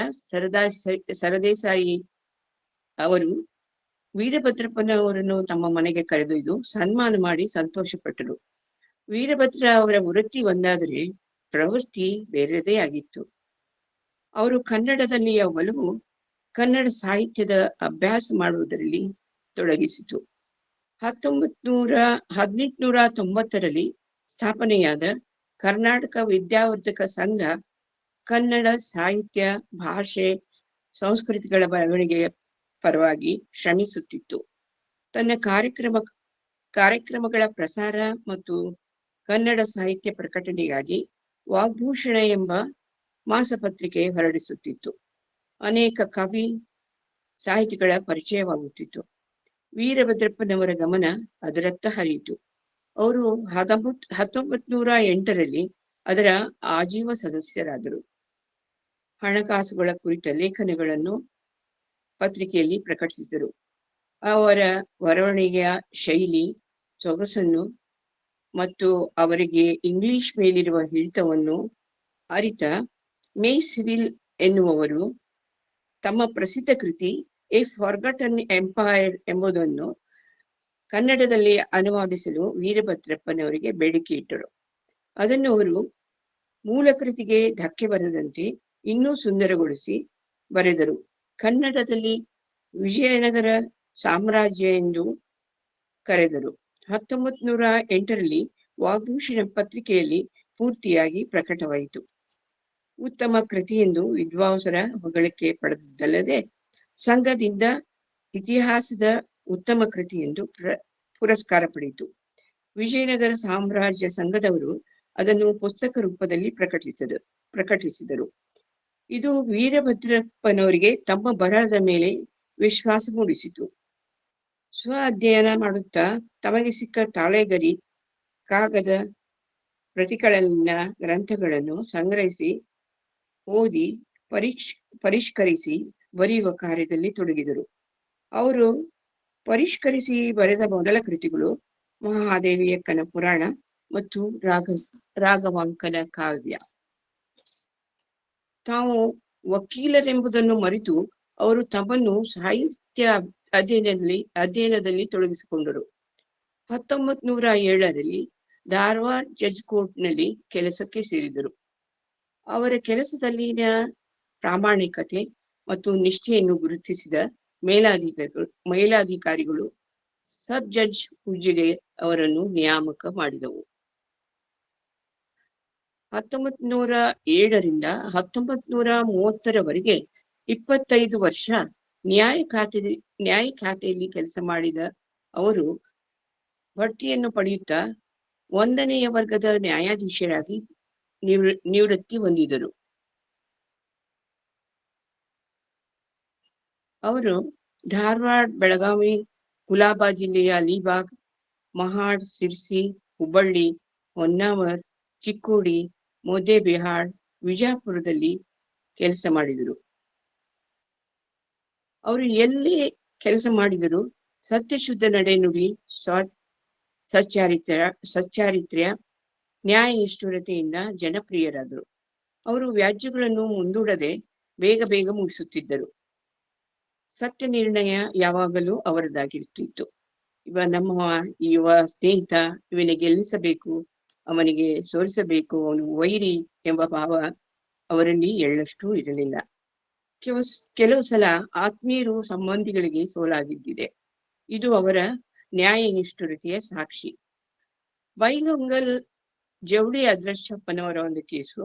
ಸರದೇಸಾಯಿ ಅವರು ವೀರಭದ್ರಪ್ಪನವರನ್ನು ತಮ್ಮ ಮನೆಗೆ ಕರೆದೊಯ್ದು ಸನ್ಮಾನ ಮಾಡಿ ಸಂತೋಷಪಟ್ಟರು. ವೀರಭದ್ರ ಅವರ ವೃತ್ತಿ ಒಂದಾದರೆ ಪ್ರವೃತ್ತಿ ಬೇರೆದೇ ಆಗಿತ್ತು. ಅವರು ಕನ್ನಡದಲ್ಲಿಯ ಒಲವು ಕನ್ನಡ ಸಾಹಿತ್ಯದ ಅಭ್ಯಾಸ ಮಾಡುವುದರಲ್ಲಿ ತೊಡಗಿಸಿತು. 1890ರಲ್ಲಿ ಸ್ಥಾಪನೆಯಾದ ಕರ್ನಾಟಕ ವಿದ್ಯಾವರ್ಧಕ ಸಂಘ ಕನ್ನಡ ಸಾಹಿತ್ಯ, ಭಾಷೆ, ಸಂಸ್ಕೃತಿಗಳ ಬೆಳವಣಿಗೆಯ ಪರವಾಗಿ ಶ್ರಮಿಸುತ್ತಿತ್ತು. ತನ್ನ ಕಾರ್ಯಕ್ರಮಗಳ ಪ್ರಸಾರ ಮತ್ತು ಕನ್ನಡ ಸಾಹಿತ್ಯ ಪ್ರಕಟಣೆಗಾಗಿ ವಾಗ್ಭೂಷಣ ಎಂಬ ಮಾಸಪತ್ರಿಕೆ ಹೊರಡಿಸುತ್ತಿತ್ತು. ಅನೇಕ ಕವಿ ಸಾಹಿತಿಗಳ ಪರಿಚಯವಾಗುತ್ತಿತ್ತು. ವೀರಭದ್ರಪ್ಪನವರ ಗಮನ ಅದರತ್ತ ಹರಿಯಿತು. ಅವರು 1908ರಲ್ಲಿ ಅದರ ಆಜೀವ ಸದಸ್ಯರಾದರು. ಹಣಕಾಸುಗಳ ಕುರಿತ ಲೇಖನಗಳನ್ನು ಪತ್ರಿಕೆಯಲ್ಲಿ ಪ್ರಕಟಿಸಿದರು. ಅವರ ಬರವಣಿಗೆಯ ಶೈಲಿ, ಸೊಗಸನ್ನು ಮತ್ತು ಅವರಿಗೆ ಇಂಗ್ಲಿಷ್ ಮೇಲಿರುವ ಹಿಡಿತವನ್ನು ಅರಿತ ಮೇ ಸಿವಿಲ್ ಎನ್ನುವವರು ತಮ್ಮ ಪ್ರಸಿದ್ಧ ಕೃತಿ ಎ ಫಾರ್ಗಟನ್ ಎಂಪೈರ್ ಎಂಬುದನ್ನು ಕನ್ನಡದಲ್ಲಿ ಅನುವಾದಿಸಲು ವೀರಭದ್ರಪ್ಪನವರಿಗೆ ಬೇಡಿಕೆ ಇಟ್ಟರು. ಅದನ್ನು ಅವರು ಮೂಲ ಕೃತಿಗೆ ಧಕ್ಕೆ ಬರದಂತೆ ಇನ್ನೂ ಸುಂದರಗೊಳಿಸಿ ಬರೆದರು. ಕನ್ನಡದಲ್ಲಿ ವಿಜಯನಗರ ಸಾಮ್ರಾಜ್ಯ ಎಂದು ಕರೆದರು. 1908ರಲ್ಲಿ ವಾಗ್ಭೂಷಣ ಪತ್ರಿಕೆಯಲ್ಲಿ ಪೂರ್ತಿಯಾಗಿ ಪ್ರಕಟವಾಯಿತು. ಉತ್ತಮ ಕೃತಿಯೆಂದು ವಿದ್ವಾಂಸರ ಹೊಗಳಿಕೆ ಪಡೆದಲ್ಲದೆ ಸಂಘದಿಂದ ಇತಿಹಾಸದ ಉತ್ತಮ ಕೃತಿ ಎಂದು ಪುರಸ್ಕಾರ ಪಡೆಯಿತು. ವಿಜಯನಗರ ಸಾಮ್ರಾಜ್ಯ ಸಂಘದವರು ಅದನ್ನು ಪುಸ್ತಕ ರೂಪದಲ್ಲಿ ಪ್ರಕಟಿಸಿದರು. ಇದು ವೀರಭದ್ರಪ್ಪನವರಿಗೆ ತಮ್ಮ ಬರಹದ ಮೇಲೆ ವಿಶ್ವಾಸ ಮೂಡಿಸಿತು. ಸ್ವ ಅಧ್ಯಯನ ಮಾಡುತ್ತಾ ತಮಗೆ ಸಿಕ್ಕ ತಾಳೆಗರಿ ಕಾಗದ ಪ್ರತಿಗಳಲ್ಲಿನ ಗ್ರಂಥಗಳನ್ನು ಸಂಗ್ರಹಿಸಿ ಓದಿ ಪರಿಷ್ಕರಿಸಿ ಬರೆಯುವ ಕಾರ್ಯದಲ್ಲಿ ತೊಡಗಿದರು. ಅವರು ಪರಿಷ್ಕರಿಸಿ ಬರೆದ ಮೊದಲ ಕೃತಿಗಳು ಮಹಾದೇವಿಯಕ್ಕನ ಪುರಾಣ ಮತ್ತು ರಾಘವಾಂಕನ ಕಾವ್ಯ. ತಾವು ವಕೀಲರೆಂಬುದನ್ನು ಮರೆತು ಅವರು ತಮ್ಮನ್ನು ಸಾಹಿತ್ಯ ಅಧ್ಯಯನದಲ್ಲಿ ತೊಡಗಿಸಿಕೊಂಡರು. 1907ರಲ್ಲಿ ಧಾರವಾಡ ಜಡ್ಜ್ ಕೋರ್ಟ್ನಲ್ಲಿ ಕೆಲಸಕ್ಕೆ ಸೇರಿದರು. ಅವರ ಕೆಲಸದಲ್ಲಿನ ಪ್ರಾಮಾಣಿಕತೆ ಮತ್ತು ನಿಷ್ಠೆಯನ್ನು ಗುರುತಿಸಿದ ಮೇಲಾಧಿಕಾರಿಗಳು ಸಬ್ ಜಡ್ಜ್ ಹುದ್ದೆಗೆ ಅವರನ್ನು ನೇಮಕ ಮಾಡಿದವು. 1907ರಿಂದ 1930ರವರೆಗೆ 25 ವರ್ಷ ನ್ಯಾಯ ಖಾತೆಯಲ್ಲಿ ಕೆಲಸ ಮಾಡಿದ ಅವರು ಬಡ್ತಿಯನ್ನು ಪಡೆಯುತ್ತಾ 1ನೇ ವರ್ಗದ ನ್ಯಾಯಾಧೀಶರಾಗಿ ನಿವೃತ್ತಿ ಹೊಂದಿದರು. ಅವರು ಧಾರವಾಡ, ಬೆಳಗಾವಿ, ಕುಲಾಬಾ ಜಿಲ್ಲೆಯ ಅಲಿಬಾಗ್, ಮಹಾಡ್, ಸಿರ್ಸಿ, ಹುಬ್ಬಳ್ಳಿ, ಹೊನ್ನಾವರ್, ಚಿಕ್ಕೋಡಿ, ಮುದ್ದೇಬಿಹಾಳ್, ವಿಜಯಪುರದಲ್ಲಿ ಕೆಲಸ ಮಾಡಿದರು. ಅವರು ಎಲ್ಲಿ ಕೆಲಸ ಮಾಡಿದರು ಸತ್ಯಶುದ್ಧ ನಡೆನುಡಿ, ಸಚ್ಚಾರಿತ್ರ್ಯ, ನ್ಯಾಯ ನಿಷ್ಠುರತೆಯಿಂದ ಜನಪ್ರಿಯರಾದರು. ಅವರು ವ್ಯಾಜ್ಯಗಳನ್ನು ಮುಂದೂಡದೆ ಬೇಗ ಮುಗಿಸುತ್ತಿದ್ದರು. ಸತ್ಯ ನಿರ್ಣಯ ಯಾವಾಗಲೂ ಅವರದಾಗಿರ್ತಿತ್ತು. ನಮ್ಮ ಯುವ ಸ್ನೇಹಿತ, ಇವನಿಗೆ ಗೆಲ್ಲಿಸಬೇಕು, ಅವನಿಗೆ ಸೋಲಿಸಬೇಕು, ಅವನು ವೈರಿ ಎಂಬ ಭಾವ ಅವರಲ್ಲಿ ಎಳ್ಳಷ್ಟು ಇರಲಿಲ್ಲ. ಕೆಲವು ಸಲ ಆತ್ಮೀಯರು ಸಂಬಂಧಿಗಳಿಗೆ ಸೋಲಾಗಿದ್ದಿದೆ. ಇದು ಅವರ ನ್ಯಾಯ ನಿಷ್ಠುರತೆಯ ಸಾಕ್ಷಿ. ಬೈಲೊಂಗಲ್ ಜವಳಿ ಅದ್ರಷ್ಟಪ್ಪನವರ ಒಂದು ಕೇಸು.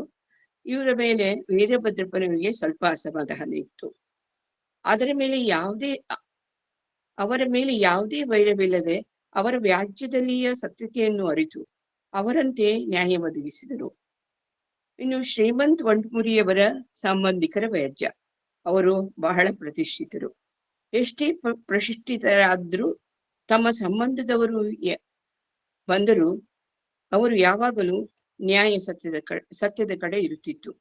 ಇವರ ಮೇಲೆ ವೀರಭದ್ರಪ್ಪನವರಿಗೆ ಸ್ವಲ್ಪ ಅಸಮಾಧಾನ ಇತ್ತು. ಅವರ ಮೇಲೆ ಯಾವುದೇ ವೈರವಿಲ್ಲದೆ ಅವರ ವ್ಯಾಜ್ಯದಲ್ಲಿಯ ಸತ್ಯತೆಯನ್ನು ಅರಿತು ಅವರಂತೆ ನ್ಯಾಯ ಒದಗಿಸಿದರು. ಇನ್ನು ಶ್ರೀಮಂತ್ ವಂಟಮುರಿಯವರ ಸಂಬಂಧಿಕರ ವ್ಯಾಜ್ಯ. ಅವರು ಬಹಳ ಪ್ರತಿಷ್ಠಿತರು. ಎಷ್ಟೇ ಪ್ರತಿಷ್ಠಿತರಾದ್ರೂ ತಮ್ಮ ಸಂಬಂಧದವರು ಬಂದರೂ ಅವರು ಯಾವಾಗಲೂ ನ್ಯಾಯ ಸತ್ಯದ ಕಡೆ ಇರುತ್ತಿತ್ತು.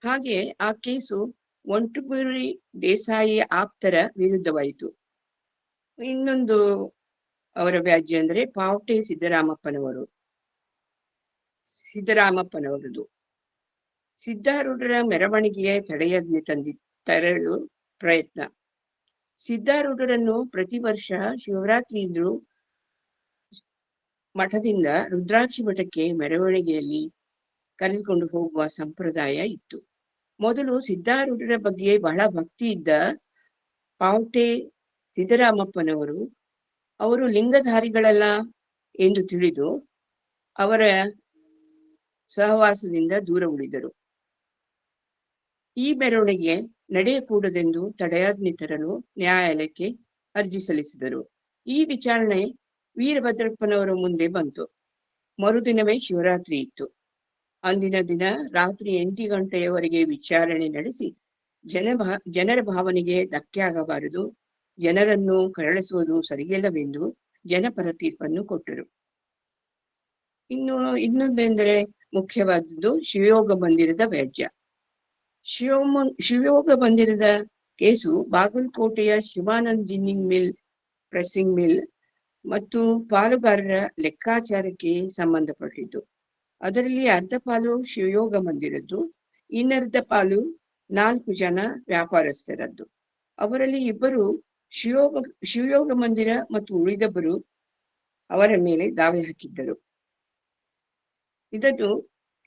ಹಾಗೆ ಆ ಕೇಸು ವಂಟಮುರಿ ದೇಸಾಯಿ ಆಪ್ತರ ವಿರುದ್ಧವಾಯಿತು. ಇನ್ನೊಂದು ಅವರ ವ್ಯಾಜ್ಯ ಅಂದ್ರೆ ಪಾವಟೆ ಸಿದ್ದರಾಮಪ್ಪನವರದು. ಸಿದ್ಧಾರೂಢರ ಮೆರವಣಿಗೆಯ ತಡೆಯಾಜ್ಞೆ ತರಲು ಪ್ರಯತ್ನ. ಸಿದ್ಧಾರೂಢರನ್ನು ಪ್ರತಿ ವರ್ಷ ಶಿವರಾತ್ರಿಯಂದು ಮಠದಿಂದ ರುದ್ರಾಕ್ಷಿ ಮಠಕ್ಕೆ ಮೆರವಣಿಗೆಯಲ್ಲಿ ಕರೆದುಕೊಂಡು ಹೋಗುವ ಸಂಪ್ರದಾಯ ಇತ್ತು. ಮೊದಲು ಸಿದ್ಧಾರೂಢರ ಬಗ್ಗೆ ಬಹಳ ಭಕ್ತಿ ಇದ್ದ ಪಾವಟೆ ಸಿದ್ದರಾಮಪ್ಪನವರು ಅವರು ಲಿಂಗಧಾರಿಗಳಲ್ಲ ಎಂದು ತಿಳಿದು ಅವರ ಸಹವಾಸದಿಂದ ದೂರ ಉಳಿದರು. ಈ ಮೆರವಣಿಗೆ ನಡೆಯಕೂಡದೆಂದು ತಡೆಯಾಜ್ಞೆ ತರಲು ನ್ಯಾಯಾಲಯಕ್ಕೆ ಅರ್ಜಿ ಸಲ್ಲಿಸಿದರು. ಈ ವಿಚಾರಣೆ ವೀರಭದ್ರಪ್ಪನವರ ಮುಂದೆ ಬಂತು. ಮರುದಿನವೇ ಶಿವರಾತ್ರಿ ಇತ್ತು. ಅಂದಿನ ದಿನ ರಾತ್ರಿ 8 ಗಂಟೆಯವರೆಗೆ ವಿಚಾರಣೆ ನಡೆಸಿ ಜನರ ಭಾವನೆಗೆ ಧಕ್ಕೆ ಆಗಬಾರದು, ಜನರನ್ನು ಕರಳಿಸುವುದು ಸರಿಯಲ್ಲವೆಂದು ಜನಪರ ತೀರ್ಪನ್ನು ಕೊಟ್ಟರು. ಇನ್ನೊಂದೆಂದರೆ ಮುಖ್ಯವಾದದ್ದು ಶಿವಯೋಗ ಮಂದಿರದ ವ್ಯಾಜ್ಯ. ಶಿವಯೋಗ ಮಂದಿರದ ಕೇಸು ಬಾಗಲಕೋಟೆಯ Shivanand ginning mill, pressing mill ಮತ್ತು ಪಾಲುಗಾರರ ಲೆಕ್ಕಾಚಾರಕ್ಕೆ ಸಂಬಂಧಪಟ್ಟಿದ್ದು. ಅದರಲ್ಲಿ ಅರ್ಧ ಪಾಲು ಶಿವಯೋಗ ಮಂದಿರದ್ದು, ಇನ್ನರ್ಧ ಪಾಲು 4 ಜನ ವ್ಯಾಪಾರಸ್ಥರದ್ದು. ಅವರಲ್ಲಿ ಇಬ್ಬರು ಶಿವಯೋಗ ಮಂದಿರ ಮತ್ತು ಉಳಿದಬ್ಬರು ಅವರ ಮೇಲೆ ದಾವೆ ಹಾಕಿದ್ದರು. ಇದನ್ನು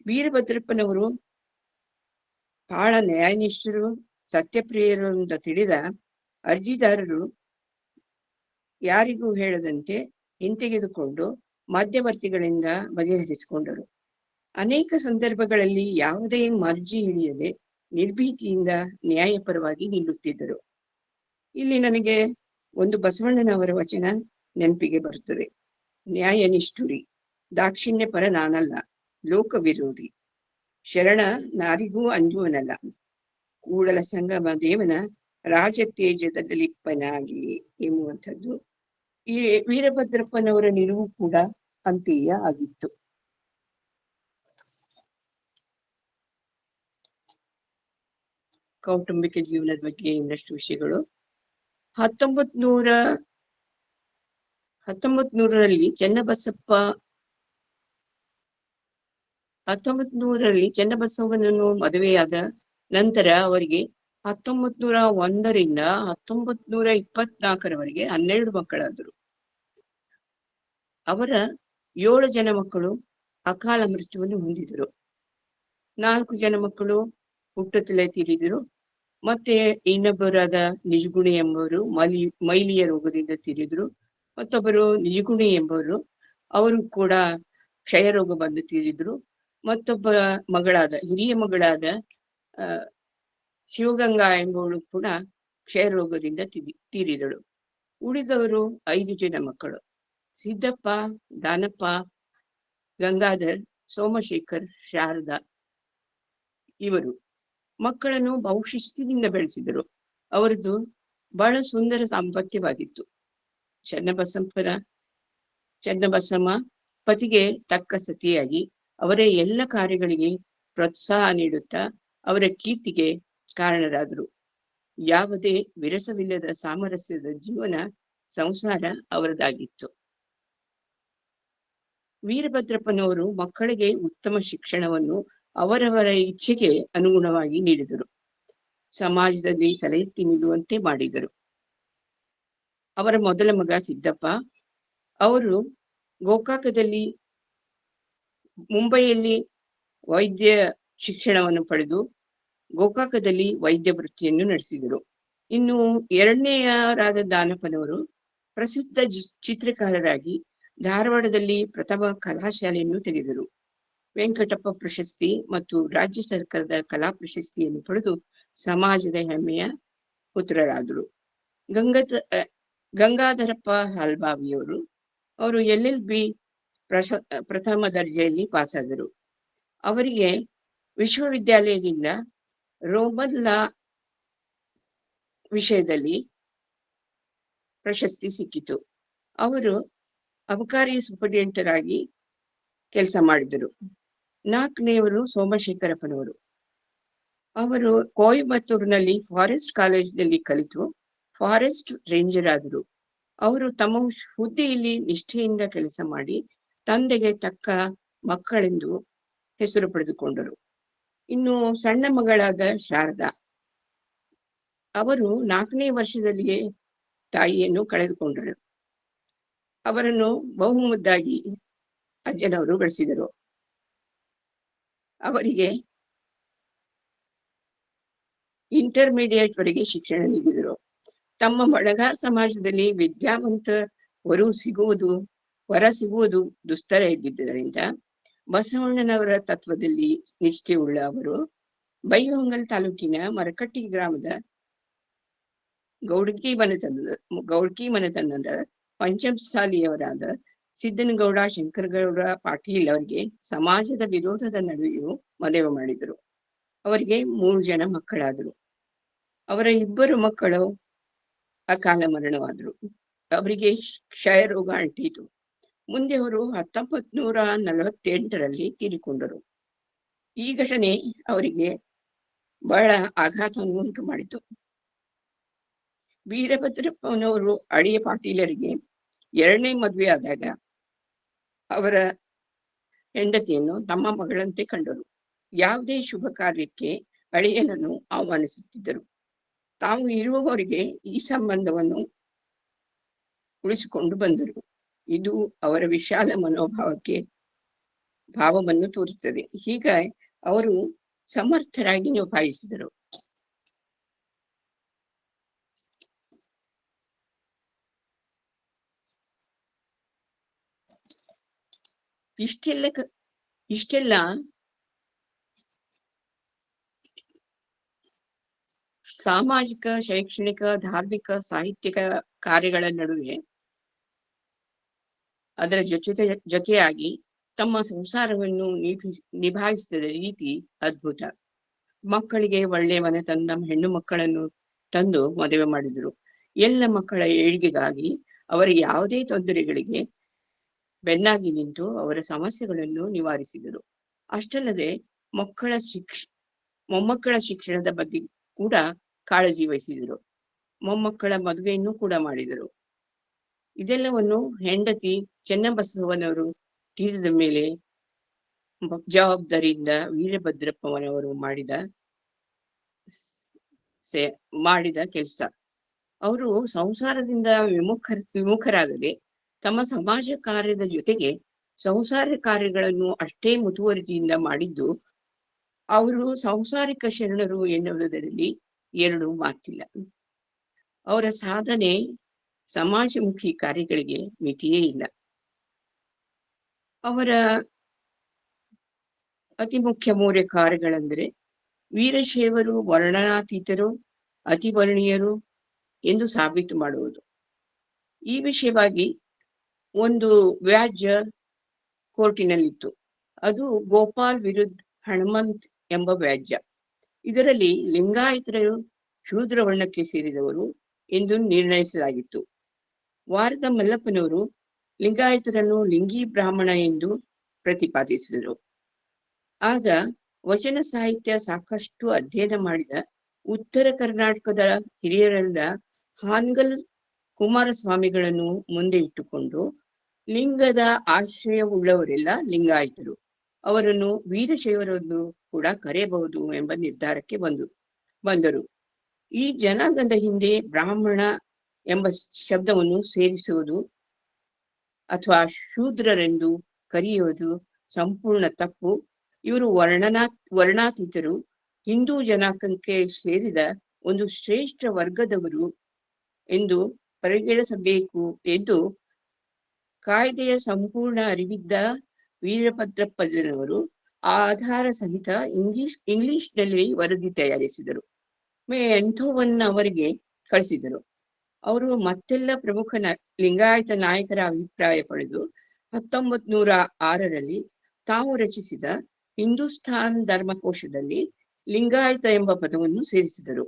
ವೀರಭದ್ರಪ್ಪನವರು ಬಹಳ ನ್ಯಾಯನಿಷ್ಠರು, ಸತ್ಯಪ್ರಿಯರು ಅಂತ ತಿಳಿದ ಅರ್ಜಿದಾರರು ಯಾರಿಗೂ ಹೇಳದಂತೆ ಹಿಂತೆಗೆದುಕೊಂಡು ಮಧ್ಯವರ್ತಿಗಳಿಂದ ಬಗೆಹರಿಸಿಕೊಂಡರು. ಅನೇಕ ಸಂದರ್ಭಗಳಲ್ಲಿ ಯಾವುದೇ ಮರ್ಜಿ ಹಿಡಿಯದೆ ನಿರ್ಭೀತಿಯಿಂದ ನ್ಯಾಯಪರವಾಗಿ ನಿಲ್ಲುತ್ತಿದ್ದರು. ಇಲ್ಲಿ ನನಗೆ ಒಂದು ಬಸವಣ್ಣನವರ ವಚನ ನೆನಪಿಗೆ ಬರುತ್ತದೆ. ನ್ಯಾಯ ನಿಷ್ಠುರಿ, ದಾಕ್ಷಿಣ್ಯ ಪರ ನಾನಲ್ಲ, ಲೋಕ ವಿರೋಧಿ, ಶರಣ ನಾರಿಗೂ ಅಂಜುವನಲ್ಲ, ಕೂಡಲ ಸಂಗಮ ದೇವನ ರಾಜತೇಜದಲ್ಲಿಪ್ಪನಾಗಿ ಎಂಬುವಂಥದ್ದು. ಈ ವೀರಭದ್ರಪ್ಪನವರ ನಿಲುವು ಕೂಡ ಅಂತೆಯೇ ಆಗಿತ್ತು. ಕೌಟುಂಬಿಕ ಜೀವನದ ಬಗ್ಗೆ ಇನ್ನಷ್ಟು ವಿಷಯಗಳು. 1900ರಲ್ಲಿ ಚೆನ್ನಬಸವನನ್ನು ಮದುವೆಯಾದ ನಂತರ ಅವರಿಗೆ 1901ರಿಂದ 1924ರವರೆಗೆ 12 ಮಕ್ಕಳಾದರು. ಅವರ 7 ಜನ ಮಕ್ಕಳು ಅಕಾಲ ಮೃತ್ಯುವನ್ನು ಹೊಂದಿದರು. 4 ಜನ ಮಕ್ಕಳು ಹುಟ್ಟುತ್ತಲೇ ತೀರಿದರು. ಮತ್ತೆ ಇನ್ನೊಬ್ಬರಾದ ನಿಜಗುಣಿ ಎಂಬವರು ಮೈಲಿಯ ರೋಗದಿಂದ ತೀರಿದ್ರು. ಮತ್ತೊಬ್ಬರು ನಿಜಗುಣಿ ಎಂಬವರು, ಅವರು ಕೂಡ ಕ್ಷಯ ರೋಗ ಬಂದು ತೀರಿದ್ರು. ಮತ್ತೊಬ್ಬ ಹಿರಿಯ ಮಗಳಾದ ಶಿವಗಂಗಾ ಎಂಬವಳು ಕೂಡ ಕ್ಷಯ ರೋಗದಿಂದ ತೀರಿದಳು. ಉಳಿದವರು 5 ಜನ ಮಕ್ಕಳು: ಸಿದ್ದಪ್ಪ, ದಾನಪ್ಪ, ಗಂಗಾಧರ್, ಸೋಮಶೇಖರ್, ಶಾರದಾ. ಇವರು ಮಕ್ಕಳನ್ನು ಬಹುಶಿಸ್ತಿನಿಂದ ಬೆಳೆಸಿದರು. ಅವರದ್ದು ಬಹಳ ಸುಂದರ ದಾಂಪತ್ಯವಾಗಿತ್ತು. ಚೆನ್ನಬಸಮ್ಮ ಪತಿಗೆ ತಕ್ಕ ಸತಿಯಾಗಿ ಅವರ ಎಲ್ಲ ಕಾರ್ಯಗಳಿಗೆ ಪ್ರೋತ್ಸಾಹ ನೀಡುತ್ತಾ ಅವರ ಕೀರ್ತಿಗೆ ಕಾರಣರಾದರು. ಯಾವುದೇ ವಿರಸವಿಲ್ಲದ ಸಾಮರಸ್ಯದ ಜೀವನ ಸಂಸಾರ ಅವರದಾಗಿತ್ತು. ವೀರಭದ್ರಪ್ಪನವರು ಮಕ್ಕಳಿಗೆ ಉತ್ತಮ ಶಿಕ್ಷಣವನ್ನು ಅವರವರ ಇಚ್ಛೆಗೆ ಅನುಗುಣವಾಗಿ ನೀಡಿದರು. ಸಮಾಜದಲ್ಲಿ ತಲೆ ಎತ್ತಿ ನಿಲ್ಲುವಂತೆ ಮಾಡಿದರು. ಅವರ ಮೊದಲ ಮಗ ಸಿದ್ದಪ್ಪ, ಅವರು ಗೋಕಾಕದಲ್ಲಿ, ಮುಂಬೈಯಲ್ಲಿ ವೈದ್ಯ ಶಿಕ್ಷಣವನ್ನು ಪಡೆದು ಗೋಕಾಕದಲ್ಲಿ ವೈದ್ಯ ವೃತ್ತಿಯನ್ನು ನಡೆಸಿದರು. ಇನ್ನು ಎರಡನೆಯರಾದ ದಾನಪ್ಪನವರು ಪ್ರಸಿದ್ಧ ಚಿತ್ರಕಾರರಾಗಿ ಧಾರವಾಡದಲ್ಲಿ ಪ್ರಥಮ ಕಲಾಶಾಲೆಯನ್ನು ತೆಗೆದರು. ವೆಂಕಟಪ್ಪ ಪ್ರಶಸ್ತಿ ಮತ್ತು ರಾಜ್ಯ ಸರ್ಕಾರದ ಕಲಾ ಪ್ರಶಸ್ತಿಯನ್ನು ಪಡೆದು ಸಮಾಜದ ಹೆಮ್ಮೆಯ ಪುತ್ರರಾದರು. ಗಂಗಾಧರಪ್ಪ ಹಾಲ್ಬಾವಿಯವರು LLB ಪ್ರಥಮ ದರ್ಜೆಯಲ್ಲಿ ಪಾಸಾದರು. ಅವರಿಗೆ ವಿಶ್ವವಿದ್ಯಾಲಯದಿಂದ ರೋಮನ್ ಲಾ ವಿಷಯದಲ್ಲಿ ಪ್ರಶಸ್ತಿ ಸಿಕ್ಕಿತು. ಅವರು ಅಬಕಾರಿ ಸೂಪರಿಂಟೆಂಡರ್ ಆಗಿ ಕೆಲಸ ಮಾಡಿದರು. 4ನೇವರು ಸೋಮಶೇಖರಪ್ಪನವರು. ಅವರು ಕೊಯಮತ್ತೂರಿನಲ್ಲಿ ಫಾರೆಸ್ಟ್ ಕಾಲೇಜಿನಲ್ಲಿ ಕಲಿತು ಫಾರೆಸ್ಟ್ ರೇಂಜರ್ ಆದರು. ಅವರು ತಮ್ಮ ಹುದ್ದೆಯಲ್ಲಿ ನಿಷ್ಠೆಯಿಂದ ಕೆಲಸ ಮಾಡಿ ತಂದೆಗೆ ತಕ್ಕ ಮಕ್ಕಳೆಂದು ಹೆಸರು ಪಡೆದುಕೊಂಡರು. ಇನ್ನು ಸಣ್ಣ ಮಗಳಾದ ಶಾರದಾ, ಅವರು 4ನೇ ವರ್ಷದಲ್ಲಿಯೇ ತಾಯಿಯನ್ನು ಕಳೆದುಕೊಂಡರು. ಅವರನ್ನು ಬಹುಮುದ್ದಾಗಿ ಅಜ್ಜನವರು ಬೆಳೆಸಿದರು. ಅವರಿಗೆ ಇಂಟರ್ಮೀಡಿಯೇಟ್ ವರೆಗೆ ಶಿಕ್ಷಣ ನೀಡಿದರು. ತಮ್ಮ ಬಣಗಾರ್ ಸಮಾಜದಲ್ಲಿ ವಿದ್ಯಾವಂತ ವರ ಸಿಗುವುದು ದುಸ್ತರ ಇದ್ದಿದ್ದರಿಂದ ಬಸವಣ್ಣನವರ ತತ್ವದಲ್ಲಿ ನಿಷ್ಠೆಯುಳ್ಳ ಅವರು ಬೈಲಹೊಂಗಲ ತಾಲೂಕಿನ ಮರಕಟ್ಟಿ ಗ್ರಾಮದ ಗೌಡ್ಕಿ ಮನೆತನದ ಪಂಚಮಸಾಲಿಯವರಾದ ಸಿದ್ದನಗೌಡ ಶಂಕರಗೌಡ ಪಾಟೀಲ್ ಅವರಿಗೆ ಸಮಾಜದ ವಿರೋಧದ ನಡುವೆಯೂ ಮದುವೆ ಮಾಡಿದರು. ಅವರಿಗೆ 3 ಜನ ಮಕ್ಕಳಾದರು. ಅವರ 2 ಮಕ್ಕಳು ಅಕಾಲ ಮರಣವಾದರು. ಅವರಿಗೆ ಕ್ಷಯ ರೋಗ ಅಂಟಿತು. ಮುಂದೆ ಅವರು 1948ರಲ್ಲಿ ತೀರಿಕೊಂಡರು. ಈ ಘಟನೆ ಅವರಿಗೆ ಬಹಳ ಆಘಾತವನ್ನು ಉಂಟು ಮಾಡಿತು. ವೀರಭದ್ರಪ್ಪನವರು ಅಳಿಯ ಪಾಟೀಲರಿಗೆ 2ನೇ ಮದುವೆ ಆದಾಗ ಅವರ ಹೆಂಡತಿಯನ್ನು ತಮ್ಮ ಮಗಳಂತೆ ಕಂಡರು. ಯಾವುದೇ ಶುಭ ಕಾರ್ಯಕ್ಕೆ ಅಳಿಯನನ್ನು ಆಹ್ವಾನಿಸುತ್ತಿದ್ದರು. ತಾವು ಇರುವವರಿಗೆ ಈ ಸಂಬಂಧವನ್ನು ಉಳಿಸಿಕೊಂಡು ಬಂದರು. ಇದು ಅವರ ವಿಶಾಲ ಭಾವವನ್ನು ತೋರುತ್ತದೆ. ಹೀಗಾಗಿ ಅವರು ಸಮರ್ಥರಾಗಿ ನಿಭಾಯಿಸಿದರು. ಇಷ್ಟೆಲ್ಲ ಸಾಮಾಜಿಕ, ಶೈಕ್ಷಣಿಕ, ಧಾರ್ಮಿಕ, ಸಾಹಿತ್ಯಿಕ ಕಾರ್ಯಗಳ ನಡುವೆ ಅದರ ಜೊತೆಯಾಗಿ ತಮ್ಮ ಸಂಸಾರವನ್ನು ನಿಭಾಯಿಸಿದ ರೀತಿ ಅದ್ಭುತ. ಮಕ್ಕಳಿಗೆ ಒಳ್ಳೆಯ ಮನೆತನದ ಹೆಣ್ಣು ಮಕ್ಕಳನ್ನು ತಂದು ಮದುವೆ ಮಾಡಿದರು. ಎಲ್ಲ ಮಕ್ಕಳ ಏಳಿಗೆಗಾಗಿ ಅವರ ಯಾವುದೇ ತೊಂದರೆಗಳಿಗೆ ಬೆನ್ನಾಗಿ ನಿಂತು ಅವರ ಸಮಸ್ಯೆಗಳನ್ನು ನಿವಾರಿಸಿದರು. ಅಷ್ಟಲ್ಲದೆ ಮೊಮ್ಮಕ್ಕಳ ಶಿಕ್ಷಣದ ಬಗ್ಗೆ ಕೂಡ ಕಾಳಜಿ ವಹಿಸಿದರು. ಮೊಮ್ಮಕ್ಕಳ ಮದುವೆಯನ್ನು ಕೂಡ ಮಾಡಿದರು. ಇದೆಲ್ಲವನ್ನು ಹೆಂಡತಿ ಚೆನ್ನಬಸವನವರು ತೀರಿದ ಮೇಲೆ ಜವಾಬ್ದಾರಿಯಿಂದ ವೀರಭದ್ರಪ್ಪನವರು ಮಾಡಿದ ಕೆಲಸ. ಅವರು ಸಂಸಾರದಿಂದ ವಿಮುಖರಾಗದೆ ತಮ್ಮ ಸಮಾಜ ಕಾರ್ಯದ ಜೊತೆಗೆ ಸಂಸಾರ ಕಾರ್ಯಗಳನ್ನು ಅಷ್ಟೇ ಮುತುವರ್ಜಿಯಿಂದ ಮಾಡಿದ್ದು ಅವರು ಸಂಸಾರಿಕ ಶರಣರು ಎನ್ನುವುದರಲ್ಲಿ 2 ಮಾತಿಲ್ಲ. ಅವರ ಸಾಧನೆ ಸಮಾಜಮುಖಿ ಕಾರ್ಯಗಳಿಗೆ ಮಿತಿಯೇ ಇಲ್ಲ. ಅವರ ಅತಿ ಮುಖ್ಯ 3 ಕಾರ್ಯಗಳೆಂದರೆ ವೀರಶೈವರು ವರ್ಣನಾತೀತರು, ಅತಿವರ್ಣೀಯರು ಎಂದು ಸಾಬೀತು ಮಾಡುವುದು. ಈ ವಿಷಯವಾಗಿ ಒಂದು ವ್ಯಾಜ್ಯ ಕೋರ್ಟಿನಲ್ಲಿತ್ತು. ಅದು ಗೋಪಾಲ್ ವಿರುದ್ಧ ಹನುಮಂತ್ ಎಂಬ ವ್ಯಾಜ್ಯ. ಇದರಲ್ಲಿ ಲಿಂಗಾಯತರು ಶೂದ್ರ ವರ್ಣಕ್ಕೆ ಸೇರಿದವರು ಎಂದು ನಿರ್ಣಯಿಸಲಾಗಿತ್ತು. ವಾರದ ಮಲ್ಲಪ್ಪನವರು ಲಿಂಗಾಯತರನ್ನು ಲಿಂಗಿ ಬ್ರಾಹ್ಮಣ ಎಂದು ಪ್ರತಿಪಾದಿಸಿದರು. ಆಗ ವಚನ ಸಾಹಿತ್ಯ ಸಾಕಷ್ಟು ಅಧ್ಯಯನ ಮಾಡಿದ ಉತ್ತರ ಕರ್ನಾಟಕದ ಹಿರಿಯರೆಲ್ಲ ಹಾನಗಲ್ ಕುಮಾರಸ್ವಾಮಿಗಳನ್ನು ಮುಂದೆ ಇಟ್ಟುಕೊಂಡು ಲಿಂಗದ ಆಶ್ರಯವುಳ್ಳವರೆಲ್ಲ ಲಿಂಗಾಯತರು, ಅವರನ್ನು ವೀರಶೈವರನ್ನು ಕೂಡ ಕರೆಯಬಹುದು ಎಂಬ ನಿರ್ಧಾರಕ್ಕೆ ಬಂದರು. ಈ ಜನಾಂಗದ ಹಿಂದೆ ಬ್ರಾಹ್ಮಣ ಎಂಬ ಶಬ್ದವನ್ನು ಸೇರಿಸುವುದು ಅಥವಾ ಶೂದ್ರರೆಂದು ಕರೆಯುವುದು ಸಂಪೂರ್ಣ ತಪ್ಪು. ಇವರು ವರ್ಣಾತೀತರು, ಹಿಂದೂ ಜನಾಂಗಕ್ಕೆ ಸೇರಿದ ಒಂದು ಶ್ರೇಷ್ಠ ವರ್ಗದವರು ಎಂದು ಪರಿಗಣಿಸಬೇಕು ಎಂದು ಕಾಯ್ದೆಯ ಸಂಪೂರ್ಣ ಅರಿವಿದ್ದ ವೀರಭದ್ರಪ್ಪನವರು ಆಧಾರ ಸಹಿತ ಇಂಗ್ಲಿಷ್ನಲ್ಲಿ ವರದಿ ತಯಾರಿಸಿದರು. ಎಂಥೋವನ್ನ ಅವರಿಗೆ ಕಳಿಸಿದರು. ಅವರು ಮತ್ತೆಲ್ಲ ಪ್ರಮುಖ ಲಿಂಗಾಯತ ನಾಯಕರ ಅಭಿಪ್ರಾಯ ಪಡೆದು 1906ರಲ್ಲಿ ತಾವು ರಚಿಸಿದ ಹಿಂದೂಸ್ಥಾನ್ ಧರ್ಮಕೋಶದಲ್ಲಿ ಲಿಂಗಾಯತ ಎಂಬ ಪದವನ್ನು ಸೇರಿಸಿದರು.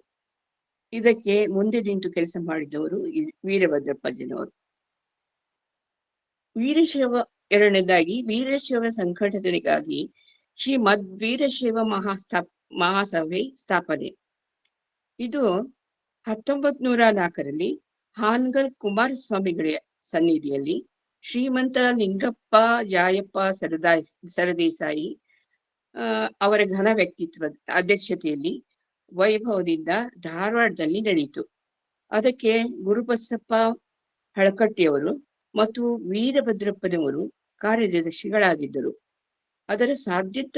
ಇದಕ್ಕೆ ಮುಂದೆ ನಿಂತು ಕೆಲಸ ಮಾಡಿದವರು ವೀರಭದ್ರಪ್ಪನವರು. ಎರಡನೇದಾಗಿ ವೀರಶೈವ ಸಂಘಟನೆಗಾಗಿ ಶ್ರೀಮದ್ ವೀರಶೈವ ಮಹಾಸಭೆ ಸ್ಥಾಪನೆ. ಇದು 1904ರಲ್ಲಿ ಹಾನಗಲ್ ಕುಮಾರಸ್ವಾಮಿಗಳ ಸನ್ನಿಧಿಯಲ್ಲಿ ಶ್ರೀಮಂತ ಲಿಂಗಪ್ಪ ಜಾಯಪ್ಪ ಸರದೇಸಾಯಿ ಅವರ ಘನ ವ್ಯಕ್ತಿತ್ವದ ಅಧ್ಯಕ್ಷತೆಯಲ್ಲಿ ವೈಭವದಿಂದ ಧಾರವಾಡದಲ್ಲಿ ನಡೆಯಿತು. ಅದಕ್ಕೆ ಗುರುಬಸಪ್ಪ ಹಳಕಟ್ಟಿಯವರು ಮತ್ತು ವೀರಭದ್ರಪ್ಪನವರು ಕಾರ್ಯದರ್ಶಿಗಳಾಗಿದ್ದರು. ಅದರ ಸಾಧ್ಯತ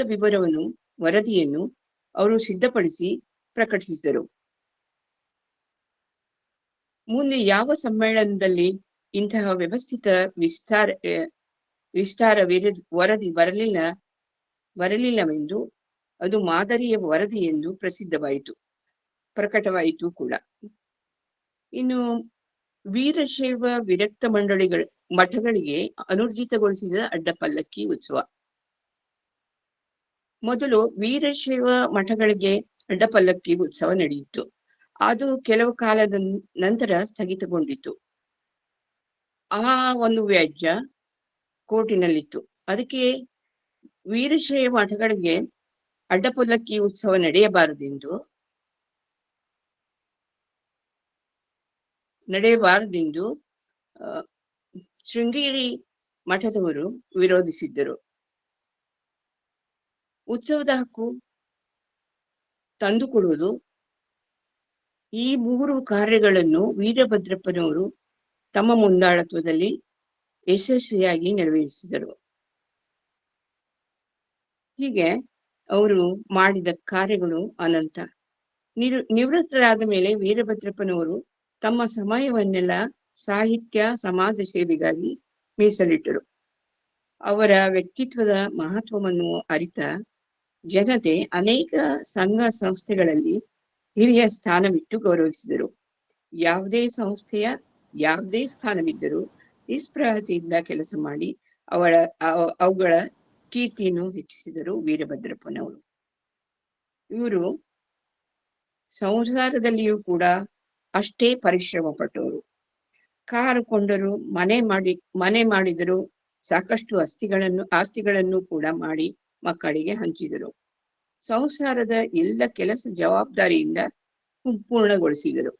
ವರದಿಯನ್ನು ಅವರು ಸಿದ್ಧಪಡಿಸಿ ಪ್ರಕಟಿಸಿದರು. ಮುಂದೆ ಯಾವ ಸಮ್ಮೇಳನದಲ್ಲಿ ಇಂತಹ ವ್ಯವಸ್ಥಿತ ವಿಸ್ತಾರ ವರದಿ ಬರಲಿಲ್ಲವೆಂದು ಅದು ಮಾದರಿಯ ವರದಿ ಎಂದು ಪ್ರಕಟವಾಯಿತು ಕೂಡ. ಇನ್ನು ವೀರಶೈವ ವಿರಕ್ತ ಮಠಗಳಿಗೆ ಅನುರ್ಜಿತಗೊಳಿಸಿದ ಅಡ್ಡಪಲ್ಲಕ್ಕಿ ಉತ್ಸವ. ಮೊದಲು ವೀರಶೈವ ಮಠಗಳಿಗೆ ಅಡ್ಡಪಲ್ಲಕ್ಕಿ ಉತ್ಸವ ನಡೆಯಿತು. ಅದು ಕೆಲವು ಕಾಲದ ನಂತರ ಸ್ಥಗಿತಗೊಂಡಿತು. ಆ ಒಂದು ವ್ಯಾಜ್ಯ ಕೋರ್ಟಿನಲ್ಲಿತ್ತು. ಅದಕ್ಕೆ ವೀರಶೈವ ಮಠಗಳಿಗೆ ಅಡ್ಡಪಲ್ಲಕ್ಕಿ ಉತ್ಸವ ನಡೆಯಬಾರದೆಂದು ನಡೆಯಬಾರದೆಂದು ಶೃಂಗೇರಿ ಮಠದವರು ವಿರೋಧಿಸಿದ್ದರು. ಉತ್ಸವದ ಹಕ್ಕು ತಂದುಕೊಡುವುದು, ಈ 3 ಕಾರ್ಯಗಳನ್ನು ವೀರಭದ್ರಪ್ಪನವರು ತಮ್ಮ ಮುಂದಾಳತ್ವದಲ್ಲಿ ಯಶಸ್ವಿಯಾಗಿ ನೆರವೇರಿಸಿದರು. ಹೀಗೆ ಅವರು ಮಾಡಿದ ಕಾರ್ಯಗಳು ಅನಂತ. ನಿವೃತ್ತರಾದ ಮೇಲೆ ವೀರಭದ್ರಪ್ಪನವರು ತಮ್ಮ ಸಮಯವನ್ನೆಲ್ಲ ಸಾಹಿತ್ಯ ಸಮಾಜ ಸೇವೆಗಾಗಿ ಮೀಸಲಿಟ್ಟರು. ಅವರ ವ್ಯಕ್ತಿತ್ವದ ಮಹತ್ವವನ್ನು ಅರಿತ ಜನತೆ ಅನೇಕ ಸಂಘ ಸಂಸ್ಥೆಗಳಲ್ಲಿ ಹಿರಿಯ ಸ್ಥಾನವಿಟ್ಟು ಗೌರವಿಸಿದರು. ಯಾವುದೇ ಸಂಸ್ಥೆಯ ಯಾವುದೇ ಸ್ಥಾನವಿದ್ದರೂ ನಿಸ್ಪೃಹತೆಯಿಂದ ಕೆಲಸ ಮಾಡಿ ಅವುಗಳ ಕೀರ್ತಿಯನ್ನು ಹೆಚ್ಚಿಸಿದರು ವೀರಭದ್ರಪ್ಪನವರು. ಇವರು ಸಂಸಾರದಲ್ಲಿಯೂ ಕೂಡ ಅಷ್ಟೇ ಪರಿಶ್ರಮ ಪಟ್ಟವರು. ಕಾರು ಕೊಂಡರು, ಮನೆ ಮಾಡಿದರು, ಸಾಕಷ್ಟು ಆಸ್ತಿಗಳನ್ನು ಕೂಡ ಮಾಡಿ ಮಕ್ಕಳಿಗೆ ಹಂಚಿದರು. ಸಂಸಾರದ ಎಲ್ಲ ಕೆಲಸ ಜವಾಬ್ದಾರಿಯಿಂದ ಪೂರ್ಣಗೊಳಿಸಿದರು.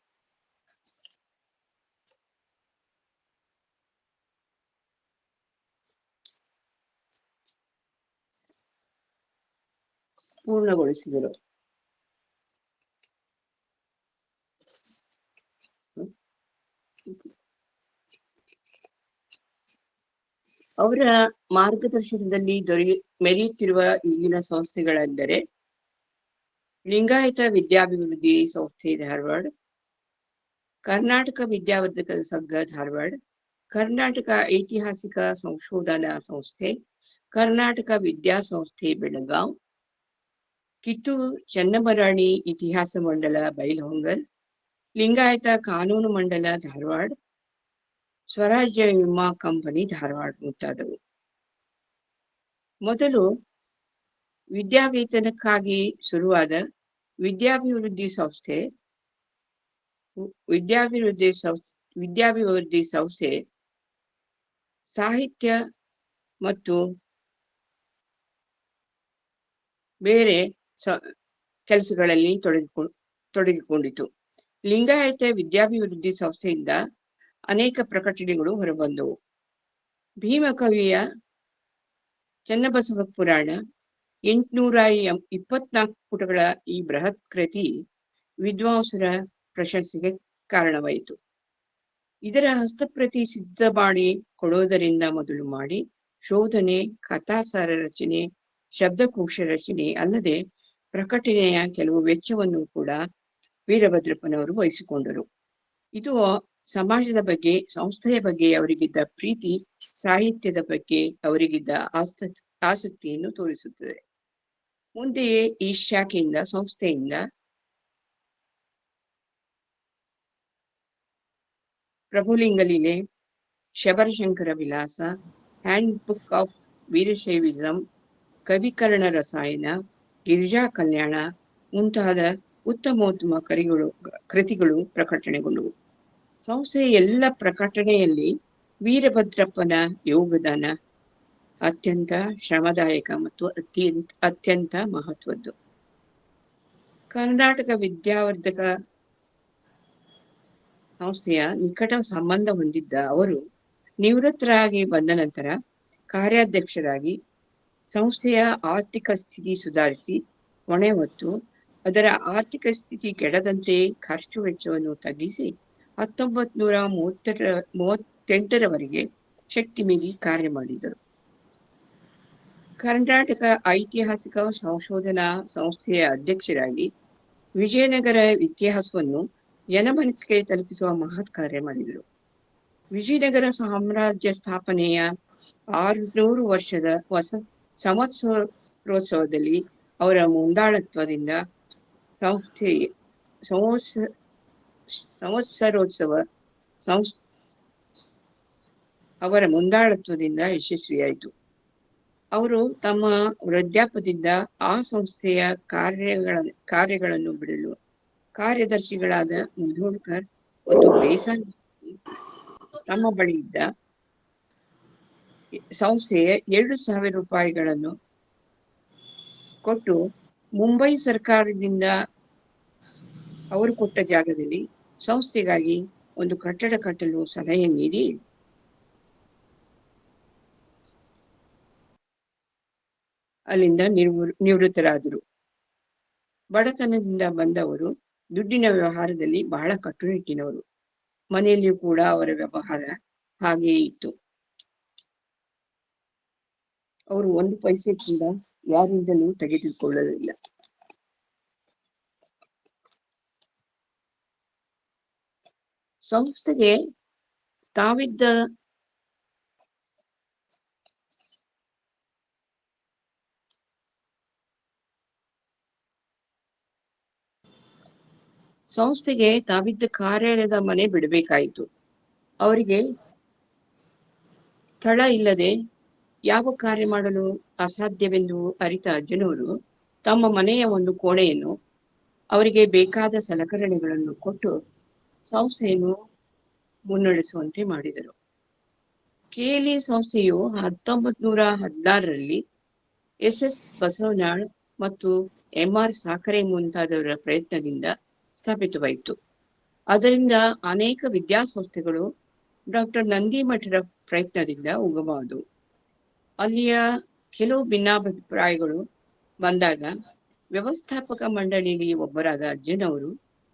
ಅವರ ಮಾರ್ಗದರ್ಶನದಲ್ಲಿ ಮೆರೆಯುತ್ತಿರುವ ಈಗಿನ ಸಂಸ್ಥೆಗಳೆಂದರೆ ಲಿಂಗಾಯತ ವಿದ್ಯಾಭಿವೃದ್ಧಿ ಸಂಸ್ಥೆ ಧಾರವಾಡ, ಕರ್ನಾಟಕ ವಿದ್ಯಾವರ್ಧಕ ಸಂಘ ಧಾರವಾಡ, ಕರ್ನಾಟಕ ಐತಿಹಾಸಿಕ ಸಂಶೋಧನಾ ಸಂಸ್ಥೆ, ಕರ್ನಾಟಕ ವಿದ್ಯಾಸಂಸ್ಥೆ ಬೆಳಗಾವ್, ಕಿತ್ತೂರು ಚೆನ್ನಮರಾಣಿ ಇತಿಹಾಸ ಮಂಡಲ ಬೈಲಹೊಂಗಲ್, ಲಿಂಗಾಯತ ಕಾನೂನು ಮಂಡಲ ಧಾರವಾಡ, ಸ್ವರಾಜ್ಯ ವಿಮಾ ಕಂಪನಿ ಧಾರವಾಡ ಮುಂತಾದವು. ಮೊದಲು ವಿದ್ಯಾವೇತನಕ್ಕಾಗಿ ಶುರುವಾದ ವಿದ್ಯಾಭಿವೃದ್ಧಿ ಸಂಸ್ಥೆ ಸಾಹಿತ್ಯ ಮತ್ತು ಬೇರೆ ಕೆಲಸಗಳಲ್ಲಿ ತೊಡಗಿಕೊಂಡಿತು. ಲಿಂಗಾಯತ ವಿದ್ಯಾಭಿವೃದ್ಧಿ ಸಂಸ್ಥೆಯಿಂದ ಅನೇಕ ಪ್ರಕಟಣೆಗಳು ಹೊರಬಂದವು. ಭೀಮಕವಿಯ ಚನ್ನಬಸವ ಪುರಾಣ 824 ಪುಟಗಳ ಈ ಬೃಹತ್ ಕೃತಿ ವಿದ್ವಾಂಸರ ಪ್ರಶಂಸೆಗೆ ಕಾರಣವಾಯಿತು. ಇದರ ಹಸ್ತಪ್ರತಿ ಸಿದ್ಧ ಮಾಡಿ ಕೊಡೋದರಿಂದ ಮೊದಲು ಮಾಡಿ ಶೋಧನೆ, ಕಥಾಸಾರ ರಚನೆ, ಶಬ್ದಕೋಶ ರಚನೆ ಅಲ್ಲದೆ ಪ್ರಕಟಣೆಯ ಕೆಲವು ವೆಚ್ಚವನ್ನು ಕೂಡ ವೀರಭದ್ರಪ್ಪನವರು ವಹಿಸಿಕೊಂಡರು. ಇದು ಸಮಾಜದ ಬಗ್ಗೆ, ಸಂಸ್ಥೆಯ ಬಗ್ಗೆ ಅವರಿಗಿದ್ದ ಪ್ರೀತಿ, ಸಾಹಿತ್ಯದ ಬಗ್ಗೆ ಅವರಿಗಿದ್ದ ಆಸಕ್ತಿಯನ್ನು ತೋರಿಸುತ್ತದೆ. ಮುಂದೆಯೇ ಈ ಸಂಸ್ಥೆಯಿಂದ ಪ್ರಭುಲಿಂಗಲೀಲೆ, ಶಬರಶಂಕರ ವಿಲಾಸ, ಹ್ಯಾಂಡ್ ಬುಕ್ ಆಫ್ ವೀರಶೈವಿಸಂ, ಕವಿಕರ್ಣ ರಸಾಯನ, ಗಿರಿಜಾ ಕಲ್ಯಾಣ ಮುಂತಾದ ಉತ್ತಮೋತ್ತಮ ಕೃತಿಗಳು ಪ್ರಕಟಣೆಗೊಂಡವು. ಸಂಸ್ಥೆಯ ಎಲ್ಲ ಪ್ರಕಟಣೆಯಲ್ಲಿ ವೀರಭದ್ರಪ್ಪನ ಯೋಗದಾನ ಅತ್ಯಂತ ಶ್ರಮದಾಯಕ ಮತ್ತು ಅತ್ಯಂತ ಮಹತ್ವದ್ದು. ಕರ್ನಾಟಕ ವಿದ್ಯಾವರ್ಧಕ ಸಂಸ್ಥೆಯ ನಿಕಟ ಸಂಬಂಧ ಹೊಂದಿದ್ದ ಅವರು ನಿವೃತ್ತರಾಗಿ ಬಂದ ನಂತರ ಕಾರ್ಯಾಧ್ಯಕ್ಷರಾಗಿ ಸಂಸ್ಥೆಯ ಆರ್ಥಿಕ ಸ್ಥಿತಿ ಸುಧಾರಿಸಿ ಹೊಣೆ ಹೊತ್ತು ಅದರ ಆರ್ಥಿಕ ಸ್ಥಿತಿ ಕೆಡದಂತೆ ಖರ್ಚು ವೆಚ್ಚವನ್ನು ತಗ್ಗಿಸಿ 1938ರವರೆಗೆ ಶಕ್ತಿ ಮೀರಿ ಕಾರ್ಯ ಮಾಡಿದರು. ಕರ್ನಾಟಕ ಐತಿಹಾಸಿಕ ಸಂಶೋಧನಾ ಸಂಸ್ಥೆಯ ಅಧ್ಯಕ್ಷರಾಗಿ ವಿಜಯನಗರ ಇತಿಹಾಸವನ್ನು ಜನಮನಕ್ಕೆ ತಲುಪಿಸುವ ಮಹತ್ ಕಾರ್ಯ ಮಾಡಿದರು. ವಿಜಯನಗರ ಸಾಮ್ರಾಜ್ಯ ಸ್ಥಾಪನೆಯ 600 ವರ್ಷದ ಸಂವತ್ಸರೋತ್ಸವದಲ್ಲಿ ಅವರ ಮುಂದಾಳತ್ವದಿಂದ ಅವರ ಮುಂದಾಳತ್ವದಿಂದ ಯಶಸ್ವಿಯಾಯಿತು. ಅವರು ತಮ್ಮ ವೃದ್ಧಾಪ್ಯದಿಂದ ಆ ಸಂಸ್ಥೆಯ ಕಾರ್ಯಗಳನ್ನು ಬಿಡಲು ಕಾರ್ಯದರ್ಶಿಗಳಾದ ಮುಧೋಳ್ಕರ್ ಮತ್ತು ದೇಸಾಯಿ ತಮ್ಮ ಬಳಿ ಇದ್ದ ಸಂಸ್ಥೆಯ 2,000 ರೂಪಾಯಿಗಳನ್ನು ಕೊಟ್ಟು ಮುಂಬೈ ಸರ್ಕಾರದಿಂದ ಅವರು ಕೊಟ್ಟ ಜಾಗದಲ್ಲಿ ಸಂಸ್ಥೆಗಾಗಿ ಒಂದು ಕಟ್ಟಡ ಕಟ್ಟಲು ಸಲಹೆ ನೀಡಿ ಅಲ್ಲಿಂದ ನಿವೃತ್ತರಾದರು. ಬಡತನದಿಂದ ಬಂದವರು ದುಡ್ಡಿನ ವ್ಯವಹಾರದಲ್ಲಿ ಬಹಳ ಕಟ್ಟುನಿಟ್ಟಿನವರು. ಮನೆಯಲ್ಲಿಯೂ ಕೂಡ ಅವರ ವ್ಯವಹಾರ ಹಾಗೆಯೇ ಇತ್ತು. ಅವರು 1 ಪೈಸೆ ಕೂಡ ಯಾರಿಂದಲೂ ತೆಗೆದುಕೊಳ್ಳಲಿಲ್ಲ. ಸಂಸ್ಥೆಗೆ ತಾವಿದ್ದ ಕಾರ್ಯಾಲಯದ ಮನೆ ಬಿಡಬೇಕಾಯಿತು. ಅವರಿಗೆ ಸ್ಥಳ ಇಲ್ಲದೆ ಯಾವ ಕಾರ್ಯ ಮಾಡಲು ಅಸಾಧ್ಯವೆಂದು ಅರಿತ ಅಜ್ಜನವರು ತಮ್ಮ ಮನೆಯ ಒಂದು ಕೋಣೆಯನ್ನು ಅವರಿಗೆ ಬೇಕಾದ ಸಲಕರಣೆಗಳನ್ನು ಕೊಟ್ಟು ಸಂಸ್ಥೆಯನ್ನು ಮುನ್ನಡೆಸುವಂತೆ ಮಾಡಿದರು. ಕೇಲಿ ಸಂಸ್ಥೆಯು 1916ರಲ್ಲಿ SS ಬಸವನಾಳ್ ಮತ್ತು MR ಸಾಕರೆ ಮುಂತಾದವರ ಪ್ರಯತ್ನದಿಂದ ಸ್ಥಾಪಿತವಾಯಿತು. ಅದರಿಂದ ಅನೇಕ ವಿದ್ಯಾಸಂಸ್ಥೆಗಳು ಡಾಕ್ಟರ್ ನಂದಿಮಠರ ಪ್ರಯತ್ನದಿಂದ ಉಗಮವಾದವು. ಅಲ್ಲಿಯ ಕೆಲವು ಭಿನ್ನಾಭಿಪ್ರಾಯಗಳು ಬಂದಾಗ ವ್ಯವಸ್ಥಾಪಕ ಮಂಡಳಿಯಲ್ಲಿ ಒಬ್ಬರಾದ ಅಜ್ಜನವರು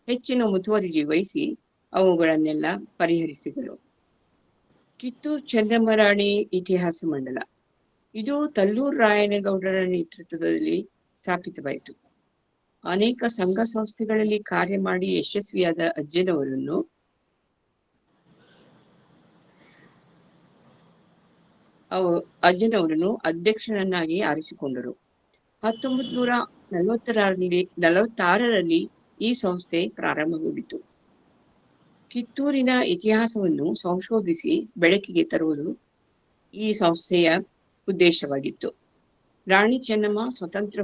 ಹೆಚ್ಚಿನ ಮುತುವರ್ಜಿ ವಹಿಸಿ ಅವುಗಳನ್ನೆಲ್ಲ ಪರಿಹರಿಸಿದರು. ಕಿತ್ತೂರು ಚೆನ್ನಮ್ಮರಾಣಿ ಇತಿಹಾಸ ಮಂಡಲ ಇದು ತಲ್ಲೂರು ರಾಯನಗೌಡರ ನೇತೃತ್ವದಲ್ಲಿ ಸ್ಥಾಪಿತವಾಯಿತು. ಅನೇಕ ಸಂಘ ಸಂಸ್ಥೆಗಳಲ್ಲಿ ಕಾರ್ಯ ಮಾಡಿ ಯಶಸ್ವಿಯಾದ ಅಜ್ಜನವರನ್ನು ಅಧ್ಯಕ್ಷರನ್ನಾಗಿ ಆರಿಸಿಕೊಂಡರು. 1946ರಲ್ಲಿ ಈ ಸಂಸ್ಥೆ ಪ್ರಾರಂಭಗೊಂಡಿತು. ಕಿತ್ತೂರಿನ ಇತಿಹಾಸವನ್ನು ಸಂಶೋಧಿಸಿ ಬೆಳಕಿಗೆ ತರುವುದು ಈ ಸಂಸ್ಥೆಯ ಉದ್ದೇಶವಾಗಿತ್ತು. ರಾಣಿ ಚೆನ್ನಮ್ಮ ಸ್ವತಂತ್ರ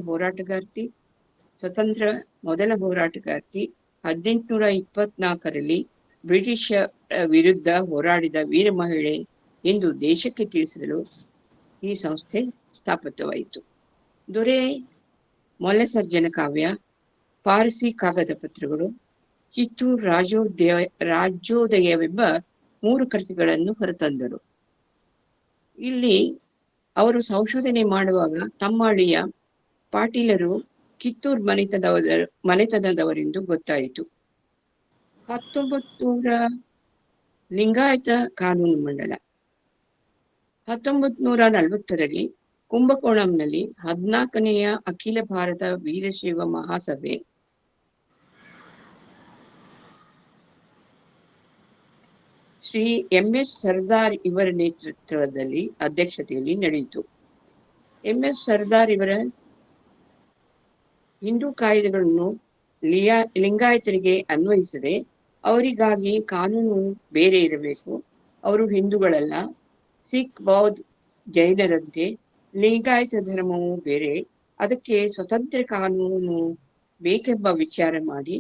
ಮೊದಲ ಹೋರಾಟಗಾರ್ತಿ. 1824ರಲ್ಲಿ ಬ್ರಿಟಿಷ್ ವಿರುದ್ಧ ಹೋರಾಡಿದ ವೀರ ಮಹಿಳೆ ಎಂದು ದೇಶಕ್ಕೆ ತಿಳಿಸಲು ಈ ಸಂಸ್ಥೆ ಸ್ಥಾಪಿತವಾಯಿತು. ದೊರೆ ಮೊಲ್ಲಸರ್ಜನ ಕಾವ್ಯ, ಪಾರಸಿ ಕಾಗದ ಪತ್ರಗಳು, ಕಿತ್ತೂರು ರಾಜ್ಯೋದಯವೆಂಬ 3 ಕೃತಿಗಳನ್ನು ಹೊರತಂದರು. ಇಲ್ಲಿ ಅವರು ಸಂಶೋಧನೆ ಮಾಡುವಾಗ ತಮ್ಮ ಅಳಿಯ ಪಾಟೀಲರು ಕಿತ್ತೂರು ಮನೆತನದವರೆಂದು ಗೊತ್ತಾಯಿತು. 1900 ಲಿಂಗಾಯತ ಕಾನೂನು ಮಂಡಲ. 1940ರಲ್ಲಿ ಕುಂಭಕೋಣಂನಲ್ಲಿ 14ನೆಯ ಅಖಿಲ ಭಾರತ ವೀರಶೈವ ಮಹಾಸಭೆ ಶ್ರೀ MS ಸರ್ದಾರ್ ಇವರ ನೇತೃತ್ವದಲ್ಲಿ ಅಧ್ಯಕ್ಷತೆಯಲ್ಲಿ ನಡೆಯಿತು. MS ಸರ್ದಾರ್ ಇವರ ಹಿಂದೂ ಕಾಯ್ದೆಗಳನ್ನು ಲಿಂಗಾಯತರಿಗೆ ಅನ್ವಯಿಸದೆ ಅವರಿಗಾಗಿ ಕಾನೂನು ಬೇರೆ ಇರಬೇಕು, ಅವರು ಹಿಂದೂಗಳಲ್ಲ, ಸಿಖ್ ಬೌದ್ಧ ಜೈನರಂತೆ ಲಿಂಗಾಯತ ಧರ್ಮವು ಬೇರೆ, ಅದಕ್ಕೆ ಸ್ವತಂತ್ರ ಕಾನೂನು ಬೇಕೆಂಬ ವಿಚಾರ ಮಾಡಿ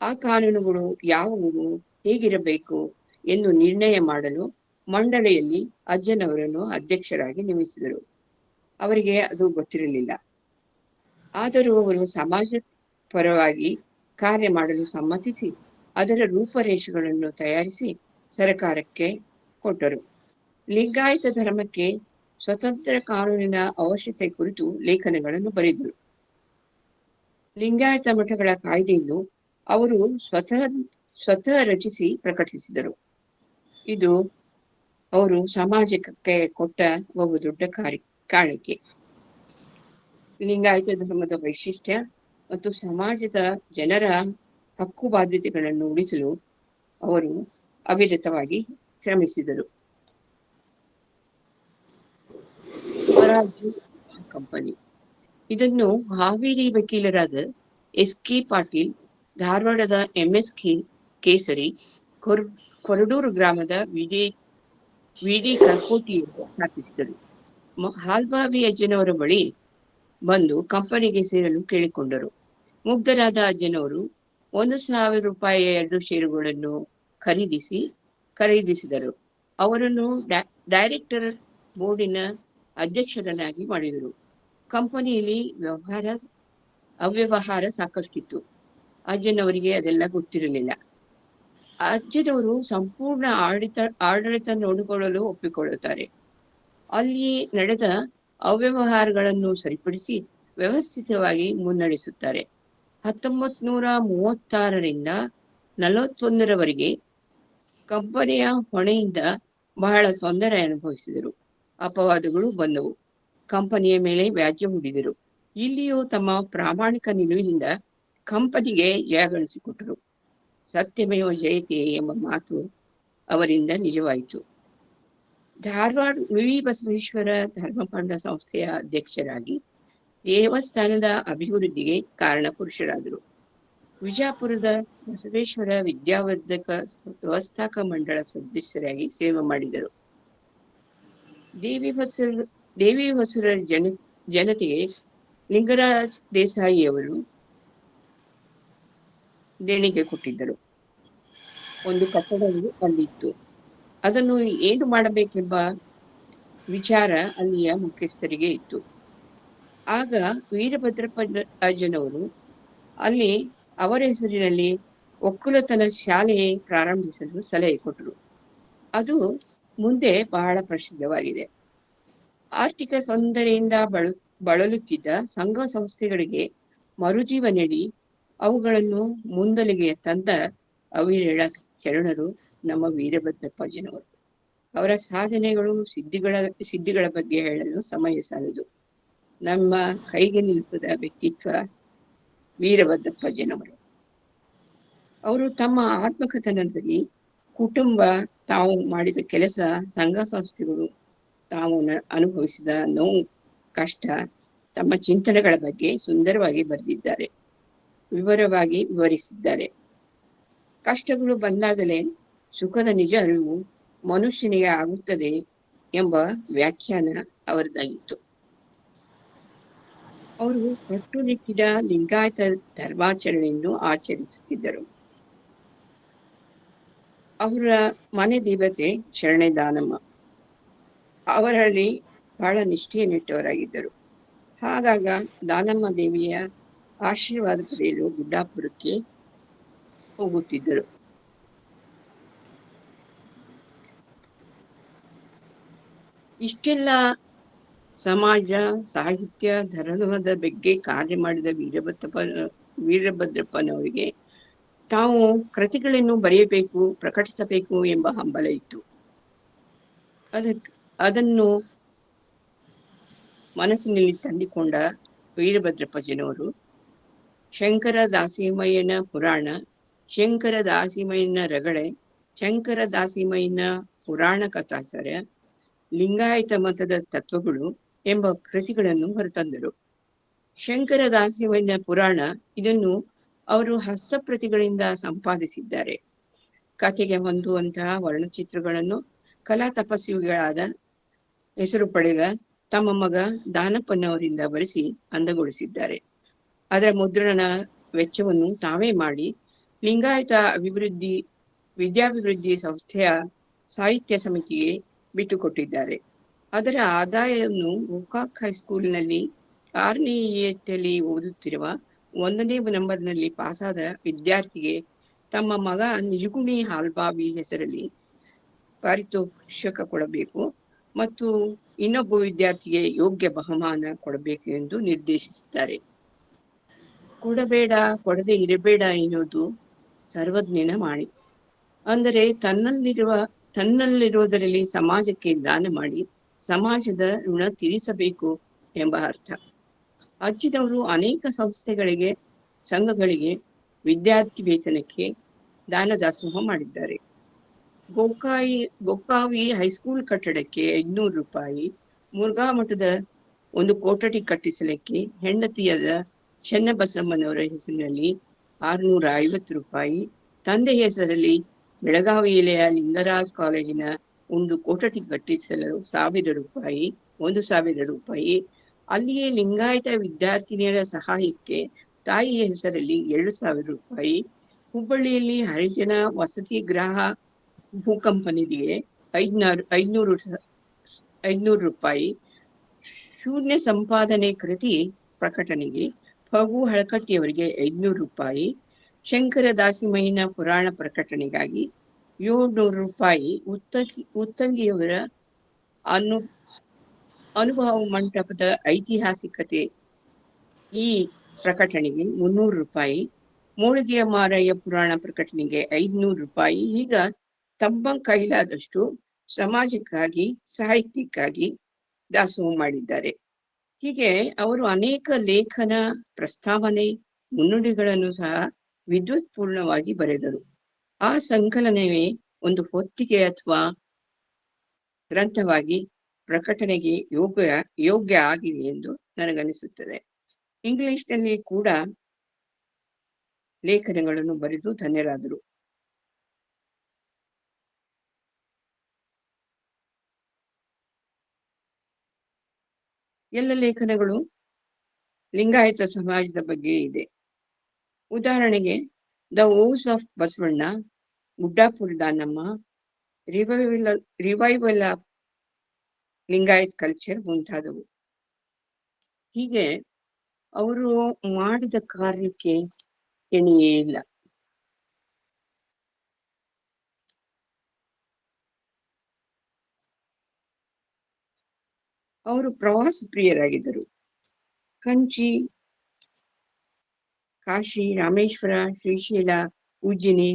ಆ ಕಾನೂನುಗಳು ಯಾವುವು, ಹೇಗಿರಬೇಕು ಎಂದು ನಿರ್ಣಯ ಮಾಡಲು ಮಂಡಳಿಯಲ್ಲಿ ಅಜ್ಜನವರನ್ನು ಅಧ್ಯಕ್ಷರಾಗಿ ನೇಮಿಸಿದರು. ಅವರಿಗೆ ಅದು ಗೊತ್ತಿರಲಿಲ್ಲ. ಆದರೂ ಅವರು ಸಮಾಜ ಪರವಾಗಿ ಕಾರ್ಯ ಮಾಡಲು ಸಮ್ಮತಿಸಿ ಅದರ ರೂಪರೇಷೆಗಳನ್ನು ತಯಾರಿಸಿ ಸರ್ಕಾರಕ್ಕೆ ಕೊಟ್ಟರು. ಲಿಂಗಾಯತ ಧರ್ಮಕ್ಕೆ ಸ್ವತಂತ್ರ ಕಾನೂನಿನ ಅವಶ್ಯಕತೆ ಕುರಿತು ಲೇಖನಗಳನ್ನು ಬರೆದರು. ಲಿಂಗಾಯತ ಮಠಗಳ ಕಾಯ್ದೆಯನ್ನು ಅವರು ಸ್ವತಃ ರಚಿಸಿ ಪ್ರಕಟಿಸಿದರು. ಇದು ಅವರು ಸಮಾಜಕ್ಕೆ ಕೊಟ್ಟ ಬಹುದೊಡ್ಡ ಕಾಣಿಕೆ. ಲಿಂಗಾಯತ ಧರ್ಮದ ವೈಶಿಷ್ಟ್ಯ ಮತ್ತು ಸಮಾಜದ ಜನರ ಹಕ್ಕು ಬಾಧ್ಯತೆಗಳನ್ನು ಉಳಿಸಲು ಅವರು ಅವಿರತವಾಗಿ ಶ್ರಮಿಸಿದರು. ಕಂಪನಿ ಇದನ್ನು ಹಾವೇರಿ ವಕೀಲರಾದ SK ಪಾಟೀಲ್, ಧಾರವಾಡದ MS ಕೇಸರಿ, ಕೊರಡೂರು ಗ್ರಾಮದ VD ಕಲ್ಕೋಟಿಯನ್ನು ಸ್ಥಾಪಿಸಿದರು. ಹಾಲ್ಬಾವಿ ಅಜ್ಜನವರ ಬಳಿ ಬಂದು ಕಂಪನಿಗೆ ಸೇರಲು ಕೇಳಿಕೊಂಡರು. ಮುಗ್ಧರಾದ ಅಜ್ಜನವರು 1,000 ರೂಪಾಯಿಯ 2 ಷೇರುಗಳನ್ನು ಖರೀದಿಸಿದರು. ಅವರನ್ನು ಡೈರೆಕ್ಟರ್ ಬೋರ್ಡಿನ ಅಧ್ಯಕ್ಷರನ್ನಾಗಿ ಮಾಡಿದರು. ಕಂಪನಿಯಲ್ಲಿ ಅವ್ಯವಹಾರ ಸಾಕಷ್ಟಿತ್ತು. ಅಜ್ಜನವರಿಗೆ ಅದೆಲ್ಲ ಗೊತ್ತಿರಲಿಲ್ಲ. ಅಜ್ಜನವರು ಸಂಪೂರ್ಣ ಆಡಳಿತ ನೋಡಿಕೊಳ್ಳಲು ಒಪ್ಪಿಕೊಳ್ಳುತ್ತಾರೆ. ಅಲ್ಲಿ ನಡೆದ ಅವ್ಯವಹಾರಗಳನ್ನು ಸರಿಪಡಿಸಿ ವ್ಯವಸ್ಥಿತವಾಗಿ ಮುನ್ನಡೆಸುತ್ತಾರೆ. 1936ರಿಂದ 41ರವರೆಗೆ ಕಂಪನಿಯ ಹೊಣೆಯಿಂದ ಬಹಳ ತೊಂದರೆ ಅನುಭವಿಸಿದರು. ಅಪವಾದಗಳು ಬಂದವು. ಕಂಪನಿಯ ಮೇಲೆ ವ್ಯಾಜ್ಯ ಹೂಡಿದರು. ಇಲ್ಲಿಯೂ ತಮ್ಮ ಪ್ರಾಮಾಣಿಕ ನಿಲುವಿನಿಂದ ಕಂಪನಿಗೆ ಜಯಗಳಿಸಿಕೊಟ್ಟರು. ಸತ್ಯಮೇವ ಜಯತೆ ಎಂಬ ಮಾತು ಅವರಿಂದ ನಿಜವಾಯಿತು. ಧಾರವಾಡ ವಿ ಬಸವೇಶ್ವರ ಧರ್ಮಪಂಡ ಸಂಸ್ಥೆಯ ಅಧ್ಯಕ್ಷರಾಗಿ ದೇವಸ್ಥಾನದ ಅಭಿವೃದ್ಧಿಗೆ ಕಾರಣ ಪುರುಷರಾದರು. ವಿಜಾಪುರದ ಬಸವೇಶ್ವರ ವಿದ್ಯಾವರ್ಧಕ ವ್ಯವಸ್ಥಾಪಕ ಮಂಡಳ ಸದಸ್ಯರಾಗಿ ಸೇವೆ ಮಾಡಿದರು. ದೇವಿ ಹೊಸೂರ ಜನತೆಗೆ ಲಿಂಗರಾಜ್ ದೇಸಾಯಿಯವರು ದೇಣಿಗೆ ಕೊಟ್ಟಿದ್ದರು. ಒಂದು ಕಟ್ಟಡವು ಅಲ್ಲಿತ್ತು. ಅದನ್ನು ಏನು ಮಾಡಬೇಕೆಂಬ ವಿಚಾರ ಅಲ್ಲಿಯ ಮುಖ್ಯಸ್ಥರಿಗೆ ಇತ್ತು. ಆಗ ವೀರಭದ್ರಪ್ಪ ಅಜ್ಜನವರು ಅಲ್ಲಿ ಅವರ ಹೆಸರಿನಲ್ಲಿ ಒಕ್ಕಲತನ ಶಾಲೆ ಪ್ರಾರಂಭಿಸಲು ಸಲಹೆ ಕೊಟ್ಟರು. ಅದು ಮುಂದೆ ಬಹಳ ಪ್ರಸಿದ್ಧವಾಗಿದೆ. ಆರ್ಥಿಕ ತೊಂದರೆಯಿಂದ ಬಳಲುತ್ತಿದ್ದ ಸಂಘ ಸಂಸ್ಥೆಗಳಿಗೆ ಮರುಜೀವ ನೀಡಿ ಅವುಗಳನ್ನು ಮುಂದಲಿಗೆ ತಂದ ಅವಿರಳ ಶರಣರು ನಮ್ಮ ವೀರಭದ್ರಪ್ಪಜ್ಜನವರು. ಅವರ ಸಾಧನೆಗಳು ಸಿದ್ಧಿಗಳ ಬಗ್ಗೆ ಹೇಳಲು ಸಮಯ ಸಾಲದು. ನಮ್ಮ ಕೈಗೆ ನಿಲುಕದ ವ್ಯಕ್ತಿತ್ವ ವೀರಭದ್ರಪ್ಪಜ್ಜನವರು. ಅವರು ತಮ್ಮ ಆತ್ಮಕಥನದಲ್ಲಿ ಕುಟುಂಬ, ತಾವು ಮಾಡಿದ ಕೆಲಸ, ಸಂಘ ಸಂಸ್ಥೆಗಳು, ತಾವು ಅನುಭವಿಸಿದ ನೋವು, ಕಷ್ಟ, ತಮ್ಮ ಚಿಂತನೆಗಳ ಬಗ್ಗೆ ಸುಂದರವಾಗಿ ಬರೆದಿದ್ದಾರೆ, ವಿವರವಾಗಿ ವಿವರಿಸಿದ್ದಾರೆ. ಕಷ್ಟಗಳು ಬಂದಾಗಲೇ ಸುಖದ ನಿಜ ಅರಿವು ಮನುಷ್ಯನಿಗೆ ಆಗುತ್ತದೆ ಎಂಬ ವ್ಯಾಖ್ಯಾನ ಅವರದಾಗಿತ್ತು. ಅವರು ಕಟ್ಟುನಿಟ್ಟಿನ ಲಿಂಗಾಯತ ಧರ್ಮಾಚರಣೆಯನ್ನು ಆಚರಿಸುತ್ತಿದ್ದರು. ಅವರ ಮನೆ ದೇವತೆ ಶರಣೆ ದಾನಮ್ಮ. ಅವರಲ್ಲಿ ಬಹಳ ನಿಷ್ಠೆಯನ್ನಿಟ್ಟವರಾಗಿದ್ದರು. ಹಾಗಾಗ ದಾನಮ್ಮ ದೇವಿಯ ಆಶೀರ್ವಾದ ಪಡೆಯಲು ಗುಡ್ಡಾಪುರಕ್ಕೆ ಹೋಗುತ್ತಿದ್ದರು. ಇಷ್ಟೆಲ್ಲ ಸಮಾಜ, ಸಾಹಿತ್ಯ, ಧರ್ಮದ ಬಗ್ಗೆ ಕಾರ್ಯ ಮಾಡಿದ ವೀರಭದ್ರಪ್ಪನವರಿಗೆ ತಾವು ಕೃತಿಗಳನ್ನು ಬರೆಯಬೇಕು, ಪ್ರಕಟಿಸಬೇಕು ಎಂಬ ಹಂಬಲ ಇತ್ತು. ಅದನ್ನು ಮನಸ್ಸಿನಲ್ಲಿ ತಂದಿಕೊಂಡ ವೀರಭದ್ರಪ್ಪಜ್ಜನವರು ಶಂಕರ ದಾಸಿಮಯ್ಯನ ಪುರಾಣ, ಶಂಕರ ದಾಸಿಮಯ್ಯನ ರಗಳೆ, ಶಂಕರ ದಾಸಿಮಯ್ಯನ ಪುರಾಣ ಕಥಾಸಾರ, ಲಿಂಗಾಯತ ಮತದ ತತ್ವಗಳು ಎಂಬ ಕೃತಿಗಳನ್ನು ಹೊರತಂದರು. ಶಂಕರ ದಾಸಿಮಯ್ಯನ ಪುರಾಣ ಇದನ್ನು ಅವರು ಹಸ್ತಪ್ರತಿಗಳಿಂದ ಸಂಪಾದಿಸಿದ್ದಾರೆ. ಕಥೆಗೆ ಹೊಂದುವಂತಹ ವರ್ಣಚಿತ್ರಗಳನ್ನು ಕಲಾ ತಪಸ್ವಿಗಳಾದ ಹೆಸರು ಪಡೆದ ತಮ್ಮ ಮಗ ದಾನಪ್ಪನವರಿಂದ ಬರೆಸಿ ಅಂದಗೊಳಿಸಿದ್ದಾರೆ. ಅದರ ಮುದ್ರಣ ವೆಚ್ಚವನ್ನು ತಾವೇ ಮಾಡಿ ಲಿಂಗಾಯತ ವಿದ್ಯಾಭಿವೃದ್ಧಿ ಸಂಸ್ಥೆಯ ಸಾಹಿತ್ಯ ಸಮಿತಿಗೆ ಬಿಟ್ಟುಕೊಟ್ಟಿದ್ದಾರೆ. ಅದರ ಆದಾಯವನ್ನು ಗೋಕಾಕ್ ಹೈಸ್ಕೂಲಿನಲ್ಲಿ 6ನೇ ಇಯತ್ತೆಯಲ್ಲಿ ಓದುತ್ತಿರುವ 1ನೇ ನಂಬರ್ನಲ್ಲಿ ಪಾಸಾದ ವಿದ್ಯಾರ್ಥಿಗೆ ತಮ್ಮ ಮಗ ನಿಜಗುಣಿ ಹಾಲ್ಬಾವಿ ಹೆಸರಲ್ಲಿ ಪಾರಿತೋಷಕ ಕೊಡಬೇಕು ಮತ್ತು ಇನ್ನೊಬ್ಬ ವಿದ್ಯಾರ್ಥಿಗೆ ಯೋಗ್ಯ ಬಹುಮಾನ ಕೊಡಬೇಕು ಎಂದು ನಿರ್ದೇಶಿಸಿದ್ದಾರೆ. ಕೊಡಬೇಡ, ಕೊಡದೆ ಇರಬೇಡ ಎನ್ನುವುದು ಸರ್ವಜ್ಞನ ವಾಣಿ. ಅಂದರೆ ತನ್ನಲ್ಲಿರುವುದರಲ್ಲಿ ಸಮಾಜಕ್ಕೆ ದಾನ ಮಾಡಿ ಸಮಾಜದ ಋಣ ತೀರಿಸಬೇಕು ಎಂಬ ಅರ್ಥ. ಅಜ್ಜಿನವರು ಅನೇಕ ಸಂಸ್ಥೆಗಳಿಗೆ, ಸಂಘಗಳಿಗೆ ವಿದ್ಯಾರ್ಥಿ ವೇತನಕ್ಕೆ ದಾನದಾಸೋಹ ಮಾಡಿದ್ದಾರೆ. ಗೋಕಾವಿ ಹೈಸ್ಕೂಲ್ ಕಟ್ಟಡಕ್ಕೆ 500 ರೂಪಾಯಿ, ಮುರುಘಾ ಮಠದ ಒಂದು ಕೋಠಡಿ ಕಟ್ಟಿಸಲಿಕ್ಕೆ ಹೆಂಡತಿಯಾದ ಚೆನ್ನಬಸಮ್ಮನವರ ಹೆಸರಿನಲ್ಲಿ 650 ರೂಪಾಯಿ, ತಂದೆಯ ಹೆಸರಲ್ಲಿ ಬೆಳಗಾವಿಯ ಲಿಂಗರಾಜ್ ಕಾಲೇಜಿನ ಒಂದು ಕೋಠಡಿ ಕಟ್ಟಿಸಲು 1000 ರೂಪಾಯಿ, 1000 ರೂಪಾಯಿ, ಅಲ್ಲಿಯೇ ಲಿಂಗಾಯತ ವಿದ್ಯಾರ್ಥಿನಿಯರ ಸಹಾಯಕ್ಕೆ ತಾಯಿಯ ಹೆಸರಲ್ಲಿ 2000 ರೂಪಾಯಿ, ಹುಬ್ಬಳ್ಳಿಯಲ್ಲಿ ಹರಿಜನ ವಸತಿ ಗೃಹ ಭೂಕಂಪನಿಗೆ 500 ರೂಪಾಯಿ, ಶೂನ್ಯ ಸಂಪಾದನೆ ಕೃತಿ ಪ್ರಕಟಣೆಗೆ ಫಗು ಹಳಕಟ್ಟಿಯವರಿಗೆ 500 ರೂಪಾಯಿ, ಶಂಕರ ದಾಸಿಮಯ್ಯನ ಪುರಾಣ ಪ್ರಕಟಣೆಗಾಗಿ 700 ರೂಪಾಯಿ. ಉತ್ತಂಗಿಯವರ ಅನುಭವ ಮಂಟಪದ ಐತಿಹಾಸಿಕತೆ ಈ ಪ್ರಕಟಣೆಗೆ 300 ರೂಪಾಯಿ. ಮೂಳಿಗೆಯ ಮಾರಯ್ಯ ಪುರಾಣ ಪ್ರಕಟಣೆಗೆ 500 ರೂಪಾಯಿ. ಈಗ ತಮ್ಮ ಕೈಲಾದಷ್ಟು ಸಮಾಜಕ್ಕಾಗಿ, ಸಾಹಿತ್ಯಕ್ಕಾಗಿ ದಾಸೋಹ ಮಾಡಿದ್ದಾರೆ. ಹೀಗೆ ಅವರು ಅನೇಕ ಲೇಖನ, ಪ್ರಸ್ತಾವನೆ, ಮುನ್ನುಡಿಗಳನ್ನು ಸಹ ವಿದ್ವತ್ಪೂರ್ಣವಾಗಿ ಬರೆದರು. ಆ ಸಂಕಲನವೇ ಒಂದು ಹೊತ್ತಿಗೆ ಅಥವಾ ಗ್ರಂಥವಾಗಿ ಪ್ರಕಟಣೆಗೆ ಯೋಗ್ಯ ಆಗಿದೆ ಎಂದು ನನಗನಿಸುತ್ತದೆ. ಇಂಗ್ಲಿಷ್ನಲ್ಲಿ ಕೂಡ ಲೇಖನಗಳನ್ನು ಬರೆದು ಧನ್ಯರಾದರು. ಎಲ್ಲ ಲೇಖನಗಳು ಲಿಂಗಾಯತ ಸಮಾಜದ ಬಗ್ಗೆ ಇದೆ. ಉದಾಹರಣೆಗೆ ದ ಓಸ್ of Basavanna, Guddapura Danamma, revival of Lingayat culture ಮುಂತಾದವು. ಹೀಗೆ ಅವರು ಮಾಡಿದ ಕಾರ್ಯಕ್ಕೆ ಎಣಿಯೇ ಇಲ್ಲ. ಅವರು ಪ್ರವಾಸ ಪ್ರಿಯರಾಗಿದ್ದರು. ಕಂಚಿ, ಕಾಶಿ, ರಾಮೇಶ್ವರ, ಶ್ರೀಶೈಲ, ಉಜ್ಜಿನಿ,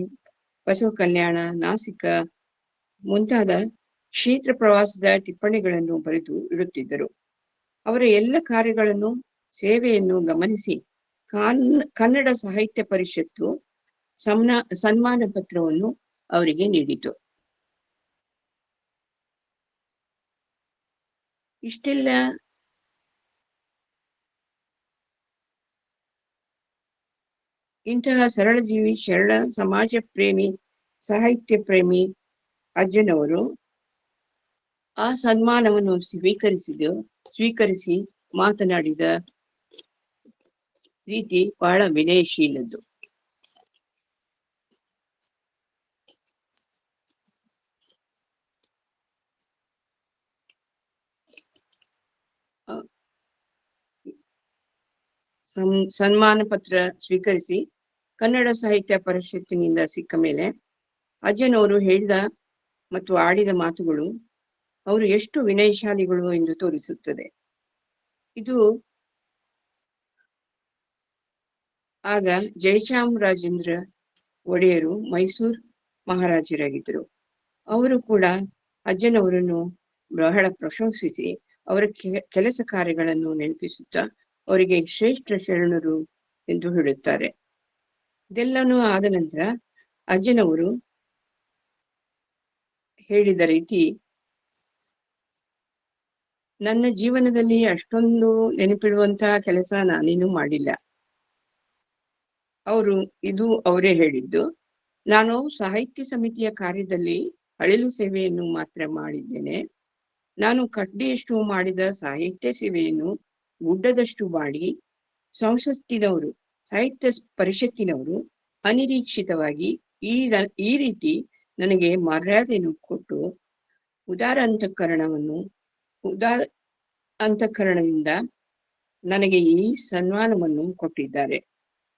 ಬಸವ ಕಲ್ಯಾಣ, ನಾಸಿಕ ಮುಂತಾದ ಕ್ಷೇತ್ರ ಪ್ರವಾಸದ ಟಿಪ್ಪಣಿಗಳನ್ನು ಬರೆದು ಇಡುತ್ತಿದ್ದರು. ಅವರ ಎಲ್ಲ ಕಾರ್ಯಗಳನ್ನು, ಸೇವೆಯನ್ನು ಗಮನಿಸಿ ಕನ್ನಡ ಸಾಹಿತ್ಯ ಪರಿಷತ್ತು ಸನ್ಮಾನ ಪತ್ರವನ್ನು ಅವರಿಗೆ ನೀಡಿತು. ಇಷ್ಟೆಲ್ಲ ಇಂತಹ ಸರಳ ಜೀವಿ, ಶರಣ, ಸಮಾಜ ಪ್ರೇಮಿ, ಸಾಹಿತ್ಯ ಪ್ರೇಮಿ ಅಜ್ಜನವರು ಆ ಸನ್ಮಾನವನ್ನು ಸ್ವೀಕರಿಸಿ ಮಾತನಾಡಿದ ರೀತಿ ಬಹಳ ವಿನಯಶೀಲದ್ದು. ಸನ್ಮಾನ ಪತ್ರ ಸ್ವೀಕರಿಸಿ ಕನ್ನಡ ಸಾಹಿತ್ಯ ಪರಿಷತ್ತಿನಿಂದ ಸಿಕ್ಕ ಮೇಲೆ ಅಜ್ಜನವರು ಹೇಳಿದ ಮತ್ತು ಆಡಿದ ಮಾತುಗಳು ಅವರು ಎಷ್ಟು ವಿನಯಶಾಲಿಗಳು ಎಂದು ತೋರಿಸುತ್ತದೆ. ಇದು ಆಗ ಜಯಚಾಮರಾಜೇಂದ್ರ ಒಡೆಯರು ಮೈಸೂರು ಮಹಾರಾಜರಾಗಿದ್ದರು. ಅವರು ಕೂಡ ಅಜ್ಜನವರನ್ನು ಬಹಳ ಪ್ರಶಂಸಿಸಿ ಅವರ ಕೆಲಸ ಕಾರ್ಯಗಳನ್ನು ನೆನಪಿಸುತ್ತಾ ಅವರಿಗೆ ಶ್ರೇಷ್ಠ ಶರಣರು ಎಂದು ಹೇಳುತ್ತಾರೆ. ಇದೆಲ್ಲನೂ ಆದ ನಂತರ ಅಜ್ಜನವರು ಹೇಳಿದ ರೀತಿ, ನನ್ನ ಜೀವನದಲ್ಲಿ ಅಷ್ಟೊಂದು ನೆನಪಿಡುವಂತಹ ಕೆಲಸ ನಾನೇನು ಮಾಡಿಲ್ಲ. ಅವರೇ ಹೇಳಿದ್ದು, ನಾನು ಸಾಹಿತ್ಯ ಸಮಿತಿಯ ಕಾರ್ಯದಲ್ಲಿ ಅಳಿಲು ಸೇವೆಯನ್ನು ಮಾತ್ರ ಮಾಡಿದ್ದೇನೆ. ನಾನು ಕಡ್ಡಿಯಷ್ಟು ಮಾಡಿದ ಸಾಹಿತ್ಯ ಸೇವೆಯನ್ನು ಗುಡ್ಡದಷ್ಟು ಮಾಡಿ ಸಂಸತ್ತಿನವರು, ಸಾಹಿತ್ಯ ಪರಿಷತ್ತಿನವರು ಅನಿರೀಕ್ಷಿತವಾಗಿ ಈ ರೀತಿ ನನಗೆ ಮರ್ಯಾದೆಯನ್ನು ಕೊಟ್ಟು ಉದಾರ ಅಂತಃಕರಣದಿಂದ ನನಗೆ ಈ ಸನ್ಮಾನವನ್ನು ಕೊಟ್ಟಿದ್ದಾರೆ.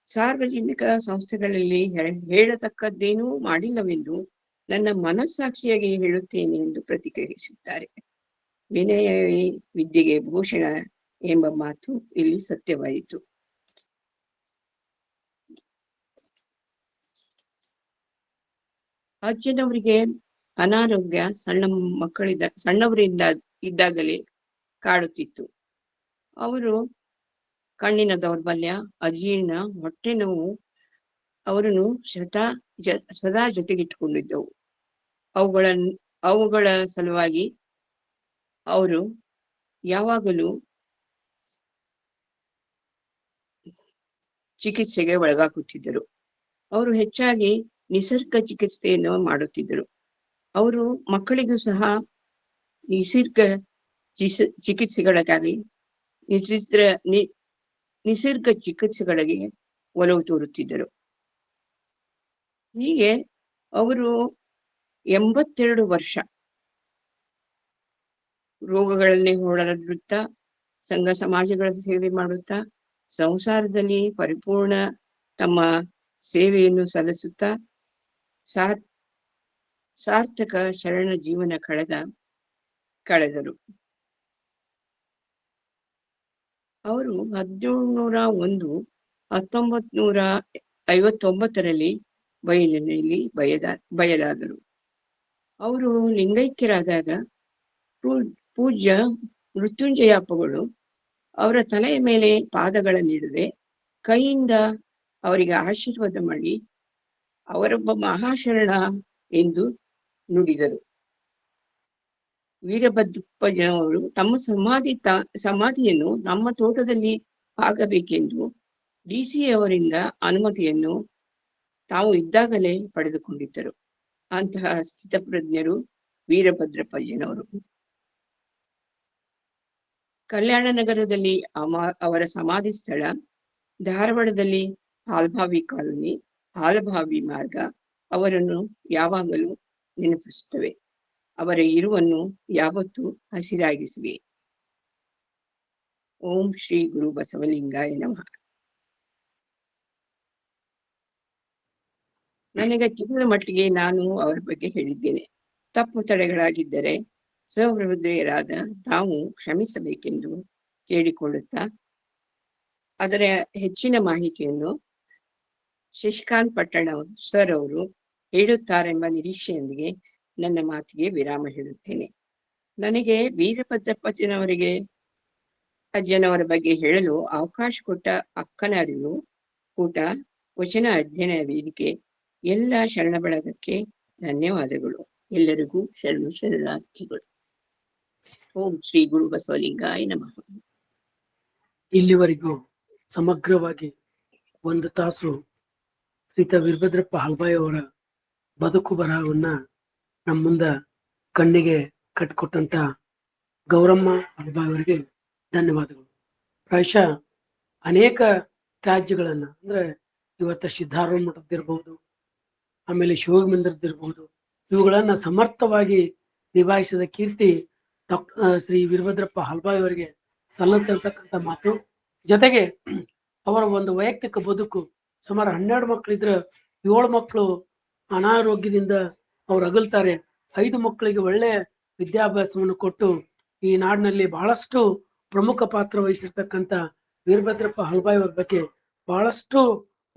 ಸಾರ್ವಜನಿಕ ಸಂಸ್ಥೆಗಳಲ್ಲಿ ಹೇಳತಕ್ಕದ್ದೇನೂ ಮಾಡಿಲ್ಲವೆಂದು ನನ್ನ ಮನಸ್ಸಾಕ್ಷಿಯಾಗಿ ಹೇಳುತ್ತೇನೆ ಎಂದು ಪ್ರತಿಕ್ರಿಯಿಸಿದ್ದಾರೆ. ವಿನಯವೇ ವಿದ್ಯೆಗೆ ಭೂಷಣ ಎಂಬ ಮಾತು ಇಲ್ಲಿ ಸತ್ಯವಾಯಿತು. ಅಜ್ಜನವರಿಗೆ ಅನಾರೋಗ್ಯ ಸಣ್ಣವರಿಂದ ಇದ್ದಾಗಲೇ ಕಾಡುತ್ತಿತ್ತು. ಅವರು ಕಣ್ಣಿನ ದೌರ್ಬಲ್ಯ, ಅಜೀರ್ಣ, ಹೊಟ್ಟೆ ನೋವು ಅವರನ್ನು ಸದಾ ಜೊತೆಗಿಟ್ಟುಕೊಂಡಿದ್ದವು. ಅವುಗಳ ಸಲುವಾಗಿ ಅವರು ಯಾವಾಗಲೂ ಚಿಕಿತ್ಸೆಗೆ ಒಳಗಾಗುತ್ತಿದ್ದರು. ಅವರು ಹೆಚ್ಚಾಗಿ ನಿಸರ್ಗ ಚಿಕಿತ್ಸೆಯನ್ನು ಮಾಡುತ್ತಿದ್ದರು. ಅವರು ಮಕ್ಕಳಿಗೂ ಸಹ ನಿಸರ್ಗ ಚಿಕಿತ್ಸೆಗಳಿಗಾಗಿ ನಿಸರ್ಗ ಚಿಕಿತ್ಸೆಗಳಿಗೆ ಒಲವು ತೋರುತ್ತಿದ್ದರು. ಹೀಗೆ ಅವರು 82 ವರ್ಷ ರೋಗಗಳನ್ನೇ ಹೋರಾಡುತ್ತಾ, ಸಂಘ ಸಮಾಜಗಳ ಸೇವೆ ಮಾಡುತ್ತಾ, ಸಂಸಾರದಲ್ಲಿ ಪರಿಪೂರ್ಣ ತಮ್ಮ ಸೇವೆಯನ್ನು ಸಲ್ಲಿಸುತ್ತಾ ಸಾರ್ಥಕ ಶರಣ ಜೀವನ ಕಳೆದರು. ಅವರು 1701 1959ರಲ್ಲಿ ಬಯಲಿನಲ್ಲಿ ಬಯಲಾದರು. ಅವರು ಲಿಂಗೈಕ್ಯರಾದಾಗ ಪೂಜ್ಯ ಮೃತ್ಯುಂಜಯಪ್ಪಗಳು ಅವರ ತಲೆಯ ಮೇಲೆ ಪಾದಗಳನ್ನಿಡದೆ ಕೈಯಿಂದ ಅವರಿಗೆ ಆಶೀರ್ವಾದ ಮಾಡಿ ಅವರೊಬ್ಬ ಮಹಾಶರಣ ಎಂದು ನುಡಿದರು. ವೀರಭದ್ರಪ್ಪನವರು ತಮ್ಮ ಸಮಾಧಿಯನ್ನು ನಮ್ಮ ತೋಟದಲ್ಲಿ ಆಗಬೇಕೆಂದು DC ಅವರಿಂದ ಅನುಮತಿಯನ್ನು ತಾವು ಇದ್ದಾಗಲೇ ಪಡೆದುಕೊಂಡಿದ್ದರು. ಅಂತಹ ಸ್ಥಿತಪ್ರಜ್ಞರು ವೀರಭದ್ರಪ್ಪಯ್ಯನವರು. ಕಲ್ಯಾಣ ನಗರದಲ್ಲಿ ಅವರ ಸಮಾಧಿ ಸ್ಥಳ, ಧಾರವಾಡದಲ್ಲಿ ಹಾಲ್ಬಾವಿ ಕಾಲೋನಿ, ಹಾಲಬಾವಿ ಮಾರ್ಗ ಅವರನ್ನು ಯಾವಾಗಲೂ ನೆನಪಿಸುತ್ತವೆ. ಅವರ ಇರುವನ್ನು ಯಾವತ್ತೂ ಹಸಿರಾಗಿಸಿವೆ. ಓಂ ಶ್ರೀ ಗುರು ಬಸವಲಿಂಗಾಯ ನಮಃ. ನನಗೆ ತಿಳಿದ ಮಟ್ಟಿಗೆ ನಾನು ಅವರ ಬಗ್ಗೆ ಹೇಳಿದ್ದೇನೆ. ತಪ್ಪು ತಡೆಗಳಾಗಿದ್ದರೆ ಸಹೃದಯರಾದ ತಾವು ಕ್ಷಮಿಸಬೇಕೆಂದು ಕೇಳಿಕೊಳ್ಳುತ್ತಾ ಅದರ ಹೆಚ್ಚಿನ ಮಾಹಿತಿಯನ್ನು ಶಶಿಕಾಂತ್ ಪಟ್ಟಣ ಸರ್ ಅವರು ಹೇಳುತ್ತಾರೆಂಬ ನಿರೀಕ್ಷೆಯೊಂದಿಗೆ ನನ್ನ ಮಾತಿಗೆ ವಿರಾಮ ಹೇಳುತ್ತೇನೆ. ನನಗೆ ಅಜ್ಜನವರ ಬಗ್ಗೆ ಹೇಳಲು ಅವಕಾಶ ಕೊಟ್ಟ ಅಕ್ಕನ ಅರಿವು ಕೂಟ ವಚನ ಅಧ್ಯಯನ ವೇದಿಕೆ ಎಲ್ಲ ಶರಣ ಬಳಗಕ್ಕೆ ಧನ್ಯವಾದಗಳು. ಎಲ್ಲರಿಗೂ ಶರಣಾರ್ಥಿಗಳು. ಓಂ ಶ್ರೀ ಗುರು ಬಸವಲಿಂಗಾಯ ನಮಃ. ಇಲ್ಲಿವರೆಗೂ ಸಮಗ್ರವಾಗಿ 1 ತಾಸು ಶ್ರೀತ ವೀರಭದ್ರಪ್ಪ ಹಾಲ್ಬಾಯಿ ಅವರ ಬದುಕು ಬರಹವನ್ನ ನಮ್ಮ ಮುಂದ ಕಣ್ಣಿಗೆ ಕಟ್ಟಿಕೊಟ್ಟಂತ ಗೌರಮ್ಮ ಹಾಲ್ಬಾಯಿ ಅವರಿಗೆ ಧನ್ಯವಾದಗಳು. ಪ್ರಾಯಶಃ ಅನೇಕ ತ್ಯಾಜ್ಯಗಳನ್ನ ಅಂದ್ರೆ ಇವತ್ತ ಸಿದ್ಧಾರೂಢ ಮಠದ್ದಿರ್ಬಹುದು, ಆಮೇಲೆ ಶಿವೋಗಿ ಮಂದಿರದಿರ್ಬಹುದು, ಇವುಗಳನ್ನ ಸಮರ್ಥವಾಗಿ ನಿಭಾಯಿಸಿದ ಕೀರ್ತಿ ಶ್ರೀ ವೀರಭದ್ರಪ್ಪ ಹಾಲ್ಬಾಯಿ ಅವರಿಗೆ ಸಲ್ಲುತ್ತಿರ್ತಕ್ಕಂಥ ಮಾತು. ಜೊತೆಗೆ ಅವರ ಒಂದು ವೈಯಕ್ತಿಕ ಬದುಕು, ಸುಮಾರು 12 ಮಕ್ಕಳಿದ್ರೆ 7 ಮಕ್ಕಳು ಅನಾರೋಗ್ಯದಿಂದ ಅವ್ರು ಅಗಲ್ತಾರೆ. 5 ಮಕ್ಕಳಿಗೆ ಒಳ್ಳೆ ವಿದ್ಯಾಭ್ಯಾಸವನ್ನು ಕೊಟ್ಟು ಈ ನಾಡಿನಲ್ಲಿ ಬಹಳಷ್ಟು ಪ್ರಮುಖ ಪಾತ್ರ ವಹಿಸಿರ್ತಕ್ಕಂಥ ವೀರಭದ್ರಪ್ಪ ಹಾಲ್ಬಾಯಿ ಅವರ ಬಗ್ಗೆ ಬಹಳಷ್ಟು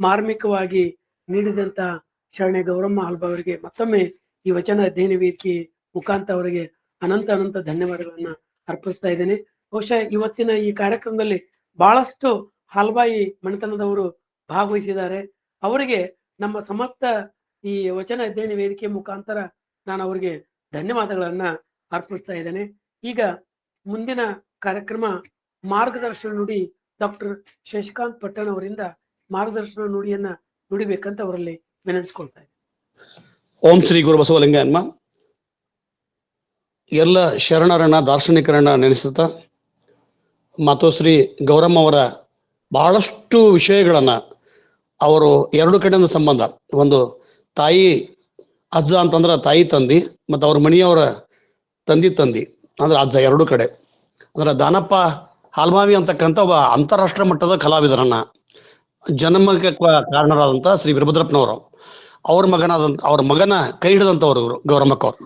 ಮಾರ್ಮಿಕವಾಗಿ ನೀಡಿದಂತ ಶರಣೆ ಗೌರಮ್ಮ ಹಾಲ್ಬಾಯಿ ಅವರಿಗೆ ಮತ್ತೊಮ್ಮೆ ಈ ವಚನ ಅಧ್ಯಯನ ವೇದಿಕೆ ಮುಖಾಂತರ ಅವರಿಗೆ ಅನಂತ ಧನ್ಯವಾದಗಳನ್ನ ಅರ್ಪಿಸ್ತಾ ಇದ್ದೇನೆ. ಬಹುಶಃ ಇವತ್ತಿನ ಈ ಕಾರ್ಯಕ್ರಮದಲ್ಲಿ ಬಹಳಷ್ಟು ಹಾಲ್ಬಾಯಿ ಮನೆತನದವರು ಭಾಗವಹಿಸಿದ್ದಾರೆ. ಅವರಿಗೆ ನಮ್ಮ ಸಮರ್ಥ ಈ ವಚನ ಅಧ್ಯಯನ ವೇದಿಕೆ ಮುಖಾಂತರ ನಾನು ಅವರಿಗೆ ಧನ್ಯವಾದಗಳನ್ನ ಅರ್ಪಿಸ್ತಾ ಇದ್ದೇನೆ. ಈಗ ಮುಂದಿನ ಕಾರ್ಯಕ್ರಮ ಮಾರ್ಗದರ್ಶನ ನುಡಿ ಡಾಕ್ಟರ್ ಶಶಿಕಾಂತ್ ಪಟ್ಟಣ ಅವರಿಂದ ಮಾರ್ಗದರ್ಶನ ನುಡಿಯನ್ನ ನುಡಿಬೇಕಂತ ಅವರಲ್ಲಿ ವಿನಂತಿಸ್ಕೊಳ್ತಾ ಇದ್ದೇನೆ. ಓಂ ಶ್ರೀ ಗುರು ಬಸವಲಿಂಗಯ್ಯನ್ಮ. ಎಲ್ಲ ಶರಣರನ್ನ ದಾರ್ಶನಿಕರನ್ನ ನೆನೆಸುತ್ತಾ ಮಾತೋಶ್ರೀ ಗೌರಮ್ಮ ಅವರ ಬಹಳಷ್ಟು ವಿಷಯಗಳನ್ನ ಅವರು 2 ಕಡೆಯಿಂದ ಸಂಬಂಧ, ಒಂದು ತಾಯಿ ಅಜ್ಜ ಅಂತಂದ್ರೆ ತಾಯಿ ತಂದಿ, ಮತ್ತು ಅವ್ರ ಮನೆಯವರ ತಂದಿ ಅಂದ್ರೆ ಅಜ್ಜ 2 ಕಡೆ. ಅಂದ್ರೆ ದಾನಪ್ಪ ಹಾಲ್ಬಾವಿ ಅಂತಕ್ಕಂಥ ಒಬ್ಬ ಅಂತಾರಾಷ್ಟ್ರೀಯ ಮಟ್ಟದ ಕಲಾವಿದರನ್ನ ಜನ್ಮಕ್ಕೆ ಕಾರಣರಾದಂಥ ಶ್ರೀ ವೀರಭದ್ರಪ್ಪನವರು ಅವ್ರ ಮಗನ ಕೈ ಹಿಡಿದಂಥವ್ರು ಗೌರಮ್ಮಕ್ಕವ್ರು.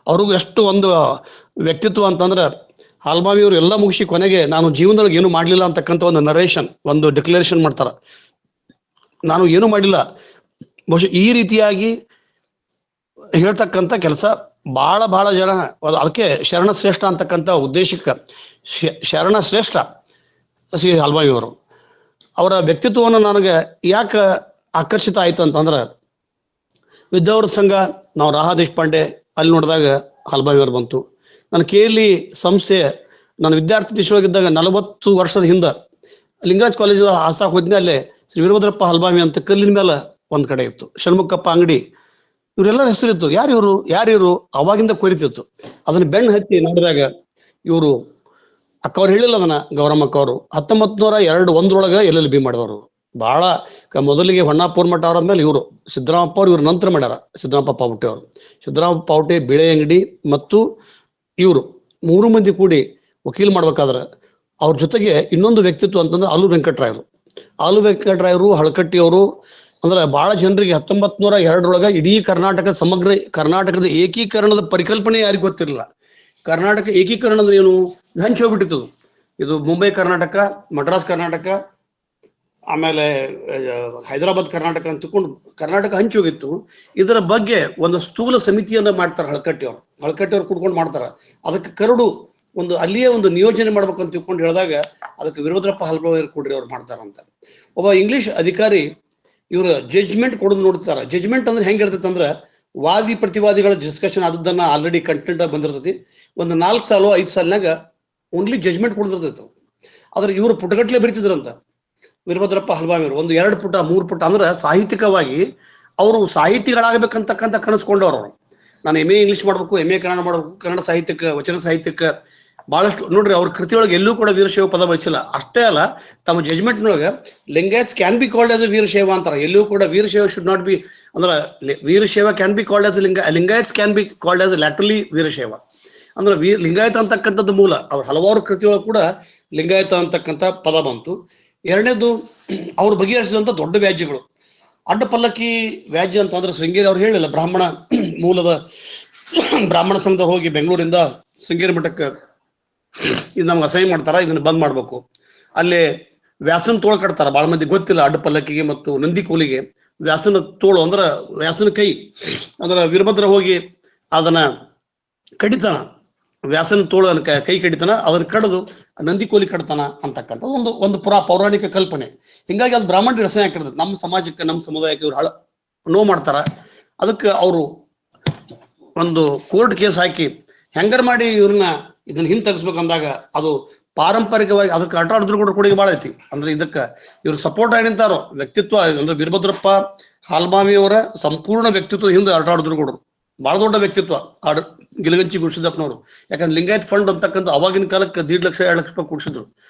ಅವ್ರಿಗೂ ಎಷ್ಟು ಒಂದು ವ್ಯಕ್ತಿತ್ವ ಅಂತಂದ್ರೆ ಹಾಲ್ಬಾವಿಯವರು ಎಲ್ಲ ಮುಗಿಸಿ ಕೊನೆಗೆ ನಾನು ಜೀವನದೊಳಗೆ ಏನು ಮಾಡಲಿಲ್ಲ ಅಂತಕ್ಕಂಥ ಒಂದು ನರೇಷನ್, ಒಂದು ಡಿಕ್ಲರೇಷನ್ ಮಾಡ್ತಾರೆ. ನಾನು ಏನು ಮಾಡಿಲ್ಲ, ಬಹುಶಃ ಈ ರೀತಿಯಾಗಿ ಹೇಳ್ತಕ್ಕಂಥ ಕೆಲಸ ಬಹಳ ಜನ, ಅದಕ್ಕೆ ಶರಣ ಶ್ರೇಷ್ಠ ಅಂತಕ್ಕಂಥ ಉದ್ದೇಶಕ್ಕೆ ಶರಣ ಶ್ರೇಷ್ಠ ಶ್ರೀ ಹಾಲ್ಬಾವಿಯವರು. ಅವರ ವ್ಯಕ್ತಿತ್ವವನ್ನು ನನಗೆ ಯಾಕೆ ಆಕರ್ಷಿತ ಆಯ್ತು ಅಂತಂದ್ರೆ, ವಿದ್ಯಾವರ್ಧ ಸಂಘ ನಾವು ರಾಹ ದೇಶಪಾಂಡೆ ಅಲ್ಲಿ ನೋಡಿದಾಗ ಹಾಲ್ಬಾವಿಯವರು ಬಂತು. ನಾನು KLE ಸಂಸ್ಥೆ, ನಾನು ವಿದ್ಯಾರ್ಥಿ ದಿಶವಾಗಿದ್ದಾಗ 40 ವರ್ಷದ ಹಿಂದೆ ಲಿಂಗರಾಜ್ ಕಾಲೇಜು ಹಾಸಾಕ್ ಹೋದ್ನೆ. ಅಲ್ಲೇ ಶ್ರೀ ವೀರಭದ್ರಪ್ಪ ಹಾಲ್ಬಾವಿ ಅಂತ ಕಲ್ಲಿನ ಮೇಲೆ ಒಂದ್ ಕಡೆ ಇತ್ತು, ಷಣ್ಮುಖಪ್ಪ ಅಂಗಡಿ, ಇವರೆಲ್ಲರ ಹೆಸರಿತ್ತು. ಯಾರಿವರು ಅವಾಗಿಂದ ಕೊರಿತಿತ್ತು. ಅದನ್ನ ಬೆಣ್ಣು ಹತ್ತಿ ನೋಡಿದಾಗ ಇವರು ಅಕ್ಕವ್ರು ಹೇಳಿಲ್ಲ ಅದನ್ನ, ಗೌರಮ್ಮ ಅಕ್ಕವರು 1902 LLB ಮಾಡಿದವರು. ಬಹಳ ಮೊದಲಿಗೆ ಹೊನ್ನಾಪುರ ಮಠ ಅವರಾದ್ಮೇಲೆ ಇವರು ಸಿದ್ದರಾಮಪ್ಪ ಅವ್ರು, ಇವ್ರ ನಂತರ ಮಾಡ್ಯಾರ ಸಿದ್ದರಾಮಪ್ಪ ಪಾವಟೆ ಅವರು. ಸಿದ್ದರಾಮಪ್ಪ ಪಾವಟೆ, ಬಿಳೆ ಅಂಗಡಿ ಮತ್ತು ಇವರು 3 ಮಂದಿ ಕೂಡಿ ವಕೀಲ್ ಮಾಡ್ಬೇಕಾದ್ರೆ ಅವ್ರ ಜೊತೆಗೆ ಇನ್ನೊಂದು ವ್ಯಕ್ತಿತ್ವ ಅಂತಂದ್ರೆ ಆಲೂ ವೆಂಕಟರಾಯರು, ಹಳಕಟ್ಟಿ ಅವರು ಅಂದ್ರೆ ಬಹಳ ಜನರಿಗೆ 1902 ಇಡೀ ಸಮಗ್ರ ಕರ್ನಾಟಕದ ಏಕೀಕರಣದ ಪರಿಕಲ್ಪನೆ ಯಾರಿಗೂ ಗೊತ್ತಿರಲಿಲ್ಲ. ಕರ್ನಾಟಕ ಏಕೀಕರಣ ಅಂದ್ರೆ ಏನು ಹಂಚಿ ಹೋಗ್ಬಿಟ್ಟಿತ್ತು. ಇದು ಮುಂಬೈ ಕರ್ನಾಟಕ, ಮಡ್ರಾಸ್ ಕರ್ನಾಟಕ, ಆಮೇಲೆ ಹೈದರಾಬಾದ್ ಕರ್ನಾಟಕ ಅಂತ ತಿಳ್ಕೊಂಡು ಕರ್ನಾಟಕ ಹಂಚಿ ಹೋಗಿತ್ತು. ಇದರ ಬಗ್ಗೆ ಒಂದು ಸ್ಥೂಲ ಸಮಿತಿಯನ್ನ ಮಾಡ್ತಾರೆ ಹಳಕಟ್ಟಿಯವ್ರು ಕುಡ್ಕೊಂಡು ಮಾಡ್ತಾರೆ. ಅದಕ್ಕೆ ಕರಡು ಒಂದು ಅಲ್ಲಿಯೇ ಒಂದು ನಿಯೋಜನೆ ಮಾಡ್ಬೇಕಂತ ತಿಳ್ಕೊಂಡು ಹೇಳಿದಾಗ ಅದಕ್ಕೆ ವೀರಭದ್ರಪ್ಪ ಹಲ್ಬಾವಿ ಕೊಡ್ರಿ ಅವ್ರು ಮಾಡ್ತಾರಂತ. ಒಬ್ಬ ಇಂಗ್ಲಿಷ್ ಅಧಿಕಾರಿ ಇವ್ರ ಜಡ್ಜ್ಮೆಂಟ್ ಕೊಡೋದು ನೋಡ್ತಾರ. ಜಡ್ಜ್ಮೆಂಟ್ ಅಂದ್ರೆ ಹೆಂಗಿರ್ತೈತೆ ಅಂದ್ರೆ ವಾದಿ ಪ್ರತಿವಾದಿಗಳ ಡಿಸ್ಕಷನ್ ಆದದ್ದನ್ನ ಆಲ್ರೆಡಿ ಕಂಟೆಂಟ್ ಬಂದಿರ್ತೈತಿ. ಒಂದು 4 ಸಾಲು 5 ಸಾಲಿನಾಗ ಓನ್ಲಿ ಜಡ್ಜ್ಮೆಂಟ್ ಕೊಡ್ತಿರ್ತೈತೆ. ಆದ್ರೆ ಇವರು ಪುಟಗಟ್ಲೆ ಬರೀತಿದ್ರಂತ ವೀರಭದ್ರಪ್ಪ ಹಲ್ಬಾವಿ ಅವರು. ಒಂದು 2 ಪುಟ 3 ಪುಟ ಅಂದ್ರೆ ಸಾಹಿತ್ಯಿಕವಾಗಿ ಅವರು ಸಾಹಿತಿಗಳಾಗಬೇಕಂತಕ್ಕಂಥ ಕನಸ್ಕೊಂಡವ್ರು. ಅವರು ನಾನು MA ಇಂಗ್ಲಿಷ್ ಮಾಡ್ಬೇಕು, MA ಕನ್ನಡ ಮಾಡ್ಬೇಕು, ಕನ್ನಡ ಸಾಹಿತ್ಯಕ್ಕೆ, ವಚನ ಸಾಹಿತ್ಯಕ್ಕೆ ಬಹಳಷ್ಟು ನೋಡ್ರಿ. ಅವ್ರ ಕೃತಿಯೊಳಗೆ ಎಲ್ಲೂ ಕೂಡ ವೀರಶೈವ ಪದ ಬಳಸಿಲ್ಲ. ಅಷ್ಟೇ ಅಲ್ಲ, ತಮ್ಮ ಜಜ್ಮೆಂಟ್ನೊಳಗೆ Lingayats can be called as a Veerashaiva ಅಂತಾರೆ. ಎಲ್ಲೂ ಕೂಡ ವೀರಶೈವ ಶುಡ್ ನಾಟ್ ಬಿ ಅಂದ್ರೆ Veerashaiva can be called as Lingayats can be called as laterally Veerashaiva ಅಂದ್ರೆ ಲಿಂಗಾಯತ ಅಂತಕ್ಕಂಥದ್ದು ಮೂಲ. ಅವ್ರ ಹಲವಾರು ಕೃತಿಯೊಳಗೆ ಕೂಡ ಲಿಂಗಾಯತ ಅಂತಕ್ಕಂಥ ಪದ ಬಂತು. ಎರಡನೇದು ಅವ್ರು ಬಗೆಹರಿಸಿದಂಥ ದೊಡ್ಡ ವ್ಯಾಜ್ಯಗಳು. ಅಡ್ಡ ಪಲ್ಲಕ್ಕಿ ವ್ಯಾಜ್ಯ ಅಂತ ಅಂದ್ರೆ ಶೃಂಗೇರಿ ಅವ್ರು ಹೇಳಿಲ್ಲ, ಬ್ರಾಹ್ಮಣ ಮೂಲದ ಬ್ರಾಹ್ಮಣ ಸಂಘದ ಹೋಗಿ ಬೆಂಗಳೂರಿಂದ ಶೃಂಗೇರಿ ಮಠಕ್ಕೆ ಇದು ನಮ್ಗೆ ಅಸಹ್ಯ ಮಾಡ್ತಾರ, ಇದನ್ನ ಬಂದ್ ಮಾಡ್ಬೇಕು. ಅಲ್ಲಿ ವ್ಯಾಸನ ತೋಳು ಕಟ್ತಾರ. ಬಹಳ ಮಂದಿ ಗೊತ್ತಿಲ್ಲ ಅಡ್ಡ ಪಲ್ಲಕ್ಕಿಗೆ ಮತ್ತು ನಂದಿ ಕೋಲಿಗೆ ವ್ಯಾಸನ ತೋಳು ಅಂದ್ರೆ ವ್ಯಾಸನ ಕೈ. ಅಂದ್ರೆ ವೀರಭದ್ರ ಹೋಗಿ ಅದನ್ನ ಕಡಿತಾನ, ವ್ಯಾಸನ ತೋಳು ಕೈ ಕಡಿತಾನ, ಅದನ್ನ ಕಡಿದು ನಂದಿ ಕೋಲಿ ಕಡ್ತಾನ ಅಂತಕ್ಕಂಥ ಒಂದು ಪೌರಾಣಿಕ ಕಲ್ಪನೆ. ಹಿಂಗಾಗಿ ಅದು ಬ್ರಾಹ್ಮಣರಿಗೆ ಅಸಹ್ಯ ಆಗಿರ್ತದೆ. ನಮ್ಮ ಸಮಾಜಕ್ಕೆ, ನಮ್ಮ ಸಮುದಾಯಕ್ಕೆ ಇವ್ರು ನೋವು ಮಾಡ್ತಾರ. ಅದಕ್ಕೆ ಅವರು ಒಂದು ಕೋರ್ಟ್ ಕೇಸ್ ಹಾಕಿ ಹೆಂಗಾರ ಮಾಡಿ ಇವ್ರನ್ನ ಇದನ್ನ ಹಿಂದೆ ತೆಗಿಸ್ಬೇಕಂದಾಗ ಅದು ಪಾರಂಪರಿಕವಾಗಿ ಅದಕ್ಕೆ ಆಟಾಡಿದ್ರು ಕೂಡ ಕೊಡುಗೆ ಭಾಳ ಐತಿ. ಅಂದ್ರೆ ಇದಕ್ಕೆ ಇವ್ರು ಸಪೋರ್ಟ್ ಆಗಿ ನಿಂತಾರೋ ವ್ಯಕ್ತಿತ್ವ ಅಂದ್ರೆ ವೀರಭದ್ರಪ್ಪ ಹಾಲ್ಬಾವಿ ಅವರ ಸಂಪೂರ್ಣ ವ್ಯಕ್ತಿತ್ವ ಹಿಂದೆ ಆಟಾಡಿದ್ರು ಕೂಡ ಬಹಳ ದೊಡ್ಡ ವ್ಯಕ್ತಿತ್ವ ಗಿಲಗಂಚಿ ಗುರುಸಿದ್ದಪ್ಪನವರು. ಯಾಕಂದ್ರೆ ಲಿಂಗಾಯತ್ ಫಂಡ್ ಅಂತಕ್ಕಂಥ ಅವಾಗಿನ ಕಾಲಕ್ಕೆ 1.5 ಲಕ್ಷ 2 ಲಕ್ಷ ರೂಪಾಯಿ ಕೊಡಿಸಿದ್ರು.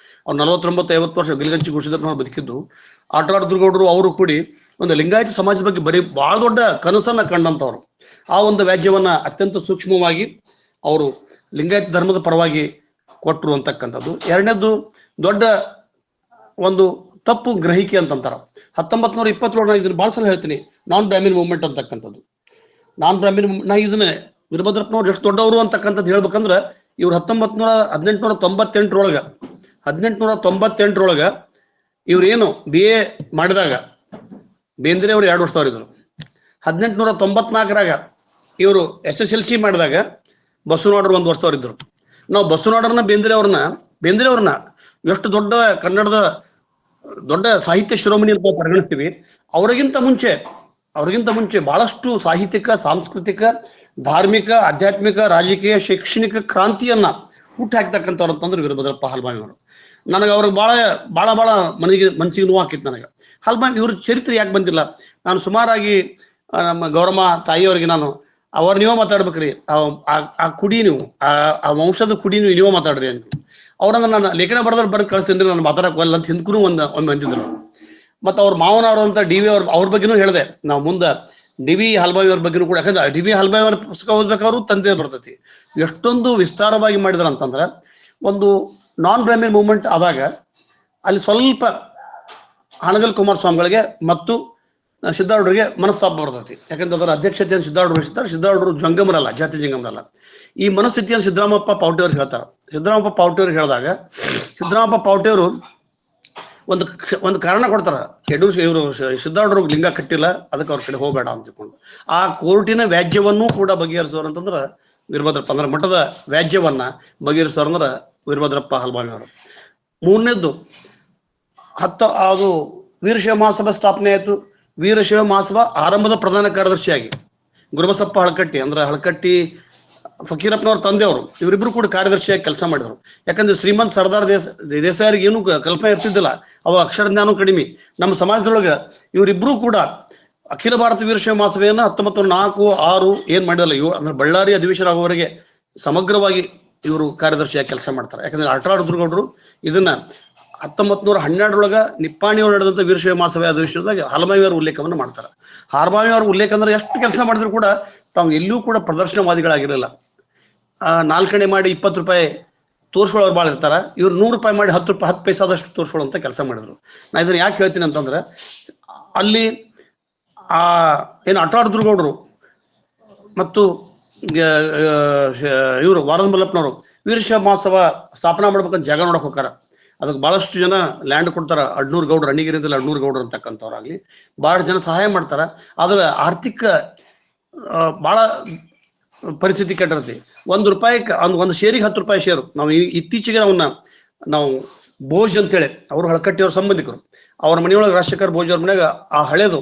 ಅವ್ರು 49-50 ವರ್ಷ ಗಿಲಗಂಚಿ ಗುರುಸಿದ್ದಪ್ಪನವ್ರು ಬದುಕಿದ್ದು. ಆಟಾಡಿದ್ರು ಅವರು ಕೂಡಿ ಒಂದು ಲಿಂಗಾಯತ ಸಮಾಜದ ಬಗ್ಗೆ ಬರೀ ಬಹಳ ದೊಡ್ಡ ಕನಸನ್ನ ಕಂಡಂತವ್ರು. ಆ ಒಂದು ವ್ಯಾಜ್ಯವನ್ನ ಅತ್ಯಂತ ಸೂಕ್ಷ್ಮವಾಗಿ ಅವರು ಲಿಂಗಾಯತ ಧರ್ಮದ ಪರವಾಗಿ ಕೊಟ್ಟರು ಅಂತಕ್ಕಂಥದ್ದು. ಎರಡನೇದು ದೊಡ್ಡ ಒಂದು ತಪ್ಪು ಗ್ರಹಿಕೆ ಅಂತಂತಾರ. 1920 ಇದನ್ನ ಭಾಳ ಸಲ ಹೇಳ್ತೀನಿ, ನಾನ್ ಬ್ರಾಹ್ಮಿನ್ ಮೂವ್ಮೆಂಟ್ ಅಂತಕ್ಕಂಥದ್ದು. ನಾನ್ ಬ್ರಾಹ್ಮಿನ್ ನಾ ಇದನ್ನ ವೀರಭದ್ರಪ್ಪನವ್ರು ಎಷ್ಟು ದೊಡ್ಡವರು ಅಂತಕ್ಕಂಥದ್ದು ಹೇಳ್ಬೇಕಂದ್ರೆ ಇವ್ರು 1898 ಇವ್ರೇನು BA ಮಾಡಿದಾಗ ಬೇಂದ್ರೆ ಅವರು 2 ವರ್ಷದವ್ರು ಇದ್ರು. 1894 ಇವರು SSLC ಮಾಡಿದಾಗ ಬಸವನಗೌಡರು 1 ವರ್ಷದವ್ರು ಇದ್ರು. ನಾವು ಬಸವನಗೌಡರನ್ನ ಬೇಂದ್ರೆ ಅವ್ರನ್ನ ಎಷ್ಟು ದೊಡ್ಡ ಕನ್ನಡದ ದೊಡ್ಡ ಸಾಹಿತ್ಯ ಶಿರೋಮಣಿ ಅಂತ ಪರಿಗಣಿಸ್ತೀವಿ. ಅವ್ರಿಗಿಂತ ಮುಂಚೆ ಬಹಳಷ್ಟು ಸಾಹಿತ್ಯಿಕ, ಸಾಂಸ್ಕೃತಿಕ, ಧಾರ್ಮಿಕ, ಆಧ್ಯಾತ್ಮಿಕ, ರಾಜಕೀಯ, ಶೈಕ್ಷಣಿಕ ಕ್ರಾಂತಿಯನ್ನ ಹುಟ್ಟಾಕ್ತಕ್ಕಂಥವ್ರು ಅಂತಂದ್ರೆ ವೀರಭದ್ರಪ್ಪ ಹಲ್ಬಾವಿ ಅವರು. ನನಗೆ ಅವ್ರಿಗೆ ಭಾಳ ಮನಸ್ಸಿಗೆ ನೋವು ಹಾಕಿತ್ತು ನನಗೆ. ಹಲ್ಬಾವಿ ಇವ್ರ ಚರಿತ್ರೆ ಯಾಕೆ ಬಂದಿಲ್ಲ? ನಾನು ಸುಮಾರಾಗಿ ನಮ್ಮ ಗೌರಮ್ಮ ತಾಯಿಯವರಿಗೆ ನಾನು ನೀವೇ ಮಾತಾಡ್ಬೇಕ್ರಿ, ಆ ಕುಡಿ ನೀವು ಆ ವಂಶದ ಕುಡಿ ನೀವೇ ಮಾತಾಡ್ರಿ ಅಂತ. ಅವ್ರನ್ನ ನಾನು ಲೇಖನ ಬರೆದು ಕಳಿಸ್ತೀನಿ, ನಾನು ಮಾತಾಡೋಲ್ಲ ಅಂತ ಹಿಂದ್ಕೂ ಒಮ್ಮೆ ಅಂತಿದ್ರು. ಮತ್ತು ಅವ್ರ ಮಾವನವರು ಅಂತ DV ಅವ್ರ ಬಗ್ಗೆನೂ ಹೇಳಿದೆ ನಾವು ಮುಂದೆ. DV ಹಲ್ಬಾವಿ ಅವ್ರ ಬಗ್ಗೆನೂ ಕೂಡ, ಯಾಕಂದ್ರೆ DV ಹಲ್ಬಾವಿ ಅವ್ರ ಪುಸ್ತಕ ಓದ್ಬೇಕಾದ್ರು ತಂದೆ ಬರ್ತೈತಿ. ಎಷ್ಟೊಂದು ವಿಸ್ತಾರವಾಗಿ ಮಾಡಿದಾರೆ ಅಂತಂದ್ರೆ, ಒಂದು ನಾನ್ ಬ್ರಾಹ್ಮಿನ್ ಮೂವ್ಮೆಂಟ್ ಆದಾಗ ಅಲ್ಲಿ ಸ್ವಲ್ಪ ಹಾನಗಲ್ ಕುಮಾರಸ್ವಾಮಿಗಳಿಗೆ ಮತ್ತು ಸಿದ್ದಾರೂಢರಿಗೆ ಮನಸ್ತಾಪ ಬರ್ತೈತಿ. ಯಾಕಂದ್ರೆ ಅದರ ಅಧ್ಯಕ್ಷತೆಯನ್ನು ಸಿದ್ದಾರೂಢರು ವಹಿಸ್ತಾರೆ. ಸಿದ್ದಾರೂಢರು ಜಂಗಮರಲ್ಲ, ಜಾತಿ ಜಂಗಮರಲ್ಲ. ಈ ಮನಸ್ಥಿತಿಯನ್ನು ಸಿದ್ದರಾಮಪ್ಪ ಪಾವಟಿಯವ್ರು ಹೇಳ್ತಾರೆ. ಸಿದ್ದರಾಮಪ್ಪ ಪಾವಟಿಯವ್ರು ಹೇಳಿದಾಗ ಸಿದ್ದರಾಮಪ್ಪ ಪಾವಟಿಯವರು ಒಂದು ಕಾರಣ ಕೊಡ್ತಾರ. ಇವರು ಸಿದ್ದಾರೂಢರು ಲಿಂಗ ಕಟ್ಟಿಲ್ಲ, ಅದಕ್ಕೆ ಅವ್ರ ಕಡೆ ಹೋಗಬೇಡ ಅಂತ ತಿಳ್ಕೊಂಡು ಆ ಕೋರ್ಟಿನ ವ್ಯಾಜ್ಯವನ್ನೂ ಕೂಡ ಬಗೆಹರಿಸೋರು ಅಂತಂದ್ರೆ ವೀರಭದ್ರಪ್ಪ. ಅಂದ್ರೆ ಮಠದ ವ್ಯಾಜ್ಯವನ್ನ ಬಗೆಹರಿಸೋರು ಅಂದ್ರೆ ವೀರಭದ್ರಪ್ಪ ಹಲ್ಬಾವಿ ಅವರು. ಮೂರನೇದ್ದು ಅದು ವೀರಶೈವ ಮಹಾಸಭಾ ಸ್ಥಾಪನೆ ಆಯಿತು. ವೀರಶೈವ ಮಹಾಸಭಾ ಆರಂಭದ ಪ್ರಧಾನ ಕಾರ್ಯದರ್ಶಿಯಾಗಿ ಗುರುಬಸಪ್ಪ ಹಳಕಟ್ಟಿ ಫಕೀರಪ್ಪನವ್ರ ತಂದೆಯವರು ಇವರಿಬ್ರು ಕೂಡ ಕಾರ್ಯದರ್ಶಿಯಾಗಿ ಕೆಲಸ ಮಾಡಿದರು. ಯಾಕಂದ್ರೆ ಶ್ರೀಮಂತ್ ಸರ್ದಾರ್ ದೇಸಾಯಿಗೆ ಏನು ಕಲ್ಪನೆ ಇರ್ತಿದ್ದಿಲ್ಲ, ಅವ ಅಕ್ಷರ ಜ್ಞಾನ ಕಡಿಮೆ. ನಮ್ಮ ಸಮಾಜದೊಳಗೆ ಇವರಿಬ್ರು ಕೂಡ ಅಖಿಲ ಭಾರತ ವೀರಶೈವ ಮಹಾಸಭೆಯನ್ನು 1904, 6 ಏನ್ ಮಾಡಿದಲ್ಲ ಇವು ಅಂದ್ರೆ ಬಳ್ಳಾರಿ ಅಧಿವೇಶನ ಆಗುವವರೆಗೆ ಸಮಗ್ರವಾಗಿ ಇವರು ಕಾರ್ಯದರ್ಶಿಯಾಗಿ ಕೆಲಸ ಮಾಡ್ತಾರೆ. ಯಾಕಂದ್ರೆ ಆಟಾಡುದ್ರುಗೌಡರು ಇದನ್ನ 1912 ನಿಪ್ಪಾಣಿಯವರು ನಡೆದಂಥ ವೀರಶೈವ ಮಹಾಸಭೆ ಅಧಿವೇಶನದಾಗ ಹಲ್ಬಾವಿ ಅವರ ಉಲ್ಲೇಖವನ್ನು ಮಾಡ್ತಾರೆ. ಹಲ್ಬಾವಿ ಅವರ ಉಲ್ಲೇಖ ಅಂದ್ರೆ ಎಷ್ಟು ಕೆಲಸ ಮಾಡಿದ್ರು ಕೂಡ ತಾವು ಎಲ್ಲೂ ಕೂಡ ಪ್ರದರ್ಶನವಾದಿಗಳಾಗಿರಲಿಲ್ಲ. 4 ಮಾಡಿ 20 ರೂಪಾಯಿ ತೋರಿಸ್ಕೊಳ್ಳೋರು ಭಾಳ ಇರ್ತಾರ. ಇವ್ರು 100 ರೂಪಾಯಿ ಮಾಡಿ 10 ಪೈಸಾದಷ್ಟು ತೋರಿಸ್ಕೊಳ್ಳೋಂಥ ಕೆಲಸ ಮಾಡಿದ್ರು. ನಾ ಇದನ್ನ ಯಾಕೆ ಹೇಳ್ತೀನಿ ಅಂತಂದ್ರೆ, ಅಲ್ಲಿ ಏನು ಅಟಾರ್ದುರ್ಗೌಡರು ಮತ್ತು ಇವರು ವಾರದ ಮಲ್ಲಪ್ಪನವರು ವೀರಶೈವ ಮಹೋತ್ಸವ ಸ್ಥಾಪನಾ ಮಾಡ್ಬೇಕಂತ ಜಾಗ ನೋಡಕ್ ಹೋಗಾರ. ಅದಕ್ಕೆ ಬಹಳಷ್ಟು ಜನ ಲ್ಯಾಂಡ್ ಕೊಡ್ತಾರ. ಅಡ್ನೂರು ಗೌಡ್ರು, ಅಣ್ಣಿಗಿರಿಯಲ್ಲಿ ಅಡ್ನೂರು ಗೌಡ್ರು ಅಂತಕ್ಕಂಥವ್ರಾಗ್ಲಿ ಬಹಳ ಜನ ಸಹಾಯ ಮಾಡ್ತಾರ. ಆದ್ರೆ ಆರ್ಥಿಕ ಬಹಳ ಪರಿಸ್ಥಿತಿ ಕೆಟ್ಟಿರುತ್ತೆ. ₹1 ಒಂದು ಶೇರಿಗೆ ₹10 ಶೇರು. ನಾವು ಇತ್ತೀಚೆಗೆ ನಾವು ಭೋಜ್ ಅಂತೇಳಿ ಅವರು ಹಳಕಟ್ಟಿಯವ್ರ ಸಂಬಂಧಿಕರು, ಅವ್ರ ಮನೆಯೊಳಗೆ ರಾಜಶೇಖರ್ ಭೋಜ್ ಅವ್ರ ಮನೆಯಾಗ ಆ ಹಳೇದು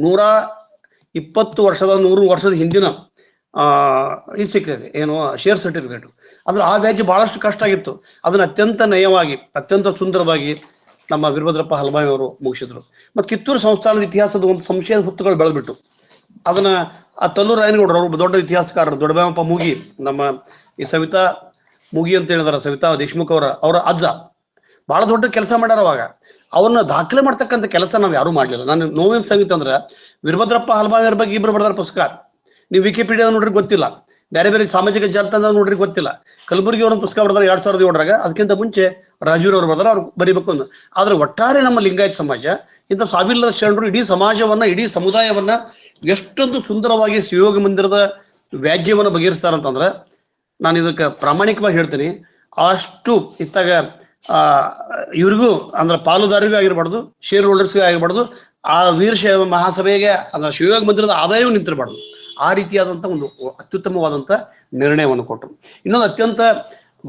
120 ವರ್ಷದ 100 ವರ್ಷದ ಹಿಂದಿನ ಇದು ಸಿಕ್ಕಿದೆ, ಏನು ಶೇರ್ ಸರ್ಟಿಫಿಕೇಟ್. ಅಂದ್ರೆ ಆ ವ್ಯಾಜ್ಯ ಬಹಳಷ್ಟು ಕಷ್ಟ ಆಗಿತ್ತು. ಅದನ್ನ ಅತ್ಯಂತ ನಯವಾಗಿ, ಅತ್ಯಂತ ಸುಂದರವಾಗಿ ನಮ್ಮ ವೀರಭದ್ರಪ್ಪ ಹಲ್ಬಾವಿ ಅವರು ಮುಗಿಸಿದ್ರು. ಮತ್ತು ಕಿತ್ತೂರು ಸಂಸ್ಥಾನದ ಇತಿಹಾಸದ ಒಂದು ಸಂಶಯದ ಹುತ್ತುಗಳು ಬೆಳೆದ್ಬಿಟ್ಟು ಅದನ್ನ ಆ ತಲ್ಲೂರು ರಾಯನಗೌಡರು, ಅವರು ದೊಡ್ಡ ಇತಿಹಾಸಕಾರರು, ದೊಡ್ಡಬಾಮಪ್ಪ ಮೂಗಿ, ನಮ್ಮ ಈ ಸವಿತಾ ಮೂಗಿ ಅಂತ ಹೇಳಿದಾರ, ಸವಿತಾ ದೇಶಮುಖ್ ಅವರ ಅಜ್ಜ ಬಹಳ ದೊಡ್ಡ ಕೆಲಸ ಮಾಡ್ಯಾರ. ಅವಾಗ ಅವ್ರನ್ನ ದಾಖಲೆ ಮಾಡ್ತಕ್ಕಂಥ ಕೆಲಸ ನಾವು ಯಾರು ಮಾಡಲಿಲ್ಲ. ನಾನು ನೋವಿನ ಸಂಗೀತ ಅಂದ್ರೆ ವೀರಭದ್ರಪ್ಪ ಹಲ್ಬಾವಿ ಅವ್ರ ಬಗ್ಗೆ ಇಬ್ಬರು ಬರೆದಾರ ಪುಸ್ತಕ. ನೀವು ವಿಕಿಪೀಡಿಯಾ ನೋಡ್ರಿ ಗೊತ್ತಿಲ್ಲ, ಬೇರೆ ಬೇರೆ ಸಾಮಾಜಿಕ ಜಾಲತಾಣ ನೋಡ್ರಿ ಗೊತ್ತಿಲ್ಲ. ಕಲಬುರ್ಗಿ ಅವ್ರ ಪುಸ್ತಕ ಬರೆದಾರ 2007ರಾಗ. ಅದಕ್ಕಿಂತ ಮುಂಚೆ ರಾಜೂರ್ ಅವರು ಬರೆದಾರ, ಅವ್ರು ಬರೀಬೇಕು ಅಂತ. ಆದ್ರೆ ಒಟ್ಟಾರೆ ನಮ್ಮ ಲಿಂಗಾಯತ ಸಮಾಜ ಇಂಥ ಸಾವಿಲ್ಲದ ಶರಣರು ಇಡೀ ಸಮಾಜವನ್ನ, ಇಡೀ ಸಮುದಾಯವನ್ನ ಎಷ್ಟೊಂದು ಸುಂದರವಾಗಿ ಶಿವಯೋಗ ಮಂದಿರದ ವ್ಯಾಜ್ಯವನ್ನ ಬಗೆಹರಿಸ್ತಾರಂತಂದ್ರೆ ನಾನು ಇದಕ್ಕೆ ಪ್ರಾಮಾಣಿಕವಾಗಿ ಹೇಳ್ತೀನಿ. ಅಷ್ಟು ಇತ್ತಾಗ ಇವ್ರಿಗೂ ಅಂದ್ರೆ ಪಾಲುದಾರಿಗೂ ಆಗಿರ್ಬಾರ್ದು, ಶೇರ್ ಹೋಲ್ಡರ್ಸ್ಗೂ ಆಗಿರ್ಬಾರ್ದು, ಆ ವೀರಶೈವ ಮಹಾಸಭೆಗೆ ಅಂದ್ರೆ ಶಿವಯೋಗ ಮಂದಿರದ ಆದಾಯವೂ ನಿಂತಿರಬಾರ್ದು. ಆ ರೀತಿಯಾದಂಥ ಒಂದು ಅತ್ಯುತ್ತಮವಾದಂಥ ನಿರ್ಣಯವನ್ನು ಕೊಟ್ಟರು. ಇನ್ನೊಂದು ಅತ್ಯಂತ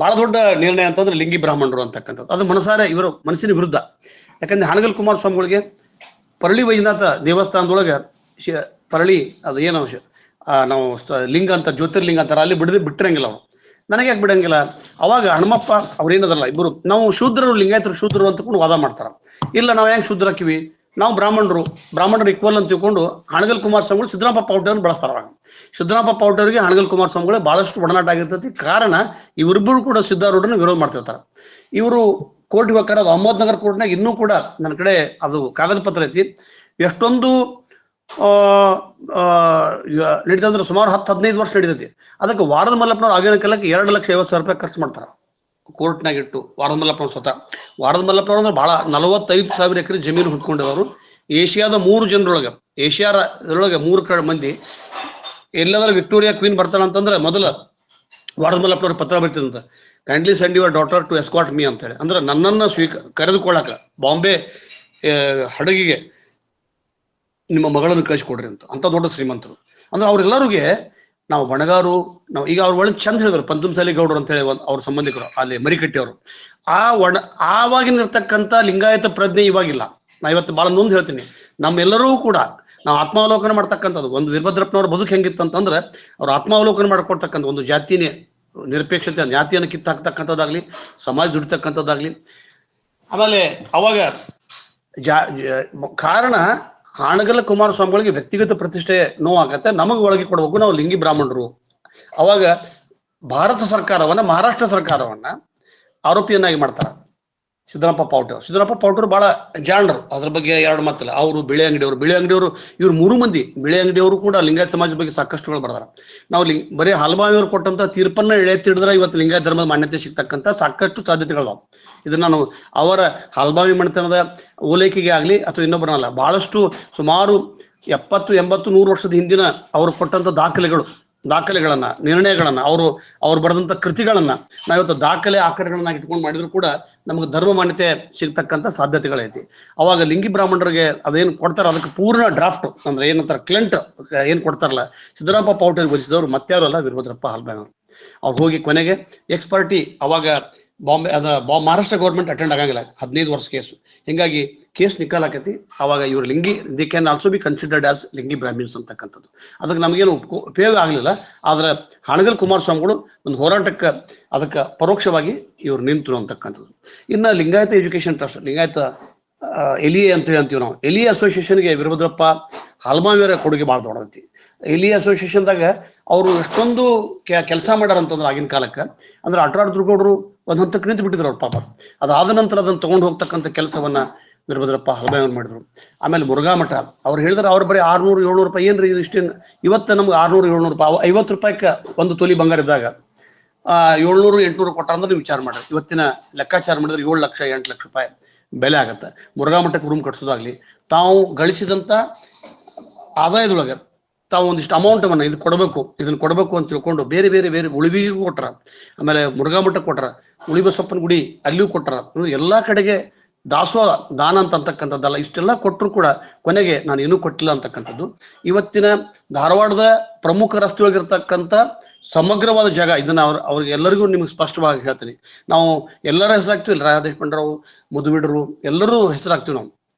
ಬಹಳ ದೊಡ್ಡ ನಿರ್ಣಯ ಅಂತಂದ್ರೆ ಲಿಂಗಿ ಬ್ರಾಹ್ಮಣರು ಅಂತಕ್ಕಂಥದ್ದು. ಅದು ಮನಸಾರೆ ಇವರು ಮನಸ್ಸಿನ ವಿರುದ್ಧ. ಯಾಕಂದ್ರೆ ಹಾನಗಲ್ ಕುಮಾರಸ್ವಾಮಿಗಳಿಗೆ ಪರಳಿ ವೈಜನಾಥ ದೇವಸ್ಥಾನದೊಳಗೆ ಪರಳಿ ಅದು ಏನೋ ನಾವು ಲಿಂಗ ಅಂತ ಜ್ಯೋತಿರ್ಲಿಂಗ ಅಂತಾರೆ, ಅಲ್ಲಿ ಬಿಟ್ಟಿರಂಗಿಲ್ಲ ಅವರು. ನನಗೆ ಯಾಕೆ ಬಿಡಂಗಿಲ್ಲ? ಅವಾಗ ಹನುಮಪ್ಪ ಅವ್ರೇನದಲ್ಲ, ಇಬ್ಬರು ನಾವು ಶೂದ್ರರು, ಲಿಂಗಾಯತರು ಶೂದ್ರರು ಅಂತಕೊಂಡು ವಾದ ಮಾಡ್ತಾರ. ಇಲ್ಲ, ನಾವು ಹೆಂಗೆ ಶೂದ್ರ ಹಾಕಿವಿ, ನಾವು ಬ್ರಾಹ್ಮಣರು ಈಕ್ವಲ್ ಅಂತ ತಿಳ್ಕೊಂಡು ಹಾನಗಲ್ ಕುಮಾರಸ್ವಾಮಿಗಳು ಸಿದ್ದರಾಮಪ್ಪ ಪೌಟರ್ನ ಬಳಸ್ತಾರ. ಅವಾಗ ಸಿದ್ದರಾಮಪ್ಪ ಪೌಟರ್ಗೆ ಹಾನಗಲ್ ಕುಮಾರಸ್ವಾಮಿಗಳೇ ಬಹಳಷ್ಟು ಒಡನಾಟ ಆಗಿರ್ತೈತಿ. ಕಾರಣ ಇವರಿಬ್ಬರು ಕೂಡ ಸಿದ್ಧಾರೂಢನ ವಿರೋಧ ಮಾಡ್ತಿರ್ತಾರೆ. ಇವರು ಕೋರ್ಟ್ ಹೋಗ್ತಾರೆ. ಅದು ಅಹಮದ್ನಗರ್ ಕೋರ್ಟ್ನಾಗ ಇನ್ನೂ ಕೂಡ ನನ್ನ ಕಡೆ ಅದು ಕಾಗದ ಪತ್ರ ಐತಿ. ಎಷ್ಟೊಂದು ನಡೀತಂದ್ರೆ ಸುಮಾರು 10-15 ವರ್ಷ ನಡೀತೈತಿ. ಅದಕ್ಕೆ ವಾರದ ಮಲ್ಲಪ್ಪನವ್ರು ಆಗಿನ ಕಾಲಕ್ಕೆ ₹2,50,000 ಖರ್ಚು ಮಾಡ್ತಾರೆ ಕೋರ್ಟ್ನಾಗ ಇಟ್ಟು. ವಾರದ ಮಲ್ಲಪ್ಪನವ್ರು ಸ್ವತಃ ವಾರದ ಮಲ್ಲಪ್ಪನವ್ರು ಅಂದ್ರೆ ಬಹಳ 45,000 ಎಕರೆ ಜಮೀನು ಹೊತ್ಕೊಂಡಿರೋರು. ಏಷ್ಯಾದ 3 ಜನರೊಳಗೆ, ಏಷ್ಯಾದೊಳಗೆ 3 ಮಂದಿ ಎಲ್ಲಾದ್ರೂ ವಿಕ್ಟೋರಿಯಾ ಕ್ವೀನ್ ಬರ್ತಾಳಂತಂದ್ರೆ ಮೊದಲ ವಾರದ ಮಲ್ಲಪ್ಪನವ್ರ ಪತ್ರ ಬರ್ತಿದಂತ, kindly send your daughter to escort me ಅಂತೇಳಿ. ಅಂದ್ರೆ ನನ್ನನ್ನು ಕರೆದುಕೊಳ್ಳಾಕ ಬಾಂಬೆ ಹಡಗಿಗೆ ನಿಮ್ಮ ಮಗಳನ್ನು ಕಳಿಸ್ಕೊಡ್ರಿ ಅಂತ ದೊಡ್ಡ ಶ್ರೀಮಂತರು. ಅಂದ್ರೆ ಅವ್ರೆಲ್ಲರಿಗೆ ನಾವು ಬಣಗಾರು, ನಾವು ಈಗ ಅವ್ರ ಒಳಗೆ ಚಂದ ಹೇಳಿದ್ರು, ಪಂಚಮಸಾಲಿ ಗೌಡರು ಅಂತ ಹೇಳಿ ಅವ್ರ ಸಂಬಂಧಿಕರು ಅಲ್ಲಿ ಮರಿಕಟ್ಟಿಯವರು. ಆವಾಗಿನಿರ್ತಕ್ಕಂಥ ಲಿಂಗಾಯತ ಪ್ರಜ್ಞೆ ಇವಾಗಿಲ್ಲ. ನಾ ಇವತ್ತು ಭಾಳ ನೊಂದು ಹೇಳ್ತೀನಿ, ನಮ್ಮೆಲ್ಲರೂ ಕೂಡ ನಾವು ಆತ್ಮಾವಲೋಕನ ಮಾಡ್ತಕ್ಕಂಥದ್ದು. ಒಂದು ವೀರಭದ್ರಪ್ಪನವ್ರ ಬದುಕು ಹೆಂಗಿತ್ತು ಅಂತಂದ್ರೆ ಅವ್ರು ಆತ್ಮಾವಲೋಕನ ಮಾಡ್ಕೊಡ್ತಕ್ಕಂಥ ಒಂದು ಜಾತಿನೇ ನಿರಪೇಕ್ಷತೆ, ಜಾತಿಯನ್ನು ಕಿತ್ತಾಕ್ತಕ್ಕಂಥದ್ದಾಗ್ಲಿ, ಸಮಾಜ ದುಡಿತಕ್ಕಂಥದ್ದಾಗ್ಲಿ. ಆಮೇಲೆ ಅವಾಗ ಕಾರಣ ಹಾನಗಲ್ ಕುಮಾರಸ್ವಾಮಿಗಳಿಗೆ ವ್ಯಕ್ತಿಗತ ಪ್ರತಿಷ್ಠೆ ನೋವಾಗತ್ತೆ, ನಮಗೆ ಒಳಗೆ ಕೊಡ್ಬೇಕು, ನಾವು ಲಿಂಗಿ ಬ್ರಾಹ್ಮಣರು. ಅವಾಗ ಭಾರತ ಸರ್ಕಾರವನ್ನ, ಮಹಾರಾಷ್ಟ್ರ ಸರ್ಕಾರವನ್ನ ಆರೋಪಿಯನ್ನಾಗಿ ಮಾಡ್ತಾರೆ ಸಿದ್ದರಾಮಪ್ಪ ಪೌಟರ್ ಬಹಳ ಜಾಣರು. ಅದ್ರ ಬಗ್ಗೆ ಎರಡು ಮಾತಿಲ್ಲ. ಅವರು ಬಿಳೆ ಅಂಗಡಿಯವರು ಇವ್ರು 3 ಮಂದಿ ಬಿಳೆ ಅಂಗಡಿಯವರು ಕೂಡ ಲಿಂಗಾಯತ ಸಮಾಜದ ಬಗ್ಗೆ ಸಾಕಷ್ಟುಗಳು ಬರ್ದಾರ. ನಾವು ಬರೀ ಹಲ್ಬಾವಿಯವರು ಕೊಟ್ಟಂತ ತೀರ್ಪನ್ನ ಎಳೆತ್ತಿಡಿದ್ರೆ ಇವತ್ತು ಲಿಂಗಾಯತ ಧರ್ಮದ ಮಾನ್ಯತೆ ಸಿಗ್ತಕ್ಕಂಥ ಸಾಕಷ್ಟು ಸಾಧ್ಯತೆಗಳಿದಾವೆ. ಇದನ್ನ ನಾನು ಅವರ ಹಲ್ಬಾವಿ ಮನೆತನದ ಓಲೈಕೆಗೆ ಆಗಲಿ ಅಥವಾ ಇನ್ನೊಬ್ಬರಲ್ಲ, ಬಹಳಷ್ಟು ಸುಮಾರು 70, 80, 100 ವರ್ಷದ ಹಿಂದಿನ ಅವರು ಕೊಟ್ಟಂತ ದಾಖಲೆಗಳನ್ನ, ನಿರ್ಣಯಗಳನ್ನ, ಅವ್ರು ಬರೆದಂತ ಕೃತಿಗಳನ್ನ ನಾವಿವತ್ತು ದಾಖಲೆ ಆಕಾರಗಳನ್ನ ಇಟ್ಕೊಂಡು ಮಾಡಿದ್ರು ಕೂಡ ನಮಗೆ ಧರ್ಮ ಮಾನ್ಯತೆ ಸಿಗ್ತಕ್ಕಂಥ ಸಾಧ್ಯತೆಗಳೈತಿ. ಅವಾಗ ಲಿಂಗಿ ಬ್ರಾಹ್ಮಣರಿಗೆ ಅದೇನು ಕೊಡ್ತಾರ ಅದಕ್ಕೆ ಪೂರ್ಣ ಡ್ರಾಫ್ಟ್ ಅಂದ್ರೆ ಏನಂತಾರೆ ಕ್ಲೆಂಟ್ ಏನ್ ಕೊಡ್ತಾರಲ್ಲ, ಸಿದ್ದರಾಮಪ್ಪ ಪೌಟರ್ ಬರೆಸಿದವರು ಮತ್ತಾರು ಅಲ್ಲ, ವೀರಭದ್ರಪ್ಪ ಹಲ್ಬಾವಿ ಅವರು. ಅವ್ರು ಹೋಗಿ ಕೊನೆಗೆ ಎಕ್ಸ್ಪರ್ಟಿ ಅವಾಗ ಬಾಂಬೆ ಮಹಾರಾಷ್ಟ್ರ ಗೌರ್ಮೆಂಟ್ ಅಟೆಂಡ್ ಆಗಂಗಿಲ್ಲ, 15 ವರ್ಷ ಕೇಸು. ಹಿಂಗಾಗಿ ಕೇಸ್ ನಿಕಾಲಾಕತಿ. ಅವಾಗ ಇವರು Lingi the can also be considered as Lingi Brahmins ಅಂತಕ್ಕಂಥದ್ದು. ಅದಕ್ಕೆ ನಮಗೇನು ಉಪಯೋಗ ಆಗಲಿಲ್ಲ. ಆದ್ರೆ ಹಾನಗಲ್ ಕುಮಾರಸ್ವಾಮಿಗಳು ಒಂದು ಹೋರಾಟಕ್ಕೆ ಅದಕ್ಕೆ ಪರೋಕ್ಷವಾಗಿ ಇವ್ರು ನಿಂತರು ಅಂತಕ್ಕಂಥದ್ದು. ಇನ್ನು ಲಿಂಗಾಯತ ಎಜುಕೇಶನ್ ಟ್ರಸ್ಟ್, ಲಿಂಗಾಯತ ಎಲಿಯೆ ಅಂತೇಳಿ ಅಂತೀವಿ ನಾವು. ಎಲಿಯೆ ಅಸೋಸಿಯೇಷನ್ಗೆ ವೀರಭದ್ರಪ್ಪ ಹಲ್ಬಾವಿಯವರ ಕೊಡುಗೆ ಭಾಳ ದೊಡ್ಡದೈತಿ. ಎಲಿಯೆ ಅಸೋಸಿಯೇಷನ್ದಾಗ ಅವರು ಎಷ್ಟೊಂದು ಕೆಲಸ ಮಾಡ್ಯಾರ ಅಂತಂದ್ರೆ ಆಗಿನ ಕಾಲಕ್ಕೆ. ಅಂದ್ರೆ ಅಟಾರ್ದುರ್ಗೌಡರು ಒಂದು ಹಂತಕ್ಕೆ ನಿಂತು ಬಿಟ್ಟಿದ್ರು ಅವ್ರ ಪಾಪ. ಅದಾದ ನಂತರ ಅದನ್ನು ತಗೊಂಡು ಹೋಗ್ತಕ್ಕಂಥ ಕೆಲಸವನ್ನ ವೀರಭದ್ರಪ್ಪ ಹಲ್ಬಾವಿ ಮಾಡಿದ್ರು. ಆಮೇಲೆ ಮುರುಘಾ ಮಠ ಅವ್ರು ಹೇಳಿದ್ರೆ ಅವ್ರು ಬರೀ 600-700 ರೂಪಾಯಿ ಏನ್ರಿ ಇದು ಇಷ್ಟೇನು. ಇವತ್ತು ನಮ್ಗೆ 600-700 ರೂಪಾಯಿ, 50 ರೂಪಾಯಿಗೆ 1 ತೊಲಿ ಬಂಗಾರ ಇದ್ದಾಗ 700-800 ಕೊಟ್ಟ ಅಂದ್ರೆ ನೀವು ವಿಚಾರ ಮಾಡ್ರಿ. ಇವತ್ತಿನ ಲೆಕ್ಕಾಚಾರ ಮಾಡಿದ್ರೆ 7 ಲಕ್ಷ 8 ಲಕ್ಷ ರೂಪಾಯಿ ಬೆಲೆ ಆಗತ್ತೆ. ಮುರುಘಾ ಮಠಕ್ಕೆ ರೂಮ್ ಕಟ್ಸೋದಾಗ್ಲಿ, ತಾವು ಗಳಿಸಿದಂಥ ಆದಾಯದೊಳಗೆ ತಾವು ಒಂದಿಷ್ಟು ಅಮೌಂಟನ್ನು ಇದನ್ನ ಕೊಡಬೇಕು ಅಂತ ತಿಳ್ಕೊಂಡು ಬೇರೆ ಬೇರೆ ಬೇರೆ ಉಳಿವಿಗೂ ಕೊಟ್ರ, ಆಮೇಲೆ ಮುರುಘಾ ಮಠಕ್ಕೆ ಕೊಟ್ರ, ಉಳಿಬಸಪ್ಪನ ಗುಡಿ ಅಲ್ಲಿಯೂ ಕೊಟ್ರ. ಎಲ್ಲಾ ಕಡೆಗೆ ದಾಸೋಹ ದಾನ ಅಂತಕ್ಕಂಥದ್ದಲ್ಲ, ಇಷ್ಟೆಲ್ಲ ಕೊಟ್ಟರು ಕೂಡ ಕೊನೆಗೆ ನಾನು ಏನೂ ಕೊಟ್ಟಿಲ್ಲ ಅಂತಕ್ಕಂಥದ್ದು. ಇವತ್ತಿನ ಧಾರವಾಡದ ಪ್ರಮುಖ ರಸ್ತೆಯೊಳಗಿರ್ತಕ್ಕಂಥ ಸಮಗ್ರವಾದ ಜಾಗ, ಇದನ್ನ ಅವ್ರಿಗೆ ಎಲ್ಲರಿಗೂ ನಿಮ್ಗೆ ಸ್ಪಷ್ಟವಾಗಿ ಹೇಳ್ತೀನಿ. ನಾವು ಎಲ್ಲರ ಹೆಸರಾಗ್ತೀವಿ, ರಾಜೇಶ್ ಪಂಡ್ರವು, ಮುದುಬಿಡರು, ಎಲ್ಲರೂ ಹೆಸರಾಗ್ತೀವಿ ನಾವು.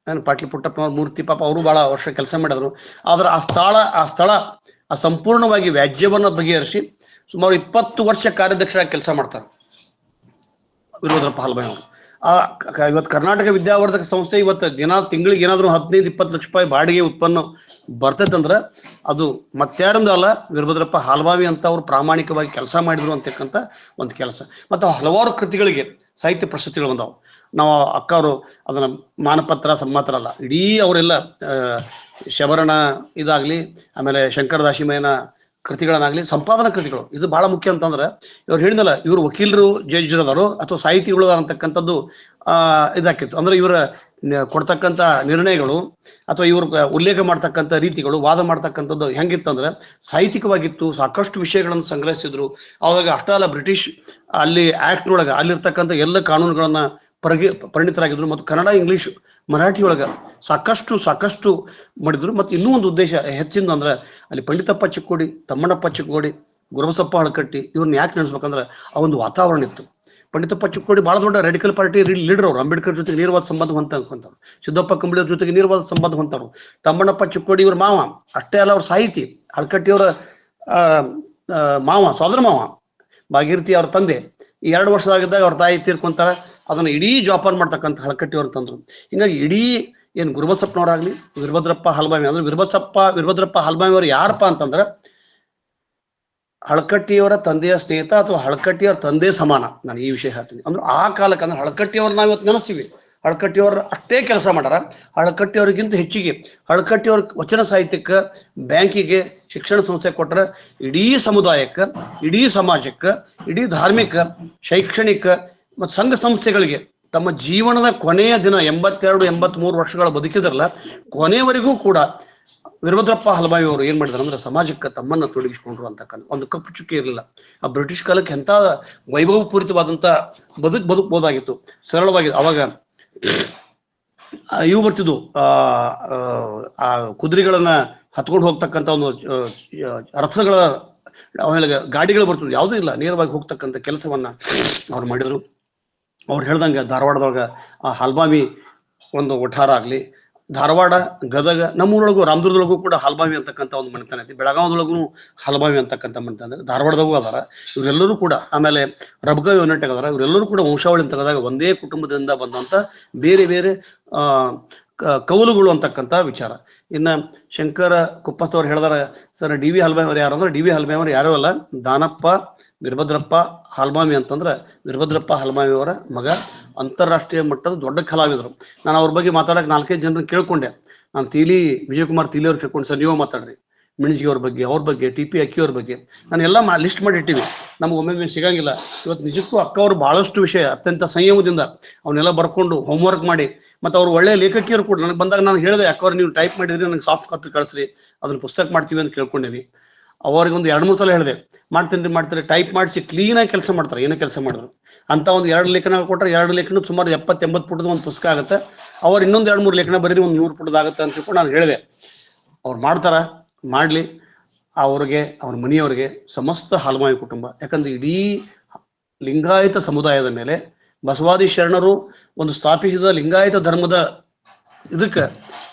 ಪಾಟ್ಲಿ ಪುಟ್ಟಪ್ಪನವ್ರ ಮೂರ್ತಿ ಪಾಪ ಅವರು ಬಹಳ ವರ್ಷ ಕೆಲಸ ಮಾಡಿದ್ರು. ಆದ್ರೆ ಆ ಸ್ಥಳ ಸಂಪೂರ್ಣವಾಗಿ ವ್ಯಾಜ್ಯವನ್ನ ಬಗೆಹರಿಸಿ ಸುಮಾರು 20 ವರ್ಷ ಕಾರ್ಯಾಧ್ಯಕ್ಷರಾಗಿ ಕೆಲಸ ಮಾಡ್ತಾರೆ ವೀರಭದ್ರಪ್ಪ ಹಾಲ್ಬಾಯಿ ಅವರು. ಇವತ್ತು ಕರ್ನಾಟಕ ವಿದ್ಯಾವರ್ಧಕ ಸಂಸ್ಥೆ ಇವತ್ತು ತಿಂಗಳಿಗೆ ಏನಾದ್ರು 15-20 ಲಕ್ಷ ರೂಪಾಯಿ ಬಾಡಿಗೆ ಉತ್ಪನ್ನ ಬರ್ತೈತಂದ್ರೆ ಅದು ಮತ್ತಾರೊಂದು ಅಲ್ಲ, ವೀರಭದ್ರಪ್ಪ ಹಾಲ್ಬಾವಿ ಅಂತ ಅವ್ರು ಪ್ರಾಮಾಣಿಕವಾಗಿ ಕೆಲಸ ಮಾಡಿದ್ರು ಅಂತಕ್ಕಂಥ ಒಂದು ಕೆಲಸ. ಮತ್ತು ಹಲವಾರು ಕೃತಿಗಳಿಗೆ ಸಾಹಿತ್ಯ ಪ್ರಶಸ್ತಿಗಳು ಬಂದವು. ನಾವು ಅಕ್ಕವರು ಅದನ್ನ ಮಾನಪತ್ರ ಸಮ್ಮತ್ರ ಅಲ್ಲ, ಇಡೀ ಅವರೆಲ್ಲ ಶಬರಣ ಇದಾಗ್ಲಿ, ಆಮೇಲೆ ಶಂಕರದಾಸಿಮಯನ ಕೃತಿಗಳನ್ನಾಗ್ಲಿ, ಸಂಪಾದನಾ ಕೃತಿಗಳು, ಇದು ಬಹಳ ಮುಖ್ಯ ಅಂತಂದ್ರೆ ಇವ್ರು ಹೇಳಿದಲ್ಲ, ಇವರು ವಕೀಲರು ಜಡ್ಜರದಾರು ಅಥವಾ ಸಾಹಿತಿಗಳು ಅಂತಕ್ಕಂಥದ್ದು ಇದಾಕಿತ್ತು. ಅಂದ್ರೆ ಇವರ ಕೊಡ್ತಕ್ಕಂಥ ನಿರ್ಣಯಗಳು ಅಥವಾ ಇವ್ರ ಉಲ್ಲೇಖ ಮಾಡ್ತಕ್ಕಂಥ ರೀತಿಗಳು, ವಾದ ಮಾಡ್ತಕ್ಕಂಥದ್ದು ಹೆಂಗಿತ್ತಂದ್ರೆ ಸಾಹಿತ್ಯಿಕವಾಗಿತ್ತು. ಸಾಕಷ್ಟು ವಿಷಯಗಳನ್ನು ಸಂಗ್ರಹಿಸಿದ್ರು. ಅವಾಗ ಅಷ್ಟೇ ಅಲ್ಲ, ಬ್ರಿಟಿಷ್ ಅಲ್ಲಿ ಆಕ್ಟ್ನೊಳಗೆ ಅಲ್ಲಿರ್ತಕ್ಕಂಥ ಎಲ್ಲ ಕಾನೂನುಗಳನ್ನ ಪರಿಣಿತರಾಗಿದ್ರು. ಮತ್ತು ಕನ್ನಡ, ಇಂಗ್ಲಿಷ್, ಮರಾಠಿ ಒಳಗೆ ಸಾಕಷ್ಟು ಮಾಡಿದ್ರು. ಮತ್ತು ಇನ್ನೂ ಒಂದು ಉದ್ದೇಶ ಹೆಚ್ಚಿಂದು ಅಂದ್ರೆ ಅಲ್ಲಿ ಪಂಡಿತಪ್ಪ ಚಿಕ್ಕೋಡಿ, ತಮ್ಮಣ್ಣಪ್ಪ ಚಿಕ್ಕೋಡಿ, ಗುರುಬಸಪ್ಪ ಹಳಕಟ್ಟಿ ಇವ್ರನ್ನ ಯಾಕೆ ನೆನೆಸ್ಬೇಕಂದ್ರೆ ಆ ಒಂದು ವಾತಾವರಣ ಇತ್ತು. ಪಂಡಿತಪ್ಪ ಚಿಕ್ಕೋಡಿ ಬಹಳ ದೊಡ್ಡ ರೆಡಿಕಲ್ ಪಾರ್ಟಿ ಲೀಡರ್ ಅವರು, ಅಂಬೇಡ್ಕರ್ ಜೊತೆಗೆ ನೇರವಾದ ಸಂಬಂಧ ಹೊಂದ್ಕೊಂತವ್ರು, ಸಿದ್ದಪ್ಪ ಕಂಬಳಿಯವ್ರ ಜೊತೆಗೆ ನೇರವಾದ ಸಂಬಂಧ ಹೊಂದವ್ರು. ತಮ್ಮಣ್ಣಪ್ಪ ಚಿಕ್ಕೋಡಿ ಇವ್ರ ಮಾವ, ಅಷ್ಟೇ ಅಲ್ಲ ಅವ್ರ ಸಾಹಿತಿ, ಹಳಕಟ್ಟಿಯವರ ಮಾವ, ಸೋದರ ಮಾವ, ಭಾಗೀರಥಿ ಅವ್ರ ತಂದೆ. 2 ವರ್ಷದಾಗಿದ್ದಾಗ ಅವ್ರ ತಾಯಿ ತೀರ್ಕೊಂತಾರ. ಅದನ್ನ ಇಡೀ ಜೋಪಾನ ಮಾಡ್ತಕ್ಕಂಥ ಹಳಕಟ್ಟಿಯವ್ರ ತಂದ್ರು. ಹಿಂಗಾಗಿ ಇಡೀ ಏನು ಗುರುಬಸಪ್ಪನವರಾಗ್ಲಿ, ವೀರಭದ್ರಪ್ಪ ಹಾಲ್ಬಾವಿ ಅಂದ್ರೆ ವೀರಭದ್ರಪ್ಪ ಹಾಲ್ಬಾವಿ ಅವರು ಯಾರಪ್ಪ ಅಂತಂದ್ರೆ ಹಳಕಟ್ಟಿಯವರ ತಂದೆಯ ಸ್ನೇಹಿತ ಅಥವಾ ಹಳಕಟ್ಟಿಯವರ ತಂದೆ ಸಮಾನ. ನಾನು ಈ ವಿಷಯ ಹೇಳ್ತೀನಿ. ಅಂದ್ರೆ ಆ ಕಾಲಕ್ಕೆ ಅಂದ್ರೆ ಹಳಕಟ್ಟಿಯವ್ರು ನಾವು ಇವತ್ತು ನೆನೆಸ್ತೀವಿ, ಹಳಕಟ್ಟಿಯವ್ರು ಅಷ್ಟೇ ಕೆಲಸ ಮಾಡ್ಯಾರ. ಹಳಕಟ್ಟಿಯವ್ರಿಗಿಂತ ಹೆಚ್ಚಿಗೆ ಹಳಕಟ್ಟಿಯವ್ರ ವಚನ ಸಾಹಿತ್ಯಕ್ಕೆ, ಬ್ಯಾಂಕಿಗೆ, ಶಿಕ್ಷಣ ಸಂಸ್ಥೆ ಕೊಟ್ಟರೆ ಇಡೀ ಸಮುದಾಯಕ್ಕೆ, ಇಡೀ ಸಮಾಜಕ್ಕೆ, ಇಡೀ ಧಾರ್ಮಿಕ, ಶೈಕ್ಷಣಿಕ ಮತ್ತು ಸಂಘ ಸಂಸ್ಥೆಗಳಿಗೆ ತಮ್ಮ ಜೀವನದ ಕೊನೆಯ ದಿನ 82-83 ವರ್ಷಗಳ ಬದುಕಿದ್ರಲ್ಲ, ಕೊನೆಯವರೆಗೂ ಕೂಡ ವೀರಭದ್ರಪ್ಪ ಹಾಲ್ಬಾವಿ ಅವರು ಏನ್ ಮಾಡಿದಾರೆ ಅಂದ್ರೆ ಸಮಾಜಕ್ಕೆ ತಮ್ಮನ್ನ ತೊಡಗಿಸಿಕೊಂಡ್ರು ಅಂತಕ್ಕಂಥ ಒಂದು ಕಪ್ಪು ಚುಕ್ಕಿ ಇರಲಿಲ್ಲ. ಆ ಬ್ರಿಟಿಷ್ ಕಾಲಕ್ಕೆ ಎಂಥ ವೈಭವಪೂರಿತವಾದಂಥ ಬದುಕಬಹುದಾಗಿತ್ತು, ಸರಳವಾಗಿ. ಅವಾಗ ಇವು ಬರ್ತಿದ್ವು, ಆ ಕುದುರೆಗಳನ್ನ ಹತ್ಕೊಂಡು ಹೋಗ್ತಕ್ಕಂಥ ಒಂದು ರಥಗಳ, ಆಮೇಲೆ ಗಾಡಿಗಳು ಬರ್ತಿದ್ವು, ಯಾವುದೂ ಇಲ್ಲ, ನೇರವಾಗಿ ಹೋಗ್ತಕ್ಕಂಥ ಕೆಲಸವನ್ನ ಅವ್ರು ಮಾಡಿದ್ರು. ಅವ್ರು ಹೇಳ್ದಂಗೆ ಧಾರವಾಡದೊಳಗೆ ಆ ಹಾಲ್ಬಾವಿ ಒಂದು ಒಠಾರ ಆಗಲಿ, ಧಾರವಾಡ, ಗದಗ, ನಮ್ಮೂರೊಳಗೂ ರಾಮದುರ್ಗದೊಳಗೂ ಕೂಡ ಹಾಲ್ಬಾವಿ ಅಂತಕ್ಕಂಥ ಒಂದು ಮನೆತನ ಐತಿ. ಬೆಳಗಾವದೊಳಗೂ ಹಾಲ್ಬಾವಿ ಅಂತಕ್ಕಂಥ ಮನೆತನ, ಧಾರವಾಡದಾಗೂ ಅದಾರ ಇವರೆಲ್ಲರೂ ಕೂಡ. ಆಮೇಲೆ ರಬಕವಿ ಯೂನಿಟ್ಗೆ ಅದಾರ. ಇವರೆಲ್ಲರೂ ಕೂಡ ವಂಶಾವಳಿ ಅಂತ ತೆಗೆದಾಗ ಒಂದೇ ಕುಟುಂಬದಿಂದ ಬಂದಂಥ ಬೇರೆ ಬೇರೆ ಕೌಲುಗಳು ಅಂತಕ್ಕಂಥ ವಿಚಾರ. ಇನ್ನು Shankara ಕುಪ್ಪಸ್ತವ್ರು ಹೇಳಿದಾರ, sir D V Halbavi ಅವ್ರು ಯಾರು ಅಂದ್ರೆ, ಡಿ ವಿ ಹಾಲ್ಬಾವಿ ಅವ್ರು ಯಾರೂ ಅಲ್ಲ, ದಾನಪ್ಪ ವೀರಭದ್ರಪ್ಪ ಹಾಲ್ಬಾವಿ ಅಂತಂದ್ರೆ ವೀರಭದ್ರಪ್ಪ ಹಾಲ್ಬಾವಿ ಅವರ ಮಗ, ಅಂತಾರಾಷ್ಟ್ರೀಯ ಮಟ್ಟದ ದೊಡ್ಡ ಕಲಾವಿದರು. ನಾನು ಅವ್ರ ಬಗ್ಗೆ ಮಾತಾಡಕ್ಕೆ 4-5 ಜನರನ್ನ ಕೇಳ್ಕೊಂಡೆ. ನಾನು ವಿಜಯಕುಮಾರ್ ತೀಲಿ ಅವ್ರು ಕೇಳ್ಕೊಂಡು, ಸರ್ ನೀವು ಮಾತಾಡ್ರಿ ಮಿಣಜಿಗೆ ಅವ್ರ ಬಗ್ಗೆ, TP ಅಕ್ಕಿ ಅವ್ರ ಬಗ್ಗೆ ನಾನು ಎಲ್ಲ ಲಿಸ್ಟ್ ಮಾಡಿ ಇಟ್ಟಿವಿ. ನಮ್ಗೆ ಒಮ್ಮೆ ಸಿಗಂಗಿಲ್ಲ. ಇವತ್ತು ನಿಜಕ್ಕೂ ಅಕ್ಕ ಅವರು ಬಹಳಷ್ಟು ವಿಷಯ ಅತ್ಯಂತ ಸಂಯಮದಿಂದ ಅವನ್ನೆಲ್ಲ ಬರ್ಕೊಂಡು ಹೋಮ್ವರ್ಕ್ ಮಾಡಿ, ಮತ್ತು ಅವ್ರು ಒಳ್ಳೆಯ ಲೇಖಕಿಯರು ಕೂಡ. ನನಗೆ ಬಂದಾಗ ನಾನು ಹೇಳಿದೆ, ಅಕ್ಕವ್ರು ನೀವು ಟೈಪ್ ಮಾಡಿದ್ರಿ, ನನಗೆ ಸಾಫ್ಟ್ ಕಾಪಿ ಕಳಿಸ್ರಿ, ಅದನ್ನ ಪುಸ್ತಕ ಮಾಡ್ತೀವಿ ಅಂತ ಕೇಳ್ಕೊಂಡೇವಿ. ಅವ್ರಿಗೆ ಒಂದು 2-3 ಸಲ ಹೇಳಿದೆ, ಮಾಡ್ತಾರೆ, ಟೈಪ್ ಮಾಡಿಸಿ ಕ್ಲೀನಾಗಿ ಕೆಲಸ ಮಾಡ್ತಾರೆ, ಏನೋ ಕೆಲಸ ಮಾಡಿದ್ರು ಅಂತ. ಒಂದು 2 ಲೇಖನ ಕೊಟ್ಟರೆ 2 ಲೇಖನ ಸುಮಾರು 70-80 ಪುಟದ ಒಂದು ಪುಸ್ತಕ ಆಗುತ್ತೆ. ಅವ್ರು ಇನ್ನೊಂದು 2-3 ಲೇಖನ ಬರೀರಿ, ಒಂದು 100 ಪುಟದಾಗುತ್ತೆ ಅಂತ ತಿಳ್ಕೊಂಡು ನಾನು ಹೇಳಿದೆ. ಅವ್ರು ಮಾಡಲಿ. ಅವ್ರಿಗೆ, ಅವ್ರ ಮನೆಯವ್ರಿಗೆ, ಸಮಸ್ತ ಹಾಲ್ಬಾವಿ ಕುಟುಂಬ, ಯಾಕಂದ್ರೆ ಇಡೀ ಲಿಂಗಾಯತ ಸಮುದಾಯದ ಮೇಲೆ ಬಸವಾದಿ ಶರಣರು ಒಂದು ಸ್ಥಾಪಿಸಿದ ಲಿಂಗಾಯತ ಧರ್ಮದ ಇದಕ್ಕೆ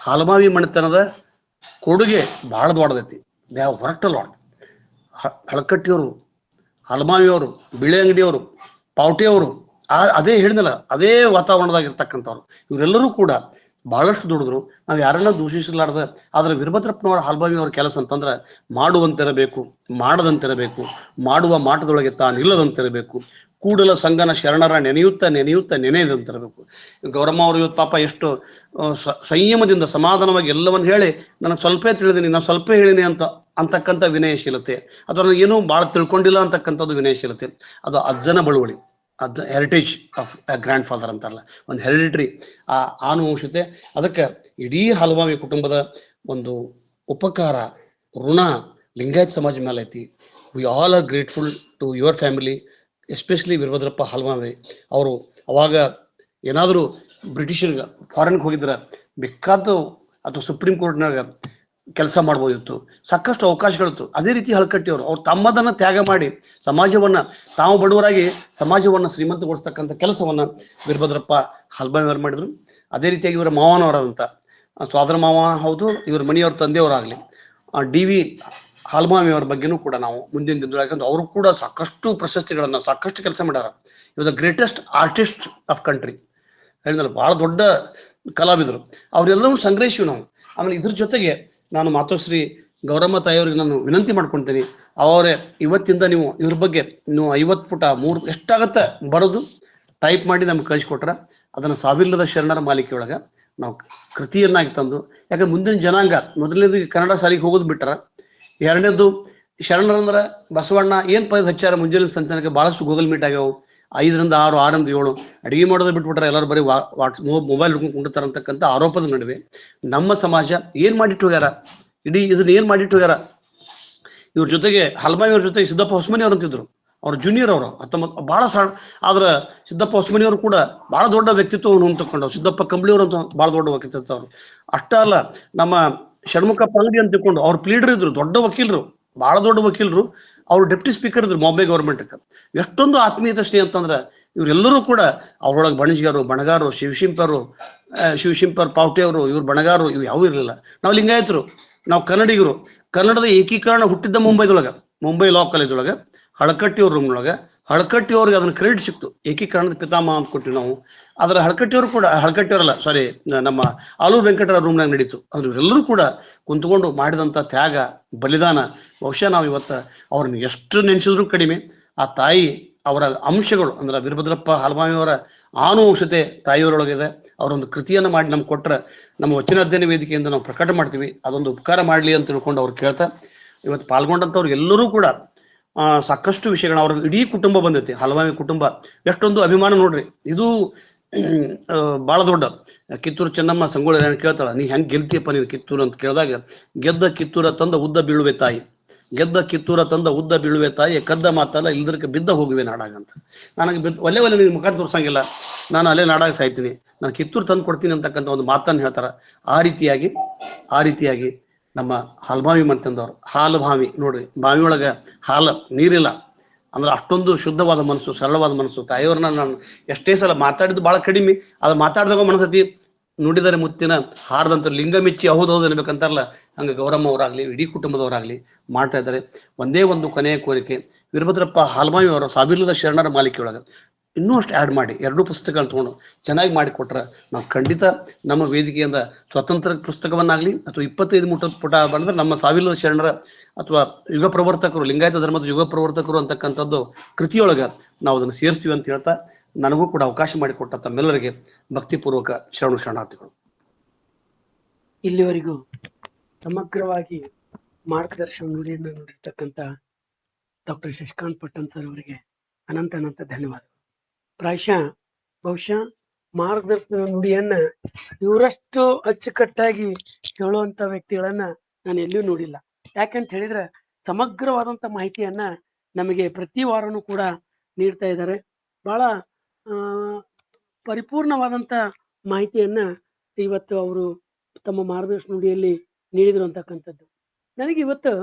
ಹಾಲ್ಬಾವಿ ಮನೆತನದ ಕೊಡುಗೆ ಬಹಳ ದೊಡ್ಡದೈತಿ. They have worked a lot. ಹಳಕಟ್ಟಿಯವರು, ಹಾಲ್ಬಾವಿಯವರು, ಬಿಳೆ ಅಂಗಡಿಯವರು, ಪಾವಟಿಯವರು, ಅದೇ ಹೇಳಿದಲ್ಲ, ಅದೇ ವಾತಾವರಣದಾಗಿರ್ತಕ್ಕಂಥವ್ರು ಇವರೆಲ್ಲರೂ ಕೂಡ ಬಹಳಷ್ಟು ದುಡಿದ್ರು. ನಾವು ಯಾರನ್ನ ದೂಷಿಸಲಾರ್ದ. ಆದ್ರೆ ವೀರಭದ್ರಪ್ಪನವರ ಹಾಲ್ಬಾವಿ ಅವ್ರ ಕೆಲಸ ಅಂತಂದ್ರೆ ಮಾಡುವಂತಿರಬೇಕು, ಮಾಡದಂತಿರಬೇಕು, ಮಾಡುವ ಮಾಟದೊಳಗೆ ತಾನಿಲ್ಲದಂತಿರಬೇಕು, ಕೂಡಲ ಸಂಗನ ಶರಣರ ನೆನೆಯದಂತಿರಬೇಕು. ಗೌರಮ್ಮ ಅವರು ಇವತ್ತು ಪಾಪ ಎಷ್ಟು ಸಂಯಮದಿಂದ ಸಮಾಧಾನವಾಗಿ ಎಲ್ಲವನ್ನು ಹೇಳಿ, ನಾನು ಸ್ವಲ್ಪ ತಿಳಿದೀನಿ, ನಾನು ಸ್ವಲ್ಪ ಹೇಳಿನಿ ಅಂತಕ್ಕಂಥ ವಿನಯಶೀಲತೆ, ಅಥವಾ ಏನೂ ಭಾಳ ತಿಳ್ಕೊಂಡಿಲ್ಲ ಅಂತಕ್ಕಂಥದ್ದು ವಿನಯಶೀಲತೆ, ಅದು ಅಜ್ಜನ ಬಳುವಳಿ, ಹೆರಿಟೇಜ್ ಆಫ್ ಗ್ರ್ಯಾಂಡ್ ಫಾದರ್ ಅಂತಾರಲ್ಲ, ಒಂದು ಹೆರಿಡಿಟ್ರಿ ಆನುವಂಶತೆ. ಅದಕ್ಕೆ ಇಡೀ ಹಾಲ್ಬಾವಿ ಕುಟುಂಬದ ಒಂದು ಉಪಕಾರ ಋಣ ಲಿಂಗಾಯತ್ ಸಮಾಜ ಮೇಲೆ ಐತಿ. We all are grateful to your family, especially Veerabhadrappa Halmavi ಅವರು. ಅವಾಗ ಏನಾದರೂ ಬ್ರಿಟಿಷರ್ಗೆ ಫಾರಿನ್ಗೆ ಹೋಗಿದ್ರೆ ಬೇಕಾದ ಅಥವಾ ಸುಪ್ರೀಂ ಕೋರ್ಟ್ನಾಗ ಕೆಲಸ ಮಾಡ್ಬೋದಿತ್ತು, ಸಾಕಷ್ಟು ಅವಕಾಶಗಳಿತ್ತು. ಅದೇ ರೀತಿ ಹಳಕಟ್ಟಿಯವರು ಅವ್ರು ತಮ್ಮದನ್ನು ತ್ಯಾಗ ಮಾಡಿ ಸಮಾಜವನ್ನು ತಾವು ಬಡವರಾಗಿ ಸಮಾಜವನ್ನು ಶ್ರೀಮಂತಗೊಳಿಸ್ತಕ್ಕಂಥ ಕೆಲಸವನ್ನು ವೀರಭದ್ರಪ್ಪ ಹಾಲ್ಮಾವಿ ಅವರು ಮಾಡಿದರು. ಅದೇ ರೀತಿಯಾಗಿ ಇವರ ಮಾವನವರಾದಂಥ ಸ್ವಾದರ ಮಾವ ಹೌದು, ಇವ್ರ ಮನೆಯವ್ರ ತಂದೆಯವರಾಗಲಿ DV ಹಾಲ್ಮಾವಿ ಅವರ ಬಗ್ಗೆನೂ ಕೂಡ ನಾವು ಮುಂದಿನ ದಿನದೊಳಗೆ ಅವರು ಕೂಡ ಸಾಕಷ್ಟು ಪ್ರಶಸ್ತಿಗಳನ್ನು ಸಾಕಷ್ಟು ಕೆಲಸ ಮಾಡ್ಯಾರ. ಇವ್ the greatest artist of country ಹೇಳಿದ್ರಲ್ಲ, ಭಾಳ ದೊಡ್ಡ ಕಲಾವಿದರು. ಅವರೆಲ್ಲರೂ ಸಂಗ್ರಹಿಸಿವಿ ನಾವು. ಆಮೇಲೆ ಇದ್ರ ಜೊತೆಗೆ ನಾನು ಮಾತೋಶ್ರೀ ಗೌರಮ್ಮ ತಾಯಿಯವ್ರಿಗೆ ನಾನು ವಿನಂತಿ ಮಾಡ್ಕೊಳ್ತೀನಿ, ಅವರೇ ಇವತ್ತಿಂದ ನೀವು ಇವ್ರ ಬಗ್ಗೆ ನೀವು 50 ಪುಟ 3 ಎಷ್ಟಾಗತ್ತೆ ಬರೋದು ಟೈಪ್ ಮಾಡಿ ನಮ್ಗೆ ಕಳಿಸ್ಕೊಟ್ರೆ ಅದನ್ನು ಸಾವಿಲ್ಲದ ಶರಣರ ಮಾಲಿಕೆಯೊಳಗೆ ನಾವು ಕೃತಿಯನ್ನಾಗಿ ತಂದು, ಯಾಕಂದ್ರೆ ಮುಂದಿನ ಜನಾಂಗ ಮೊದಲನೇದು ಕನ್ನಡ ಶಾಲೆಗೆ ಹೋಗೋದು ಬಿಟ್ಟಾರ, ಎರಡನೇದು ಶರಣರಂದ್ರೆ ಬಸವಣ್ಣ ಏನು ಪದ ಹಚ್ಚಾರ ಮುಂಜಾನೆ ಸಂಚಾರಕ್ಕೆ ಭಾಳಷ್ಟು ಗೂಗಲ್ ಮೀಟ್ ಆಗ್ಯಾವು. 5 ರಿಂದ 6, 6 ರಿಂದ 7 ಅಡುಗೆ ಮಾಡೋದು ಬಿಟ್ಬಿಟ್ರೆ ಎಲ್ಲರೂ ಬರೀ ಮೊಬೈಲ್ ಹಿಡ್ಕೊಂಡು ಕುಂಡಿರ್ತಾರೆ ಅಂತಕ್ಕಂಥ ಆರೋಪದ ನಡುವೆ ನಮ್ಮ ಸಮಾಜ ಏನು ಮಾಡಿಟ್ಟು ಹೋಗ್ಯಾರ, ಇಡೀ ಇದನ್ನ ಏನು ಮಾಡಿಟ್ಟು ಹೋಗ್ಯಾರ. ಇವ್ರ ಜೊತೆಗೆ ಹಾಲ್ಮಾವಿ ಅವ್ರ ಜೊತೆಗೆ ಸಿದ್ದಪ್ಪ ಹೊಸಮನಿ ಅವ್ರು ಅಂತಿದ್ರು, ಅವ್ರ ಜೂನಿಯರ್ ಅವರು 19 ಭಾಳ ಸಣ್ಣ. ಆದ್ರೆ ಸಿದ್ದಪ್ಪ ಹೊಸಮನಿ ಅವರು ಕೂಡ ಭಾಳ ದೊಡ್ಡ ವ್ಯಕ್ತಿತ್ವವನ್ನು ಹೊಂದ್ಕೊಂಡವ್ರು. ಸಿದ್ದಪ್ಪ ಕಂಬಳಿಯವರು ಅಂತ ಭಾಳ ದೊಡ್ಡ ವ್ಯಕ್ತಿತ್ವ ಅವರು. ಅಷ್ಟೇ ಅಲ್ಲ, ನಮ್ಮ ಷಣ್ಮುಖಪ್ಪ ಅಂಗಡಿ ಅಂತ ತಿಳ್ಕೊಂಡು ಅವ್ರ ಪ್ಲೀಡರ್ ಇದ್ರು, ದೊಡ್ಡ ವಕೀಲರು, ಭಾಳ ದೊಡ್ಡ ವಕೀಲರು. ಅವ್ರು ಡೆಪ್ಟಿ ಸ್ಪೀಕರ್ ಇದ್ರು ಬಾಂಬೆ ಗೌರ್ಮೆಂಟ್ಗೆ. ಎಷ್ಟೊಂದು ಆತ್ಮೀಯತೆ ಸ್ನೇಹ ಅಂತಂದ್ರೆ ಇವರೆಲ್ಲರೂ ಕೂಡ ಅವ್ರೊಳಗೆ ಬಣಜಿಗಾರು, ಬಣಗಾರು, ಶಿವಶಂಕರ್ ಪಾವಟೆಯವರು, ಇವ್ರು ಬಣಗಾರು, ಇವು ಯಾವೂ ಇರಲಿಲ್ಲ. ನಾವು ಲಿಂಗಾಯತರು, ನಾವು ಕನ್ನಡಿಗರು. ಕನ್ನಡದ ಏಕೀಕರಣ ಹುಟ್ಟಿದ್ದ ಮುಂಬೈದೊಳಗೆ, ಮುಂಬೈ ಲಾ ಕಾಲೇಜ್ ಒಳಗೆ ಹಳಕಟ್ಟಿಯವ್ರ ರೂಮ್ನೊಳಗೆ. ಹಳಕಟ್ಟಿಯವ್ರಿಗೆ ಅದನ್ನ ಕ್ರೆಡಿಟ್ ಸಿಕ್ತು, ಏಕೀಕರಣದ ಪಿತಾಮಹ ಅಂತ ಕೊಟ್ಟಿವಿ ನಾವು. ಅದರ ಹಳಕಟ್ಟಿಯವರು ಕೂಡ, ಹಳಕಟ್ಟಿಯವರಲ್ಲ ಸಾರಿ, ನಮ್ಮ ಆಲೂರು ವೆಂಕಟರ ರೂಮ್ನಾಗ ನಡೀತು. ಅಂದ್ರೆ ಇವರೆಲ್ಲರೂ ಕೂಡ ಕುಂತ್ಕೊಂಡು ಮಾಡಿದಂಥ ತ್ಯಾಗ ಬಲಿದಾನ, ಬಹುಶಃ ನಾವು ಇವತ್ತು ಅವ್ರನ್ನ ಎಷ್ಟು ನೆನೆಸಿದ್ರು ಕಡಿಮೆ. ಆ ತಾಯಿ ಅವರ ಅಂಶಗಳು ಅಂದ್ರೆ ವೀರಭದ್ರಪ್ಪ ಹಾಲ್ಮಾವಿಯವರ ಆನುವಂಶತೆ ತಾಯಿಯವರೊಳಗಿದೆ. ಅವರೊಂದು ಕೃತಿಯನ್ನು ಮಾಡಿ ನಮ್ಗೆ ಕೊಟ್ಟರೆ ನಮ್ಮ ವಚನ ಅಧ್ಯಯನ ವೇದಿಕೆಯಿಂದ ನಾವು ಪ್ರಕಟ ಮಾಡ್ತೀವಿ, ಅದೊಂದು ಉಪಕಾರ ಮಾಡಲಿ ಅಂತ ತಿಳ್ಕೊಂಡು ಅವ್ರು ಕೇಳ್ತಾ ಇವತ್ತು ಪಾಲ್ಗೊಂಡಂಥವ್ರು ಎಲ್ಲರೂ ಕೂಡ ಸಾಕಷ್ಟು ವಿಷಯಗಳನ್ನ ಅವ್ರ ಇಡೀ ಕುಟುಂಬ ಬಂದೈತಿ. ಹಾಲ್ಮಾವಿ ಕುಟುಂಬ ಎಷ್ಟೊಂದು ಅಭಿಮಾನ ನೋಡ್ರಿ. ಇದು ಭಾಳ ದೊಡ್ಡ. ಕಿತ್ತೂರು ಚೆನ್ನಮ್ಮ ಸಂಗೊಳ್ಳಿ ರಾಯಣ್ಣ ಕೇಳ್ತಾಳ, ನೀ ಹೆಂಗೆ ಗೆಲ್ತೀಯಪ್ಪ ನೀನು ಕಿತ್ತೂರು ಅಂತ ಕೇಳಿದಾಗ, ಗೆದ್ದ ಕಿತ್ತೂರ ತಂದ ಉದ್ದ ಬೀಳುವೆ ತಾಯಿ, ಗೆದ್ದ ಕಿತ್ತೂರ ತಂದ ಉದ್ದ ಬೀಳುವೆ ತಾಯಿ, ಕದ್ದ ಮಾತಲ್ಲ ಇಲ್ದಕ್ಕೆ ಬಿದ್ದ ಹೋಗುವೆ ನಾಡಾಗ ಅಂತ. ನನಗೆ ಒಲೆ ನಿನ್ನ ಮುಖ ತೋರ್ಸಂಗಿಲ್ಲ, ನಾನು ಅಲ್ಲೇ ನಾಡಾಗ ಸಾಯ್ತೀನಿ, ನಾನು ಕಿತ್ತೂರು ತಂದು ಕೊಡ್ತೀನಿ ಅಂತಕ್ಕಂಥ ಒಂದು ಮಾತನ್ನು ಹೇಳ್ತಾರೆ. ಆ ರೀತಿಯಾಗಿ ನಮ್ಮ ಹಾಲ್ಮಾವಿ ಮಂತಂದವ್ರು, ಹಾಲು ಬಾವಿ ನೋಡ್ರಿ, ಬಾವಿಯೊಳಗೆ ಹಾಲು ನೀರಿಲ್ಲ ಅಂದ್ರೆ ಅಷ್ಟೊಂದು ಶುದ್ಧವಾದ ಮನಸ್ಸು, ಸರಳವಾದ ಮನಸ್ಸು. ತಾಯಿಯವ್ರನ್ನ ನಾನು ಎಷ್ಟೇ ಸಲ ಮಾತಾಡಿದ್ದು ಭಾಳ ಕಡಿಮೆ, ಅದು ಮಾತಾಡಿದಾಗ ಮನಸ್ಸತಿ ನುಡಿದರೆ ಮುತ್ತಿನ ಹಾರದಂತ ಲಿಂಗ ಮೆಚ್ಚಿ ಹೌದು ಅನ್ಬೇಕಂತಾರಲ್ಲ, ಹಂಗೆ ಗೌರಮ್ಮ ಅವರಾಗಲಿ ಇಡೀ ಕುಟುಂಬದವರಾಗಲಿ ಮಾಡ್ತಾ ಇದ್ದಾರೆ. ಒಂದೇ ಒಂದು ಕೊನೆಯ ಕೋರಿಕೆ, ವೀರಭದ್ರಪ್ಪ ಹಾಲ್ಮಾವಿ ಅವರ ಸಾವಿಲ್ಲದ ಶರಣರ ಮಾಲಿಕೆಯೊಳಗೆ ಇನ್ನೂ ಅಷ್ಟು ಆ್ಯಡ್ ಮಾಡಿ 2 ಪುಸ್ತಕಗಳು ತೊಗೊಂಡು ಚೆನ್ನಾಗಿ ಮಾಡಿಕೊಟ್ರೆ ನಾವು ಖಂಡಿತ ನಮ್ಮ ವೇದಿಕೆಯಿಂದ ಸ್ವತಂತ್ರ ಪುಸ್ತಕವನ್ನಾಗಲಿ ಅಥವಾ 25 ಪುಟ ಬಂದರೆ ನಮ್ಮ ಸಾವಿಲ್ಲದ ಶರಣರ ಅಥವಾ ಯುಗ ಪ್ರವರ್ತಕರು, ಲಿಂಗಾಯತ ಧರ್ಮದ ಯುಗ ಪ್ರವರ್ತಕರು ಅಂತಕ್ಕಂಥದ್ದು ಕೃತಿಯೊಳಗೆ ನಾವು ಅದನ್ನು ಸೇರಿಸ್ತೀವಿ ಅಂತ ಹೇಳ್ತಾ, ನನಗೂ ಕೂಡ ಅವಕಾಶ ಮಾಡಿಕೊಟ್ಟ ತಮ್ಮೆಲ್ಲರಿಗೆ ಭಕ್ತಿಪೂರ್ವಕ ಶರಣಾರ್ಥಿಗಳು. ಇಲ್ಲಿವರೆಗೂ ಸಮಗ್ರವಾಗಿ ಮಾರ್ಗದರ್ಶನ ನುಡಿಯನ್ನು ನೋಡಿರ್ತಕ್ಕಂಥ ಡಾಕ್ಟರ್ ಶಶಿಕಾಂತ್ ಪಟ್ಟಣ್ ಸರ್ ಅವರಿಗೆ ಅನಂತ ಧನ್ಯವಾದಗಳು. ಬಹುಶಃ ಮಾರ್ಗದರ್ಶನ ನುಡಿಯನ್ನ ಇವರಷ್ಟು ಅಚ್ಚುಕಟ್ಟಾಗಿ ಹೇಳುವಂತ ವ್ಯಕ್ತಿಗಳನ್ನ ನಾನು ಎಲ್ಲಿಯೂ ನೋಡಿಲ್ಲ. ಯಾಕಂತ ಹೇಳಿದ್ರೆ ಸಮಗ್ರವಾದಂತ ಮಾಹಿತಿಯನ್ನ ನಮಗೆ ಪ್ರತಿ ವಾರನೂ ಕೂಡ ನೀಡ್ತಾ ಇದ್ದಾರೆ. ಬಹಳ ಪರಿಪೂರ್ಣವಾದಂತ ಮಾಹಿತಿಯನ್ನ ಇವತ್ತು ಅವರು ತಮ್ಮ ಮಾರ್ಗದರ್ಶನ ನುಡಿಯಲ್ಲಿ ನೀಡಿದ್ರು ಅಂತಕ್ಕಂಥದ್ದು. ನನಗೆ ಇವತ್ತು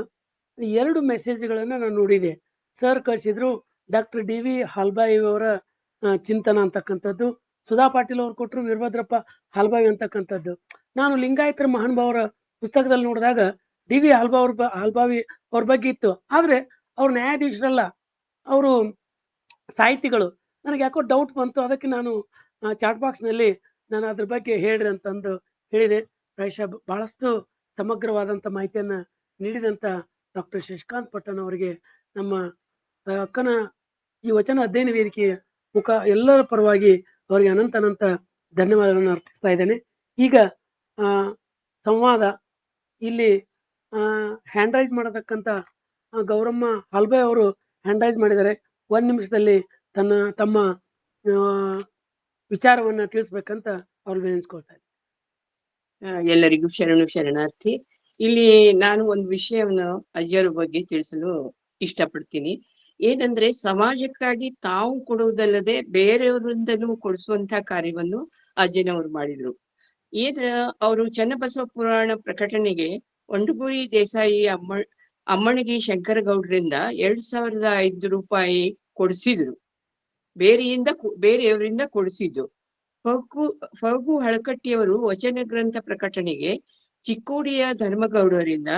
2 ಮೆಸೇಜ್ಗಳನ್ನ ನಾನು ನೋಡಿದೆ. ಸರ್ ಕಳಿಸಿದ್ರು, ಡಾಕ್ಟರ್ DV ಹಾಲ್ಮಾವಿ ಅವರ ಚಿಂತನ ಅಂತಕ್ಕಂಥದ್ದು, ಸುಧಾ ಪಾಟೀಲ್ ಅವ್ರು ಕೊಟ್ಟರು ವೀರಭದ್ರಪ್ಪ ಹಾಲ್ಮಾವಿ ಅಂತಕ್ಕಂಥದ್ದು. ನಾನು ಲಿಂಗಾಯತರ ಮಹಾನುಭಾವರ ಪುಸ್ತಕದಲ್ಲಿ ನೋಡಿದಾಗ DV ಹಾಲ್ಮಾವಿ ಅವ್ರ ಬಗ್ಗೆ ಇತ್ತು, ಆದ್ರೆ ಅವ್ರು ನ್ಯಾಯಾಧೀಶರಲ್ಲ, ಅವರು ಸಾಹಿತಿಗಳು. ನನಗೆ ಯಾಕೋ ಡೌಟ್ ಬಂತು, ಅದಕ್ಕೆ ನಾನು ಚಾಟ್ ಬಾಕ್ಸ್ನಲ್ಲಿ ನಾನು ಅದ್ರ ಬಗ್ಗೆ ಹೇಳ್ರಿ ಅಂತಂದು ಹೇಳಿದೆ. ಪ್ರಾಯಶಃ ಬಹಳಷ್ಟು ಸಮಗ್ರವಾದಂಥ ಮಾಹಿತಿಯನ್ನ ನೀಡಿದಂಥ ಡಾಕ್ಟರ್ ಶಶಿಕಾಂತ್ ಪಟ್ಟಣ್ ಅವರಿಗೆ ನಮ್ಮ ಅಕ್ಕನ ಈ ವಚನ ಅಧ್ಯಯನ ವೇದಿಕೆಯ ಎಲ್ಲರ ಪರವಾಗಿ ಅವರಿಗೆ ಅನಂತ ಧನ್ಯವಾದಗಳನ್ನು ಅರ್ಪಿಸ್ತಾ ಇದ್ದೇನೆ. ಈಗ ಸಂವಾದ ಇಲ್ಲಿ ಹ್ಯಾಂಡ್ ರೈಸ್ ಮಾಡತಕ್ಕಂಥ ಗೌರಮ್ಮ ಹಾಲ್ಮಾವಿ ಅವರು ಹ್ಯಾಂಡ್ ರೈಸ್ ಮಾಡಿದ್ದಾರೆ. 1 ನಿಮಿಷದಲ್ಲಿ ತಮ್ಮ ವಿಚಾರವನ್ನ ತಿಳಿಸ್ಬೇಕಂತ ಅವ್ರು ವಿನಂತಿಸ್ಕೊಳ್ತಾ ಇದ್ದಾರೆ. ಎಲ್ಲರಿಗೂ ಶರಣಾರ್ಥಿ. ಇಲ್ಲಿ ನಾನು ಒಂದು ವಿಷಯವನ್ನು ಅಜ್ಜಿಯರ ಬಗ್ಗೆ ತಿಳಿಸಲು ಇಷ್ಟಪಡ್ತೀನಿ. ಏನಂದ್ರೆ ಸಮಾಜಕ್ಕಾಗಿ ತಾವು ಕೊಡುವುದಲ್ಲದೆ ಬೇರೆಯವರಿಂದಲೂ ಕೊಡಿಸುವಂತಹ ಕಾರ್ಯವನ್ನು ಅಜ್ಜನವರು ಮಾಡಿದ್ರು. ಅವರು ಚನ್ನಬಸವ ಪುರಾಣ ಪ್ರಕಟಣೆಗೆ ಒಂಡುಗೂರಿ ದೇಸಾಯಿ ಅಮ್ಮಣಿಗೆ ಶಂಕರಗೌಡರಿಂದ 2,500 ರೂಪಾಯಿ ಕೊಡಿಸಿದ್ರು. ಬೇರೆಯವರಿಂದ ಕೊಡಿಸಿದ್ದು. ಫಗು ಹಳಕಟ್ಟಿಯವರು ವಚನ ಗ್ರಂಥ ಪ್ರಕಟಣೆಗೆ ಚಿಕ್ಕೋಡಿಯ ಧರ್ಮಗೌಡರಿಂದ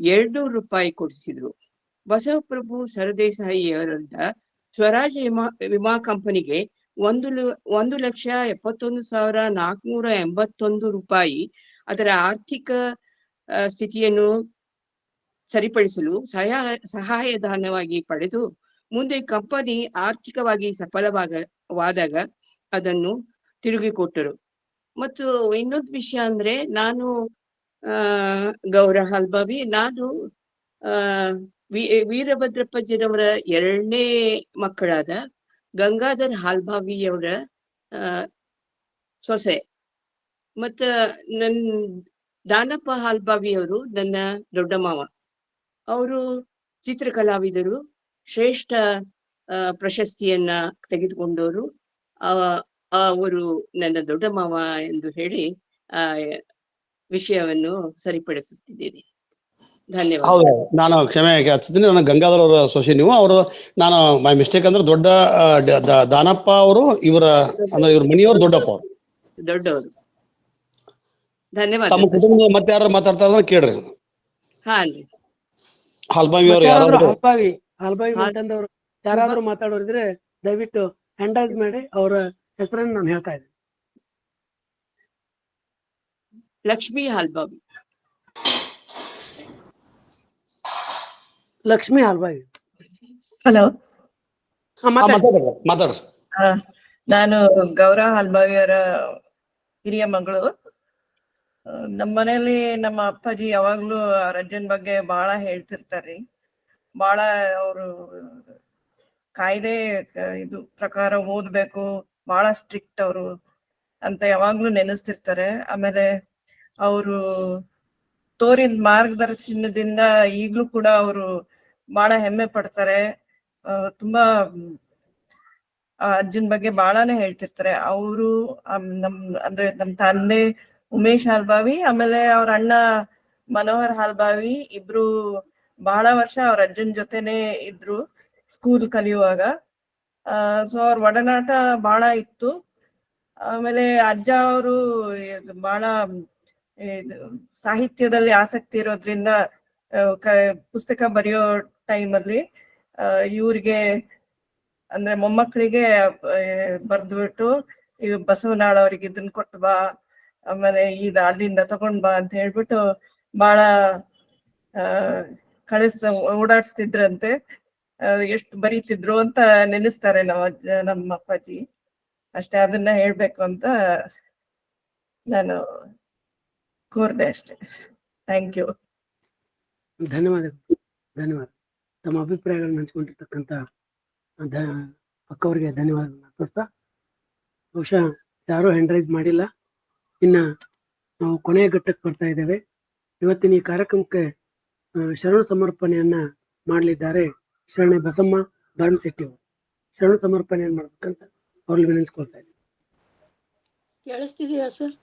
200 ರೂಪಾಯಿ ಕೊಡಿಸಿದ್ರು. ಬಸವಪ್ರಭು ಸರದೇಸಾಯಿಯವರಿಂದ ಸ್ವರಾಜ್ ವಿಮಾ ಕಂಪನಿಗೆ 1,71,481 ರೂಪಾಯಿ ಅದರ ಆರ್ಥಿಕ ಸ್ಥಿತಿಯನ್ನು ಸರಿಪಡಿಸಲು ಸಹಾಯಧನವಾಗಿ ಪಡೆದು, ಮುಂದೆ ಕಂಪನಿ ಆರ್ಥಿಕವಾಗಿ ಸಫಲವಾದಾಗ ಅದನ್ನು ತಿರುಗಿಕೊಟ್ಟರು. ಮತ್ತು ಇನ್ನೊಂದು ವಿಷಯ ಅಂದ್ರೆ, ನಾನು ಗೌರ ಹಾಲ್ಬಾವಿ, ನಾನು ವೀರಭದ್ರಪ್ಪಜ್ಜನವರ 2ನೇ ಮಕ್ಕಳಾದ ಗಂಗಾಧರ್ ಹಾಲ್ಬಾವಿಯವರ ಸೊಸೆ. ಮತ್ತ ದಾನಪ್ಪ ಹಾಲ್ಬಾವಿಯವರು ನನ್ನ ದೊಡ್ಡ ಮಾವ. ಅವರು ಚಿತ್ರಕಲಾವಿದರು, ಶ್ರೇಷ್ಠ ಪ್ರಶಸ್ತಿಯನ್ನ ತೆಗೆದುಕೊಂಡವರು. ಅವರು ನನ್ನ ದೊಡ್ಡ ಮಾವ ಎಂದು ಹೇಳಿ ವಿಷಯವನ್ನು ಸರಿಪಡಿಸುತ್ತಿದ್ದೇನೆ. ಧನ್ಯವಾದ. ಹೌದು, ನಾನು ಕ್ಷಮೆ ಯಾಚಿಸ್ತೀನಿ. ನನ್ನ ಗಂಗಾಧರ್ ಅವರ ಸೊಸೆ ನೀವು. ಅವರು, ನಾನು ಮೈ ಮಿಸ್ಟೇಕ್ ಅಂದ್ರೆ ದೊಡ್ಡ ದಾನಪ್ಪ ಅವರು ಇವ್ರ ಮನೆಯವರು ದೊಡ್ಡಪ್ಪ ಅವರು. ದೊಡ್ಡವರು. ಧನ್ಯವಾದ. ತಮ್ಮ ಕುಟುಂಬದ ಮತ್ತೆ ಯಾರು ಮಾತಾಡ್ತಾರ ಕೇಳ್ರಿ. ಹಾ, ಹಾಲ್ಬಾವಿ ಅವರು ಹಾಲ್ಬಾವಿ ಮಂಟಂದವರು ಯಾರಾದ್ರೂ ಮಾತಾಡೋರಿದ್ರೆ ದಯವಿಟ್ಟು ಹ್ಯಾಂಡೈಸ್ ಮಾಡಿ ಅವರ ಹೆಸರನ್ನು ನಾನು ಹೇಳ್ತಾ ಇದ್ದೀನಿ. ಲಕ್ಷ್ಮೀ ಹಾಲ್ಬಾವಿ. ಲಕ್ಷ್ಮೀ ಹಾಲ್ಬಾವಿ. ಹಲೋ, ಮಾತಾಡ್ರಿ. ನಾನು ಗೌರ ಹಾಲ್ಬಾವಿಯವರ ಹಿರಿಯ ಮಗಳು. ನಮ್ಮ ಮನೆಯಲ್ಲಿ ನಮ್ಮ ಅಪ್ಪಾಜಿ ಯಾವಾಗ್ಲೂ ರಜ್ಜನ್ ಬಗ್ಗೆ ಬಹಳ ಹೇಳ್ತಿರ್ತಾರ್ರಿ. ಬಹಳ ಅವರು ಕಾಯ್ದೆ ಇದು ಪ್ರಕಾರ ಓದ್ಬೇಕು, ಬಹಳ ಸ್ಟ್ರಿಕ್ಟ್ ಅವರು ಅಂತ ಯಾವಾಗ್ಲೂ ನೆನೆಸ್ತಿರ್ತಾರೆ. ಆಮೇಲೆ ಅವರು ತೋರಿದ ಮಾರ್ಗದರ್ಶನದಿಂದ ಈಗ್ಲೂ ಕೂಡ ಅವರು ಬಹಳ ಹೆಮ್ಮೆ ಪಡ್ತಾರೆ. ತುಂಬಾ ಅಜ್ಜನ್ ಬಗ್ಗೆ ಬಹಳನೇ ಹೇಳ್ತಿರ್ತಾರೆ. ಅವರು ನಮ್ ತಂದೆ ಉಮೇಶ್ ಹಾಲ್ಬಾವಿ, ಆಮೇಲೆ ಅವ್ರ ಅಣ್ಣ ಮನೋಹರ್ ಹಾಲ್ಬಾವಿ ಇಬ್ರು ಬಹಳ ವರ್ಷ ಅವ್ರ ಅಜ್ಜನ್ ಜೊತೆನೆ ಇದ್ರು ಸ್ಕೂಲ್ ಕಲಿಯುವಾಗ. ಸೊ ಅವ್ರ ಒಡನಾಟ ಬಹಳ ಇತ್ತು. ಆಮೇಲೆ ಅಜ್ಜ ಅವರು ಬಹಳ ಸಾಹಿತ್ಯದಲ್ಲಿ ಆಸಕ್ತಿ ಇರೋದ್ರಿಂದ ಪುಸ್ತಕ ಬರೆಯೋ ಟೈಮಲ್ಲಿ ಇವ್ರಿಗೆ ಅಂದ್ರೆ ಮೊಮ್ಮಕ್ಕಳಿಗೆ ಬರ್ದ್ಬಿಟ್ಟು ಬಸವನಾಳ ಅವ್ರಿಗೆ ಇದನ್ನ ಕೊಟ್ಟು ಬಾ, ಆಮೇಲೆ ಅಲ್ಲಿಂದ ತಗೊಂಡ್ ಬಾ ಅಂತ ಹೇಳ್ಬಿಟ್ಟು ಬಹಳ ಓಡಾಡ್ಸ್ತಿದ್ರಂತೆ. ಎಷ್ಟು ಬರೀತಿದ್ರು ಅಂತ ನೆನೆಸ್ತಾರೆ ನಮ್ಮ ಅಪ್ಪಾಜಿ. ಅಷ್ಟೇ, ಅದನ್ನ ಹೇಳ್ಬೇಕು ಅಂತ ನಾನು ಕೋರ್ದೆ ಅಷ್ಟೇ. Thank you. ಧನ್ಯವಾದ. ತಮ್ಮ ಅಭಿಪ್ರಾಯಗಳನ್ನು ಹಂಚಿಕೊಂಡಿರ್ತಕ್ಕಂಥ ಅಕ್ಕವರಿಗೆ ಧನ್ಯವಾದ ಅರ್ಪಿಸ್ತಾ, ಬಹುಶಃ ಯಾರೂ ಹ್ಯಾಂಡ್ ರೈಸ್ ಮಾಡಿಲ್ಲ. ಇನ್ನ ನಾವು ಕೊನೆಯ ಘಟ್ಟಕ್ಕೆ ಬರ್ತಾ ಇದ್ದೇವೆ. ಇವತ್ತಿನ ಈ ಕಾರ್ಯಕ್ರಮಕ್ಕೆ ಶರಣ ಸಮರ್ಪಣೆಯನ್ನ ಮಾಡಲಿದ್ದಾರೆ ಶರಣೆ ಬಸಮ್ಮ ಬಾರಮಶೆಟ್ಟಿ ಅವರು. ಶರಣ ಸಮರ್ಪಣೆಯನ್ನು ಮಾಡ್ಬೇಕಂತ ಅವ್ರಲ್ಲಿ ವಿನಂತಿಸ್ಕೊಳ್ತಾ ಇದ್ದೀನಿ. ಕೇಳಿಸ್ತಿದೆಯಾ ಸರ್?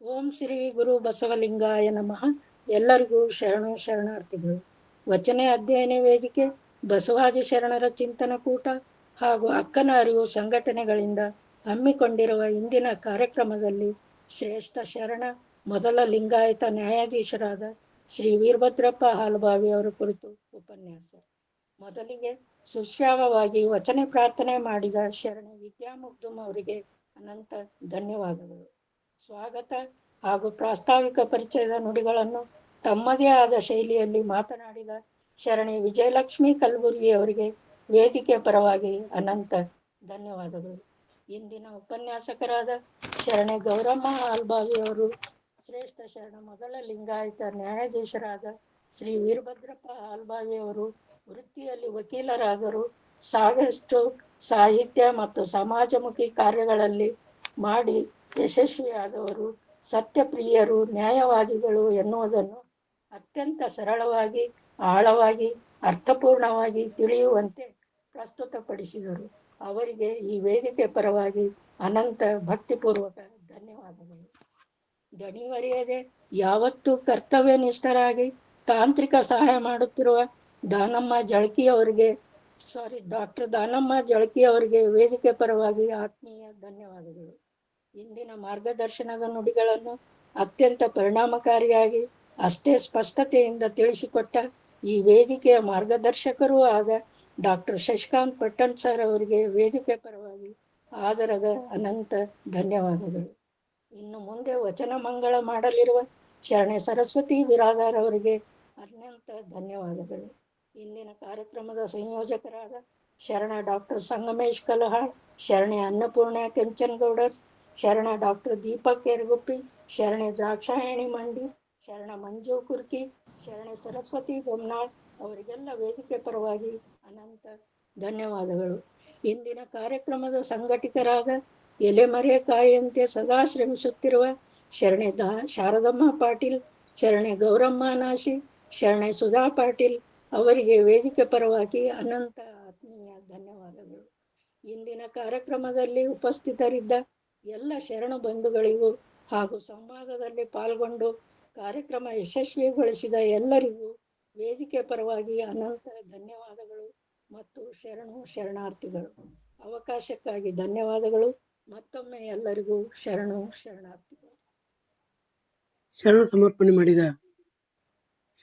ಓಂ ಶ್ರೀ ಗುರು ಬಸವಲಿಂಗಾಯ ನಮಃ. ಎಲ್ಲರಿಗೂ ಶರಣಾರ್ಥಿಗಳು. ವಚನ ಅಧ್ಯಯನ ವೇದಿಕೆ, ಬಸವಾದಿ ಶರಣರ ಚಿಂತನ ಕೂಟ ಹಾಗೂ ಅಕ್ಕನ ಅರಿವು ಸಂಘಟನೆಗಳಿಂದ ಹಮ್ಮಿಕೊಂಡಿರುವ ಇಂದಿನ ಕಾರ್ಯಕ್ರಮದಲ್ಲಿ ಶ್ರೇಷ್ಠ ಶರಣ ಮೊದಲ ಲಿಂಗಾಯತ ನ್ಯಾಯಾಧೀಶರಾದ ಶ್ರೀ ವೀರಭದ್ರಪ್ಪ ಹಾಲ್ಬಾವಿ ಅವರ ಕುರಿತು ಉಪನ್ಯಾಸ. ಮೊದಲಿಗೆ ಸುಶ್ರಾವವಾಗಿ ವಚನ ಪ್ರಾರ್ಥನೆ ಮಾಡಿದ ಶರಣೆ ವಿದ್ಯಾಮುಗ್ಧಮ್ ಅವರಿಗೆ ಅನಂತ ಧನ್ಯವಾದಗಳು. ಸ್ವಾಗತ ಹಾಗೂ ಪ್ರಾಸ್ತಾವಿಕ ಪರಿಚಯದ ನುಡಿಗಳನ್ನು ತಮ್ಮದೇ ಆದ ಶೈಲಿಯಲ್ಲಿ ಮಾತನಾಡಿದ ಶರಣೆ ವಿಜಯಲಕ್ಷ್ಮಿ ಕಲಬುರ್ಗಿ ಅವರಿಗೆ ವೇದಿಕೆ ಪರವಾಗಿ ಅನಂತ ಧನ್ಯವಾದಗಳು. ಇಂದಿನ ಉಪನ್ಯಾಸಕರಾದ ಶರಣೆ ಗೌರಮ್ಮ ಹಾಲ್ಬಾವಿ ಅವರು ಶ್ರೇಷ್ಠ ಶರಣ ಮೊದಲ ಲಿಂಗಾಯತ ನ್ಯಾಯಾಧೀಶರಾದ ಶ್ರೀ ವೀರಭದ್ರಪ್ಪ ಹಾಲ್ಬಾವಿ ಅವರು ವೃತ್ತಿಯಲ್ಲಿ ವಕೀಲರಾದರು. ಸಾಕಷ್ಟು ಸಾಹಿತ್ಯ ಮತ್ತು ಸಮಾಜಮುಖಿ ಕಾರ್ಯಗಳಲ್ಲಿ ಮಾಡಿ ಯಶಸ್ವಿಯಾದವರು. ಸತ್ಯಪ್ರಿಯರು, ನ್ಯಾಯವಾದಿಗಳು ಎನ್ನುವುದನ್ನು ಅತ್ಯಂತ ಸರಳವಾಗಿ, ಆಳವಾಗಿ, ಅರ್ಥಪೂರ್ಣವಾಗಿ ತಿಳಿಯುವಂತೆ ಪ್ರಸ್ತುತಪಡಿಸಿದರು. ಅವರಿಗೆ ಈ ವೇದಿಕೆ ಪರವಾಗಿ ಅನಂತ ಭಕ್ತಿಪೂರ್ವಕ ಧನ್ಯವಾದಗಳು. ದಣಿವರಿಯದೆ ಯಾವತ್ತೂ ಕರ್ತವ್ಯನಿಷ್ಠರಾಗಿ ತಾಂತ್ರಿಕ ಸಹಾಯ ಮಾಡುತ್ತಿರುವ ಡಾಕ್ಟರ್ ದಾನಮ್ಮ ಜಳಕಿ ಅವರಿಗೆ ವೇದಿಕೆ ಪರವಾಗಿ ಆತ್ಮೀಯ ಧನ್ಯವಾದಗಳು. ಇಂದಿನ ಮಾರ್ಗದರ್ಶನದ ನುಡಿಗಳನ್ನು ಅತ್ಯಂತ ಪರಿಣಾಮಕಾರಿಯಾಗಿ ಅಷ್ಟೇ ಸ್ಪಷ್ಟತೆಯಿಂದ ತಿಳಿಸಿಕೊಟ್ಟ ಈ ವೇದಿಕೆಯ ಮಾರ್ಗದರ್ಶಕರೂ ಆದ ಡಾಕ್ಟರ್ ಶಶಿಕಾಂತ್ ಪಟ್ಟಣ್ ಸರ್ ಅವರಿಗೆ ವೇದಿಕೆ ಪರವಾಗಿ ಆದರದ ಅನಂತ ಧನ್ಯವಾದಗಳು. ಇನ್ನು ಮುಂದೆ ವಚನ ಮಂಗಳ ಮಾಡಲಿರುವ ಶರಣೆ ಸರಸ್ವತಿ ಬಿರಾದಾರ್ ಅವರಿಗೆ ಅನಂತ ಧನ್ಯವಾದಗಳು. ಇಂದಿನ ಕಾರ್ಯಕ್ರಮದ ಸಂಯೋಜಕರಾದ ಶರಣ ಡಾಕ್ಟರ್ ಸಂಗಮೇಶ್ ಕಲಹಾಳ್, ಶರಣೆ ಅನ್ನಪೂರ್ಣ ಕೆಂಚನಗೌಡರ್, ಶರಣ ಡಾಕ್ಟರ್ ದೀಪಕ್ ಯರಗುಪ್ಪಿ, ಶರಣೆ ದ್ರಾಕ್ಷಾಯಣಿ ಮಂಡಿ, ಶರಣ ಮಂಜು ಕುರ್ಕಿ, ಶರಣೆ ಸರಸ್ವತಿ ಬೊಮ್ನಾಳ್ ಅವರಿಗೆಲ್ಲ ವೇದಿಕೆ ಪರವಾಗಿ ಅನಂತ ಧನ್ಯವಾದಗಳು. ಇಂದಿನ ಕಾರ್ಯಕ್ರಮದ ಸಂಘಟಕರಾದ ಎಲೆಮರೆಕಾಯಿಯಂತೆ ಸದಾ ಶ್ರಮಿಸುತ್ತಿರುವ ಶರಣೆ ಶಾರದಮ್ಮ ಪಾಟೀಲ್, ಶರಣೆ ಗೌರಮ್ಮ ನಾಶಿ, ಶರಣೆ ಸುಧಾ ಪಾಟೀಲ್ ಅವರಿಗೆ ವೇದಿಕೆ ಪರವಾಗಿ ಅನಂತ ಆತ್ಮೀಯ ಧನ್ಯವಾದಗಳು. ಇಂದಿನ ಕಾರ್ಯಕ್ರಮದಲ್ಲಿ ಉಪಸ್ಥಿತರಿದ್ದ ಎಲ್ಲ ಶರಣ ಬಂಧುಗಳಿಗೂ ಹಾಗೂ ಸಂವಾದದಲ್ಲಿ ಪಾಲ್ಗೊಂಡು ಕಾರ್ಯಕ್ರಮ ಯಶಸ್ವಿಗೊಳಿಸಿದ ಎಲ್ಲರಿಗೂ ವೇದಿಕೆ ಪರವಾಗಿ ಅನಂತ ಧನ್ಯವಾದಗಳು ಮತ್ತು ಶರಣಾರ್ಥಿಗಳು. ಅವಕಾಶಕ್ಕಾಗಿ ಧನ್ಯವಾದಗಳು. ಮತ್ತೊಮ್ಮೆ ಎಲ್ಲರಿಗೂ ಶರಣಾರ್ಥಿಗಳು. ಶರಣ ಸಮರ್ಪಣೆ ಮಾಡಿದ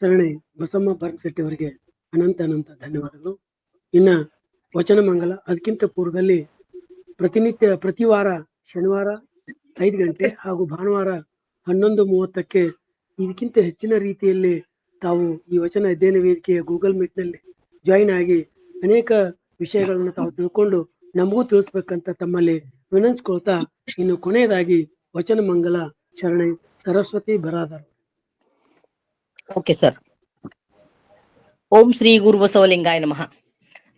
ಶರಣೆ ಬಸಮ್ಮ ಬರ್ಗಶೆಟ್ಟಿ ಅವರಿಗೆ ಅನಂತ ಧನ್ಯವಾದಗಳು. ಇನ್ನ ವಚನ ಮಂಗಲ ಅದಕ್ಕಿಂತ ಪೂರ್ವದಲ್ಲಿ ಪ್ರತಿ ವಾರ ಶನಿವಾರ 5 ಗಂಟೆ ಹಾಗೂ ಭಾನುವಾರ 11:30ಕ್ಕೆ ಇದಕ್ಕಿಂತ ಹೆಚ್ಚಿನ ರೀತಿಯಲ್ಲಿ ತಾವು ಈ ವಚನ ಅಧ್ಯಯನ ವೇದಿಕೆಯ ಗೂಗಲ್ ಮೀಟ್ ನಲ್ಲಿ ಜಾಯಿನ್ ಆಗಿ ಅನೇಕ ವಿಷಯಗಳನ್ನು ತಾವು ತಿಳ್ಕೊಂಡು ನಮಗೂ ತಿಳಿಸ್ಬೇಕಂತ ತಮ್ಮಲ್ಲಿ ವಿನಂತಿಸ್ಕೊಳ್ತಾ, ಇನ್ನು ಕೊನೆಯದಾಗಿ ವಚನ ಮಂಗಲ ಶರಣೆ ಸರಸ್ವತಿ ಬಿರಾದಾರ್. Okay sir. ಓಂ ಶ್ರೀ ಗುರು ಬಸವಲಿಂಗಾಯ ನಮಃ.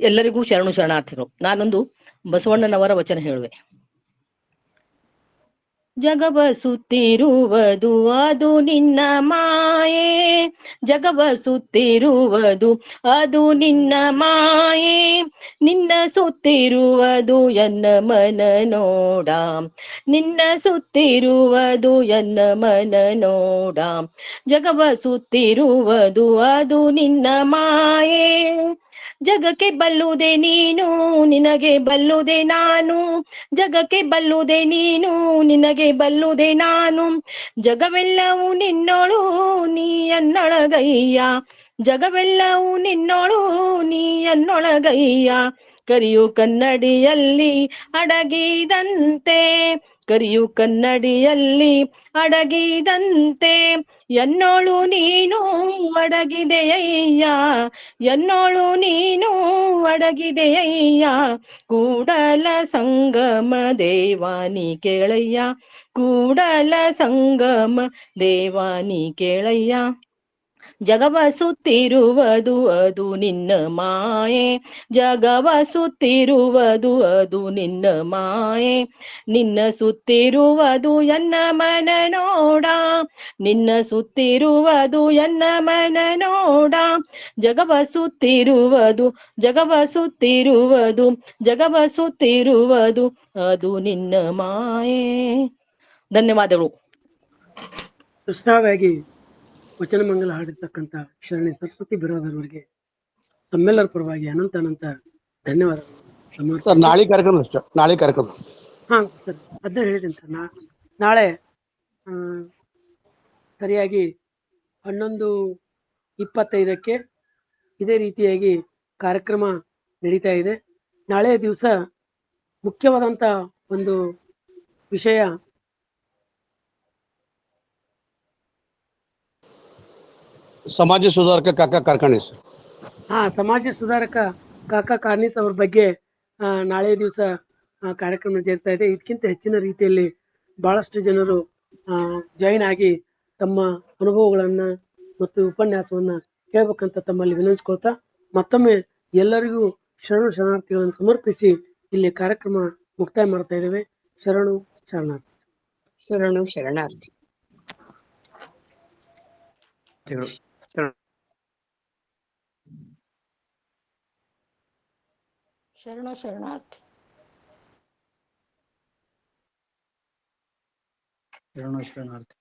ಎಲ್ಲರಿಗೂ ಶರಣಾರ್ಥಿಗಳು. ನಾನೊಂದು ಬಸವಣ್ಣನವರ ವಚನ ಹೇಳುವೆ. ಜಗವ ಸುತ್ತಿರುವುದು ಅದು ನಿನ್ನ ಮಾಯೆ, ಜಗವ ಸುತ್ತಿರುವುದು ಅದು ನಿನ್ನ ಮಾಯೆ, ನಿನ್ನ ಸುತ್ತಿರುವುದು ಎನ್ನ ಮನ ನೋಡ, ನಿನ್ನ ಸುತ್ತಿರುವುದು ಎನ್ನ ಮನ ನೋಡ, ಜಗವ ಸುತ್ತಿರುವುದು ಅದು ನಿನ್ನ ಮಾಯೆ. ಜಗಕ್ಕೆ ಬಲ್ಲುದೆ ನೀನು, ನಿನಗೆ ಬಲ್ಲುದೆ ನಾನು, ಜಗಕ್ಕೆ ಬಲ್ಲುದೆ ನೀನು, ನಿನಗೆ ಬಲ್ಲುದೆ ನಾನು, ಜಗವೆಲ್ಲವೂ ನಿನ್ನೋಳು ನೀ ಎನ್ನೊಳಗಯ್ಯ, ಜಗವೆಲ್ಲವೂ ನಿನ್ನೋಳು ನೀ ಎನ್ನೊಳಗಯ್ಯ. ಕರಿಯು ಕನ್ನಡಿಯಲ್ಲಿ ಅಡಗಿದಂತೆ, ಕರಿಯು ಕನ್ನಡಿಯಲ್ಲಿ ಅಡಗಿದಂತೆ, ಎನ್ನೋಳು ನೀನು ಅಡಗಿದೆಯಯ್ಯ, ಎನ್ನೋಳು ನೀನು ಅಡಗಿದೆಯಯ್ಯ. ಕೂಡಲ ಸಂಗಮ ದೇವಾನಿ ಕೇಳಯ್ಯ, ಕೂಡಲ ಸಂಗಮ ದೇವಾನಿ ಕೇಳಯ್ಯ. ಜಗವ ಸುತ್ತಿರುವುದು ಅದು ನಿನ್ನ ಮಾಯೆ, ಜಗವ ಸುತ್ತಿರುವುದು ಅದು ನಿನ್ನ ಮಾಯೆ, ನಿನ್ನ ಸುತ್ತಿರುವುದು ಎನ್ನ ಮನ ನೋಡ, ನಿನ್ನ ಸುತ್ತಿರುವುದು ಎನ್ನ ಮನ ನೋಡ, ಜಗವ ಸುತ್ತಿರುವುದು, ಜಗವ ಸುತ್ತಿರುವುದು, ಜಗವ ಸುತ್ತಿರುವುದು ಅದು ನಿನ್ನ ಮಾಯೆ. ಧನ್ಯವಾದಗಳು. ಕೃಷ್ಣಾವಾಗಿ ವಚನ ಮಂಗಲ ಹಾಡಿರ್ತಕ್ಕಂಥ ಶರಣೆ ಸರಸ್ವತಿ ಬಿರಾದಾರ್ ಅವರಿಗೆ ತಮ್ಮೆಲ್ಲರ ಪರವಾಗಿ ಅನಂತ ಧನ್ಯವಾದಗಳು. ಸರ್, ನಾಳೆ ಕಾರ್ಯಕ್ರಮ ಅಷ್ಟೇ. ನಾಳೆ ಕಾರ್ಯಕ್ರಮ ಹಾ ಸರ್, ಅದನ್ನ ಹೇಳಿದ್ದೀನಿ ಸರ್. ನಾಳೆ ಸರಿಯಾಗಿ 11:25ಕ್ಕೆ ಇದೇ ರೀತಿಯಾಗಿ ಕಾರ್ಯಕ್ರಮ ನಡೀತಾ ಇದೆ. ನಾಳೆ ದಿವಸ ಮುಖ್ಯವಾದಂತ ಒಂದು ವಿಷಯ ಸಮಾಜ ಸುಧಾರಕ ಕಾಕಾ ಕಾರ್ಖಾನೆ ಸರ್. ಸಮಾಜ ಸುಧಾರಕ ಕಾಕಾ ಕಾರ್ನಿಸ್ ಅವ್ರ ಬಗ್ಗೆ ನಾಳೆ ದಿವಸ ಕಾರ್ಯಕ್ರಮ ಜರುಗ್ತಾ ಇದೆ. ಇದಕ್ಕಿಂತ ಹೆಚ್ಚಿನ ರೀತಿಯಲ್ಲಿ ಬಹಳಷ್ಟು ಜನರು ಜಾಯಿನ್ ಆಗಿ ತಮ್ಮ ಅನುಭವಗಳನ್ನ ಮತ್ತು ಉಪನ್ಯಾಸವನ್ನ ಕೇಳ್ಬೇಕಂತ ತಮ್ಮಲ್ಲಿ ವಿನಂತಿಸ್ಕೊಳ್ತಾ, ಮತ್ತೊಮ್ಮೆ ಎಲ್ಲರಿಗೂ ಶರಣಾರ್ಥಿಗಳನ್ನು ಸಮರ್ಪಿಸಿ ಇಲ್ಲಿ ಕಾರ್ಯಕ್ರಮ ಮುಕ್ತಾಯ ಮಾಡ್ತಾ ಇದ್ದೇವೆ. ಶರಣಾರ್ಥಿ. ಶರಣಾರ್ಥಿ. ಶರಣಾರ್ಥಿ. ಶರಣಾರ್ಥಿ.